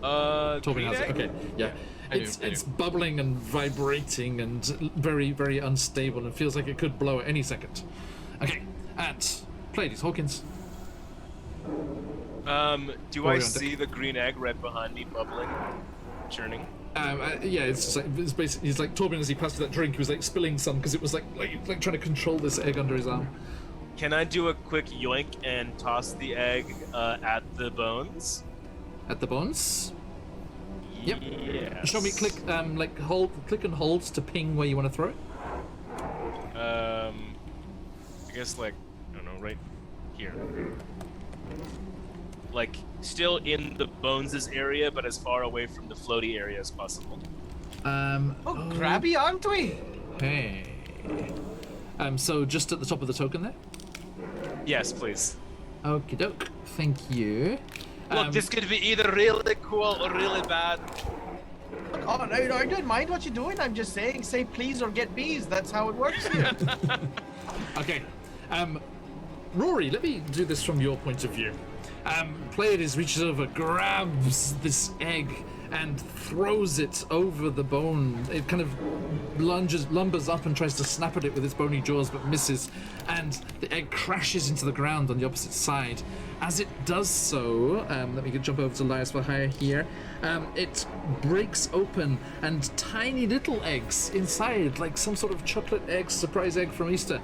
Torben Green has it. egg? Okay, yeah. I do, It's bubbling and vibrating and very, very unstable and feels like it could blow at any second. Okay, and Pleiades, Hawkins. Do Or I on see the green egg right behind me bubbling, churning? Yeah, it's just like it's basically he's like Torben as he passed that drink. He was like spilling some because it was like trying to control this egg under his arm. Can I do a quick yoink and toss the egg at the bones? At the bones. Yep. Yes. Show me click click and hold to ping where you want to throw it. I guess like I don't know, right here. like still in the bones' area, but as far away from the floaty area as possible. Grabby, aren't we? Hey. So just at the top of the token there? Yes, please. Okie doke. Thank you. Look, this could be either really cool or really bad. Oh, no, I don't mind what you're doing. I'm just saying, say please or get bees. That's how it works here. Okay. Rory, let me do this from your point of view. Pleiades reaches over, grabs this egg, and throws it over the bone. It kind of lumbers up and tries to snap at it with its bony jaws, but misses, and the egg crashes into the ground on the opposite side. As it does so, let me jump over to Laius Vahaya here. It breaks open, and tiny little eggs inside, like some sort of chocolate egg, surprise egg from Easter.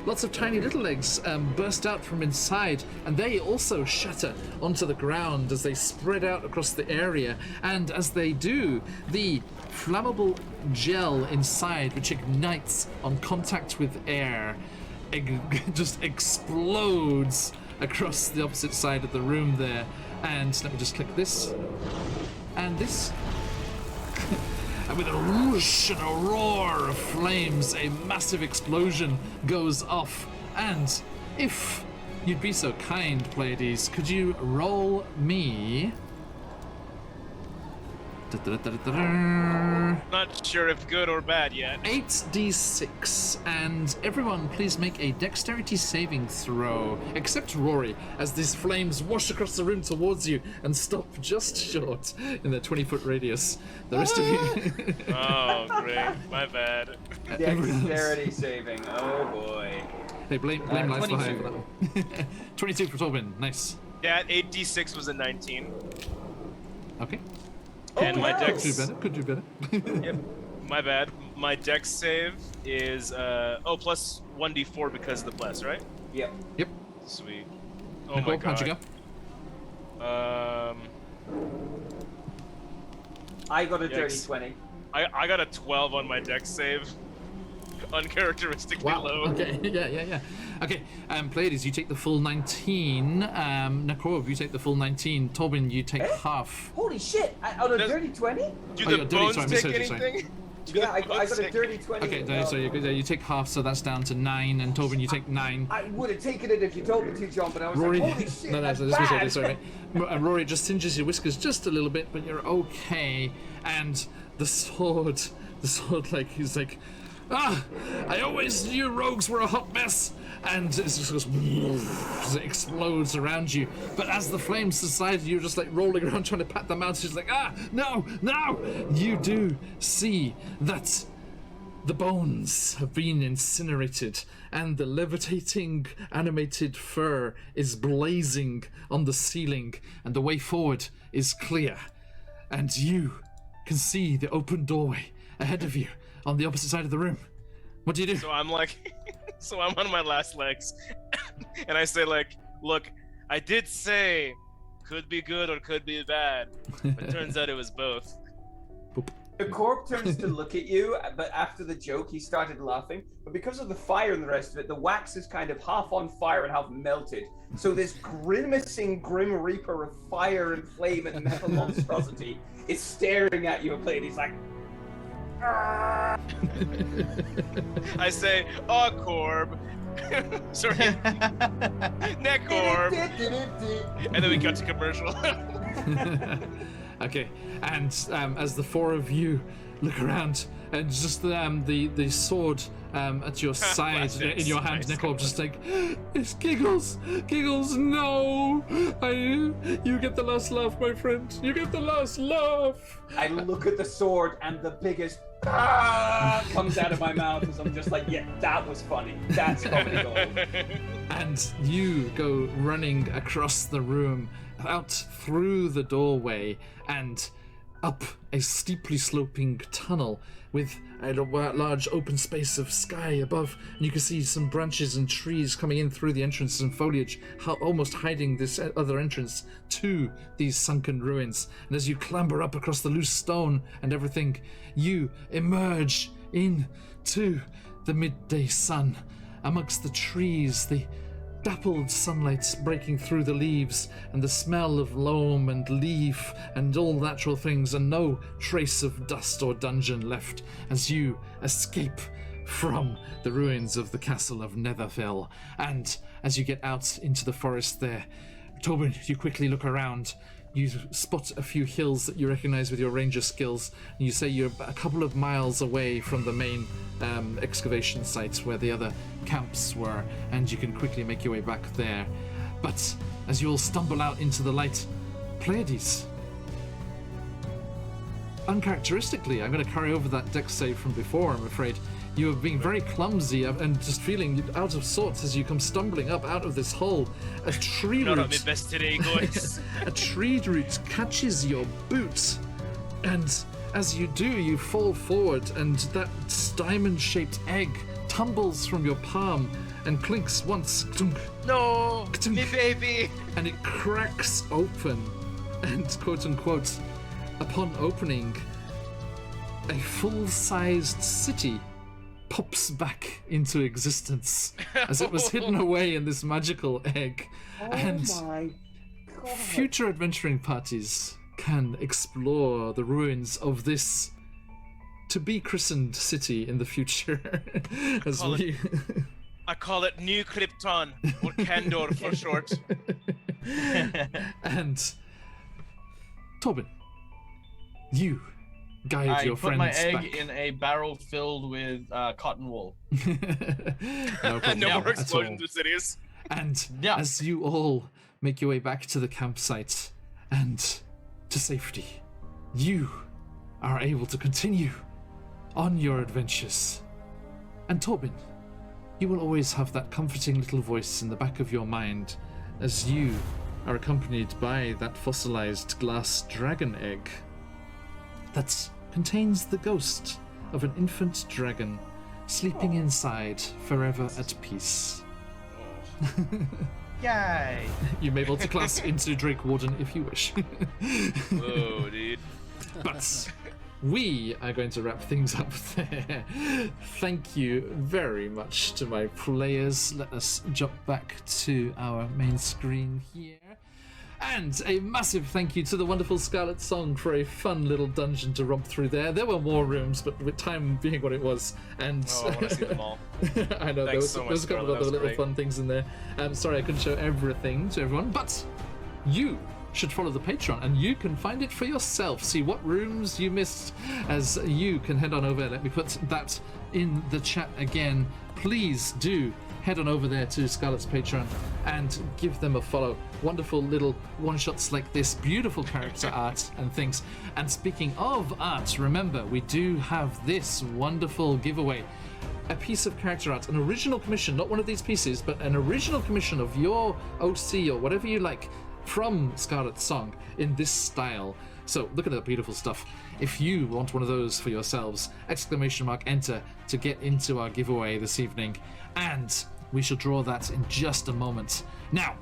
Lots of tiny little eggs burst out from inside, and they also shatter onto the ground as they spread out across the area. And as they do, the flammable gel inside, which ignites on contact with air, just explodes across the opposite side of the room there. And let me just click this and this. And with a whoosh and a roar of flames, a massive explosion goes off. And if you'd be so kind, Pleiades, could you roll me... Not sure if good or bad yet. 8d6, and everyone please make a dexterity saving throw, except Rory, as these flames wash across the room towards you and stop just short in their 20-foot radius. The rest of you... Oh, great. My bad. Dexterity saving. Oh boy. Hey, blame Laius 22. Vahaya for that one. 22 for Tobin, nice. Yeah, 8d6 was a 19. Okay. And my wow. dex... Could do better. Yep, my bad. My dex save is, plus 1d4 because of the bless, right? Yep. Yep. Sweet. Oh Nicole, my god. how'd you go? I got a dirty Yikes. 20. I got a 12 on my dex save. Uncharacteristically Wow. low. Okay. Yeah. Okay. Pleiades, you take the full 19. Nakov, you take the full 19. Tobin, you take half. Holy shit! On a Does- dirty 20? Do Oh, the yeah, dirty, bones sorry, take misheard you, sorry. anything? Do Yeah, the I got bones a take- dirty 20. Okay, so you take half, so that's down to 9, and Tobin, you take 9. I would have taken it if you told me to, John, but I was Rory, like, holy shit, no, that's so this was bad. it, sorry. Rory just singes your whiskers just a little bit, but you're okay. And the sword, like, he's like, I always knew rogues were a hot mess. And it just goes, as it explodes around you. But as the flames subside, you're just like rolling around trying to pat them out. She's like, no. You do see that the bones have been incinerated, and the levitating animated fur is blazing on the ceiling, and the way forward is clear. And you can see the open doorway ahead of you on the opposite side of the room. What do you do? So I'm like, so I'm on my last legs, and I say like, look, I did say could be good or could be bad, but turns out it was both. The corp turns to look at you, but after the joke, he started laughing. But because of the fire and the rest of it, the wax is kind of half on fire and half melted. So this grimacing Grim Reaper of fire and flame and metal monstrosity is staring at you and playing. He's like, I say, Corb. Sorry, Necorb. And then we cut to commercial. Okay, and as the four of you look around, and just the sword at your side in your hand, Nice. Nicole, just like, it's Giggles, no, you get the last laugh, my friend, you get the last laugh. I look at the sword and the biggest comes out of my mouth as I'm just like, yeah, that was funny. That's comedy gold. And you go running across the room, out through the doorway, and up a steeply sloping tunnel with a large open space of sky above, and you can see some branches and trees coming in through the entrance and foliage, almost hiding this other entrance to these sunken ruins. And as you clamber up across the loose stone and everything, you emerge into the midday sun amongst the trees, the dappled sunlight breaking through the leaves, and the smell of loam and leaf and all natural things, and no trace of dust or dungeon left as you escape from the ruins of the castle of Netherfell. And as you get out into the forest there, Tobin, you quickly look around. You spot a few hills that you recognize with your ranger skills, and you say you're a couple of miles away from the main excavation site where the other camps were, and you can quickly make your way back there. But as you all stumble out into the light, Pleiades, uncharacteristically, I'm going to carry over that dex save from before, I'm afraid. You are being very clumsy and just feeling out of sorts as you come stumbling up out of this hole. A tree Not root, at my best today, guys. a tree root catches your boot, and as you do, you fall forward, and that diamond-shaped egg tumbles from your palm and clinks once, tunk, No, tunk, me baby. and it cracks open, and quote-unquote, upon opening, a full-sized city pops back into existence as it was hidden away in this magical egg. And my God. future adventuring parties can explore the ruins of this to be christened city in the future. As Call we I call it New Krypton, or Kandor for short. and Tobin, you guide I your put friends my egg back. in a barrel filled with cotton wool. No problem No more at explosions all. in cities. And Yeah. as you all make your way back to the campsite and to safety, you are able to continue on your adventures. And Tobin, you will always have that comforting little voice in the back of your mind as you are accompanied by that fossilized glass dragon egg that contains the ghost of an infant dragon sleeping inside forever at peace. Yay! You may multi-class into Drake Warden if you wish. Whoa, dude. But we are going to wrap things up there. Thank you very much to my players. Let us jump back to our main screen here. And a massive thank you to the wonderful Scarlet Song for a fun little dungeon to romp through there. There were more rooms, but with time being what it was, and Oh, I want to see them all. I know there Thanks was, so much, there was a couple Scarlet, of that other was little great. fun things in there. Sorry I couldn't show everything to everyone, but you should follow the Patreon and you can find it for yourself. See what rooms you missed as you can head on over. Let me put that in the chat again. Please do head on over there to Scarlet's Patreon and give them a follow. Wonderful little one-shots like this, beautiful character art and things. And speaking of art, remember, we do have this wonderful giveaway. A piece of character art, an original commission, not one of these pieces, but an original commission of your OC or whatever you like from Scarlet's Song in this style. So look at that beautiful stuff. If you want one of those for yourselves, !enter to get into our giveaway this evening. And we shall draw that in just a moment. Now,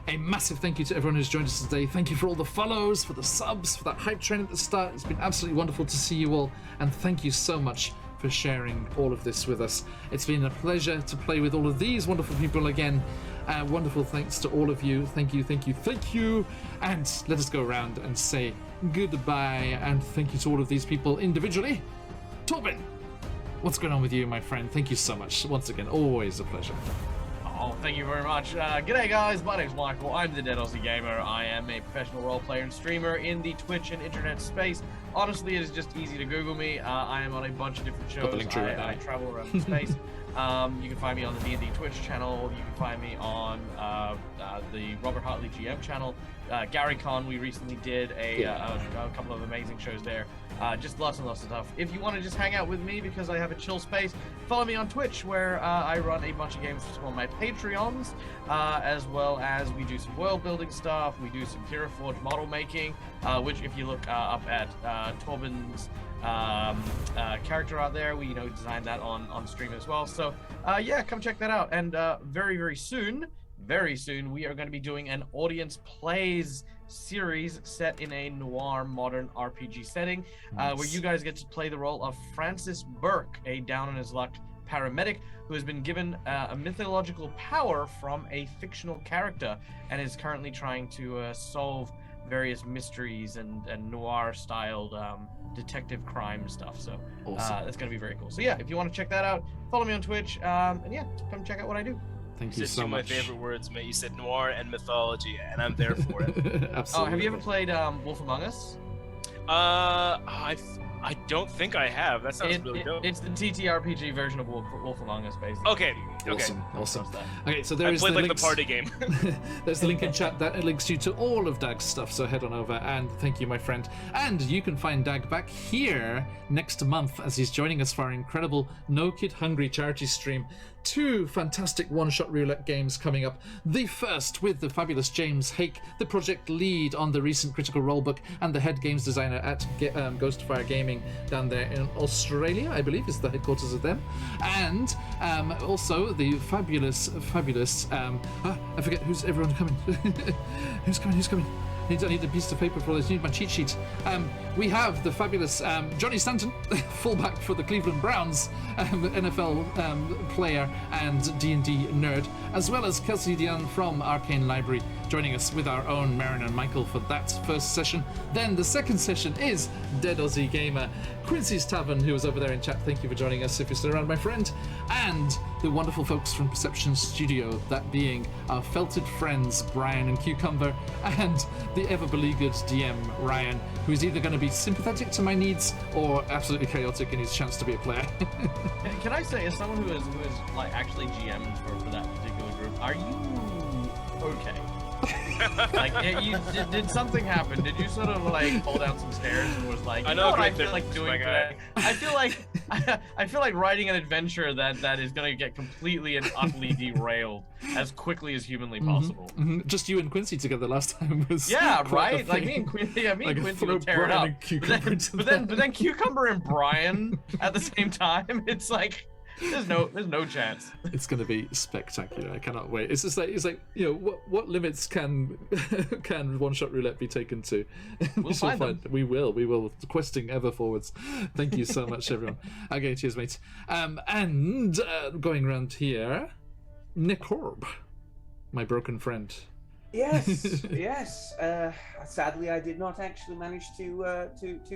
a massive thank you to everyone who's joined us today. Thank you for all the follows, for the subs, for that hype train at the start. It's been absolutely wonderful to see you all. And thank you so much for sharing all of this with us. It's been a pleasure to play with all of these wonderful people again. Wonderful thanks to all of you. Thank you, thank you, thank you. And let us go around and say goodbye and thank you to all of these people individually. Tobin, what's going on with you, my friend? Thank you so much. Once again, always a pleasure. Oh, thank you very much. G'day guys, my name's Michael. I'm the Dead Aussie Gamer. I am a professional role player and streamer in the Twitch and internet space. Honestly, it is just easy to Google me. I am on a bunch of different shows. link tree right now. I travel around the space. You can find me on the D&D Twitch channel. You can find me on the Robert Hartley GM channel. Gary Con, we recently did a couple of amazing shows there. Just lots and lots of stuff. If you want to just hang out with me because I have a chill space, follow me on Twitch where I run a bunch of games for some of my Patreons, as well as we do some world building stuff. We do some Hero Forge model making, which if you look up at Tobin's character out there, we designed that on stream as well. So yeah, come check that out. And very soon we are going to be doing an audience plays series set in a noir modern RPG setting, where you guys get to play the role of Francis Burke, a down on his luck paramedic who has been given a mythological power from a fictional character and is currently trying to solve various mysteries and noir-styled detective crime stuff. So Awesome. that's going to be very cool. So yeah, if you want to check that out, follow me on Twitch, and yeah, come check out what I do. Thank you Just so two of much. my favorite words, mate. You said noir and mythology, and I'm there for it. Absolutely. Oh, have you ever played Wolf Among Us? I don't think I have. That sounds really dope. It's the TTRPG version of Wolf Among Us, basically. Okay. Awesome. Okay, so there I is played the like links. the party game. There's the link in chat that links you to all of Dag's stuff, so head on over and thank you, my friend. And you can find Dag back here next month as he's joining us for our incredible No Kid Hungry charity stream. 2 fantastic one-shot roulette games coming up. The first with the fabulous James Hake, the project lead on the recent Critical Role book and the head games designer at Ghostfire Gaming down there in Australia, I believe is the headquarters of them. And also the fabulous, I forget who's everyone coming. Who's coming? I need a piece of paper for this. I need my cheat sheet. We have the fabulous Johnny Stanton, fullback for the Cleveland Browns, NFL player and D&D nerd, as well as Kelsey Dion from Arcane Library, joining us with our own Marin and Michael for that first session. Then the second session is Dead Aussie Gamer, Quincy's Tavern, who was over there in chat. Thank you for joining us if you're still around, my friend. And the wonderful folks from Perception Studio, that being our felted friends Brian and Cucumber, and the ever-beleaguered DM Ryan, who is either going to be sympathetic to my needs or absolutely chaotic in his chance to be a player. Can I say, as someone who is like actually GM'd for that particular group, are you okay? Like, did something happen? Did you sort of like fall down some stairs and was like, you know what I feel like doing today? I feel like writing an adventure that is gonna get completely and utterly derailed as quickly as humanly possible. Mm-hmm. Just you and Quincy together last time was right. Like me and Quincy, Quincy would tear it up. But then Cucumber and Brian at the same time. It's like. There's no chance. It's going to be spectacular. I cannot wait. It's just like you know what limits can one shot roulette be taken to? We'll find them. We will questing ever forwards. Thank you so much, everyone. Okay, cheers, mates. And going around here, Nick Horb, my broken friend. Yes. Sadly, I did not actually manage to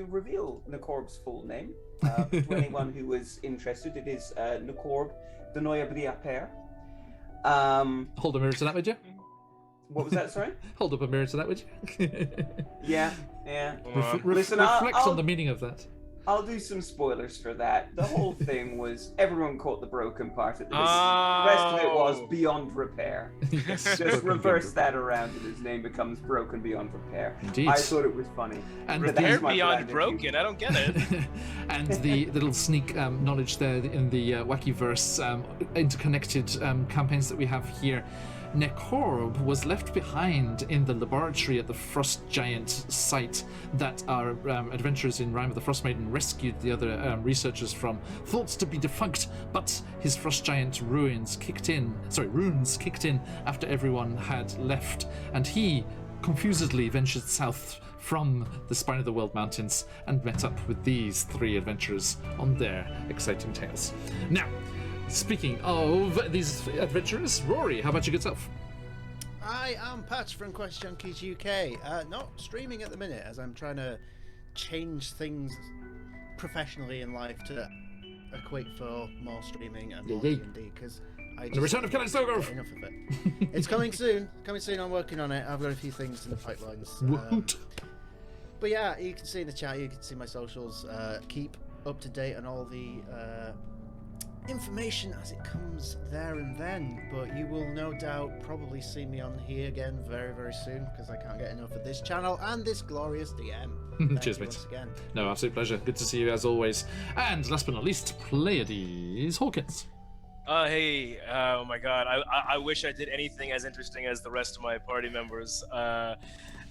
reveal Nakorb's full name. To anyone who was interested, it is Nakorb de Noyabriaper. Hold a mirror to that, would you? What was that, sorry? Hold up a mirror to that, would you? Yeah. Listen, reflect on the meaning of that. I'll do some spoilers for that. The whole thing was everyone caught the broken part at this. Oh. The rest of it was beyond repair. Yes. Just reverse that around and his name becomes Broken Beyond Repair. Indeed. I thought it was funny. And Repair my beyond plan, broken. I don't get it. And the little sneak knowledge there in the Wackyverse interconnected campaigns that we have here. Nekorb was left behind in the laboratory at the Frost Giant site that our adventurers in Rime of the Frost Maiden rescued the other researchers from, thought to be defunct, but his Frost Giant runes kicked in after everyone had left, and he confusedly ventured south from the Spine of the World Mountains and met up with these 3 adventurers on their exciting tales. Now, speaking of these adventurers, Rory, how about you get self? I am Patch from Quest Junkies UK. Not streaming at the minute, as I'm trying to change things professionally in life to equate for more streaming and more D&D, because I just The return of Kelly can't Stoker! get enough of it. It's coming soon. I'm working on it. I've got a few things in the pipelines. Woot. But yeah, you can see in the chat, you can see my socials. Keep up to date on all the information as it comes there and then, but you will no doubt probably see me on here again very, very soon, because I can't get enough of this channel and this glorious DM. Cheers, mate. Once again. No, absolute pleasure. Good to see you as always. And last but not least, Pleiades Hawkins. Hey, oh my god, I wish I did anything as interesting as the rest of my party members.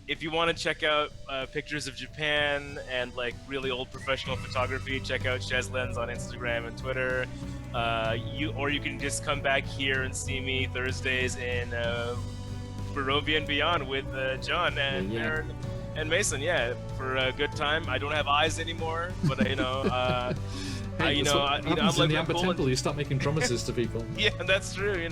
If you want to check out pictures of Japan and like really old professional photography, check out Shezlens on Instagram and Twitter. You can just come back here and see me Thursdays in Barovia and Beyond with John and Aaron And Mason, yeah, for a good time. I don't have eyes anymore, but Hey, I'm happens in like the a Amber cool. Temple. You start making promises to people. Yeah, that's true.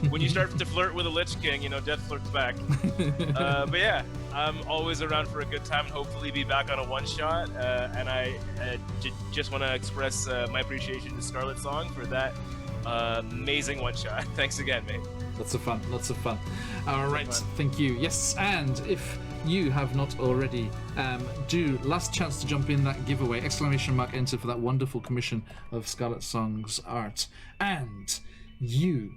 When you start to flirt with a Lich King, death flirts back. But yeah, I'm always around for a good time and hopefully be back on a one shot. And I just want to express my appreciation to Scarlet Song for that amazing one shot. Thanks again, mate. Lots of fun, lots of fun. All right, thank you. Yes, and if you have not already, last chance to jump in that giveaway, ! Enter for that wonderful commission of Scarlet Song's art. And you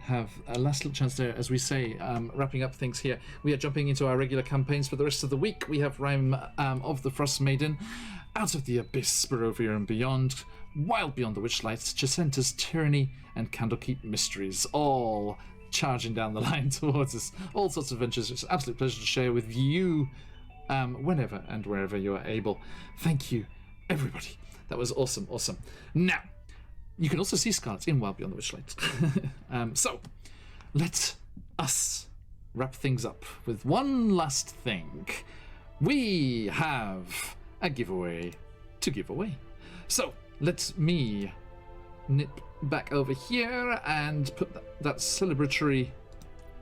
have a last little chance there, as we say, wrapping up things here. We are jumping into our regular campaigns for the rest of the week. We have Rime of the Frost Maiden, Out of the Abyss, Barovia and Beyond, Wild Beyond the Witchlights, Jacinta's Tyranny, and Candlekeep Mysteries, all charging down the line towards us. All sorts of adventures. It's an absolute pleasure to share with you whenever and wherever you are able. Thank you, everybody. That was awesome, awesome. Now, you can also see Scarlet in Wild Beyond the Witchlight. So, let us wrap things up with one last thing. We have a giveaway to give away. So, let me nip back over here and put that celebratory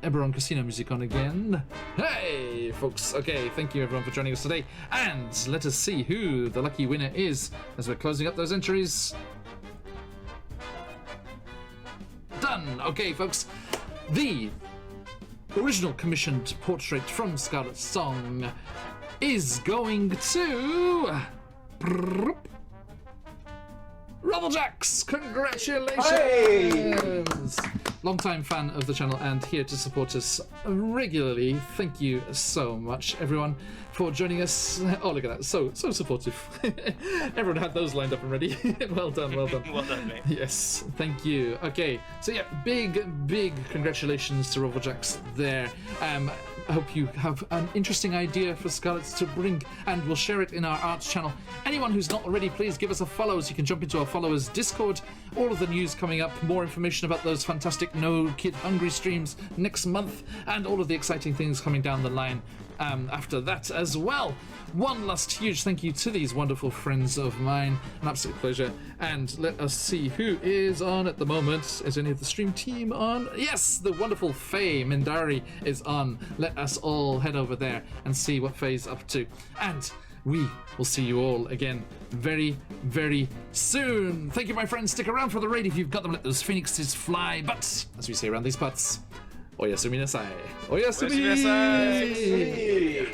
Eberron Casino music on again. Hey, folks. Okay, thank you everyone for joining us today. And let us see who the lucky winner is as we're closing up those entries. Done. Okay, folks. The original commissioned portrait from Scarlet Song is going to Rubblejax. Congratulations! Hey! Long-time fan of the channel and here to support us regularly. Thank you so much, everyone, for joining us. Oh, look at that. So supportive. Everyone had those lined up and ready. Well done, well done. Well done, mate. Yes, thank you. Okay, so yeah, big congratulations to Rubblejax there. I hope you have an interesting idea for Scarlet to bring, and we'll share it in our arts channel. Anyone who's not already, please give us a follow so you can jump into our followers Discord. All of the news coming up, more information about those fantastic No Kid Hungry streams next month, and all of the exciting things coming down the line after that as well. One last huge thank you to these wonderful friends of mine. An absolute pleasure. And let us see who is on at the moment. Is any of the stream team on? Yes, the wonderful Faye Mindari is on. Let us all head over there and see what Faye's up to. And we will see you all again very soon. Thank you, my friends. Stick around for the raid if you've got them. Let those phoenixes fly. But, as we say around these parts, oyasumi nasai. Oyasumi! Oyasumi nasai!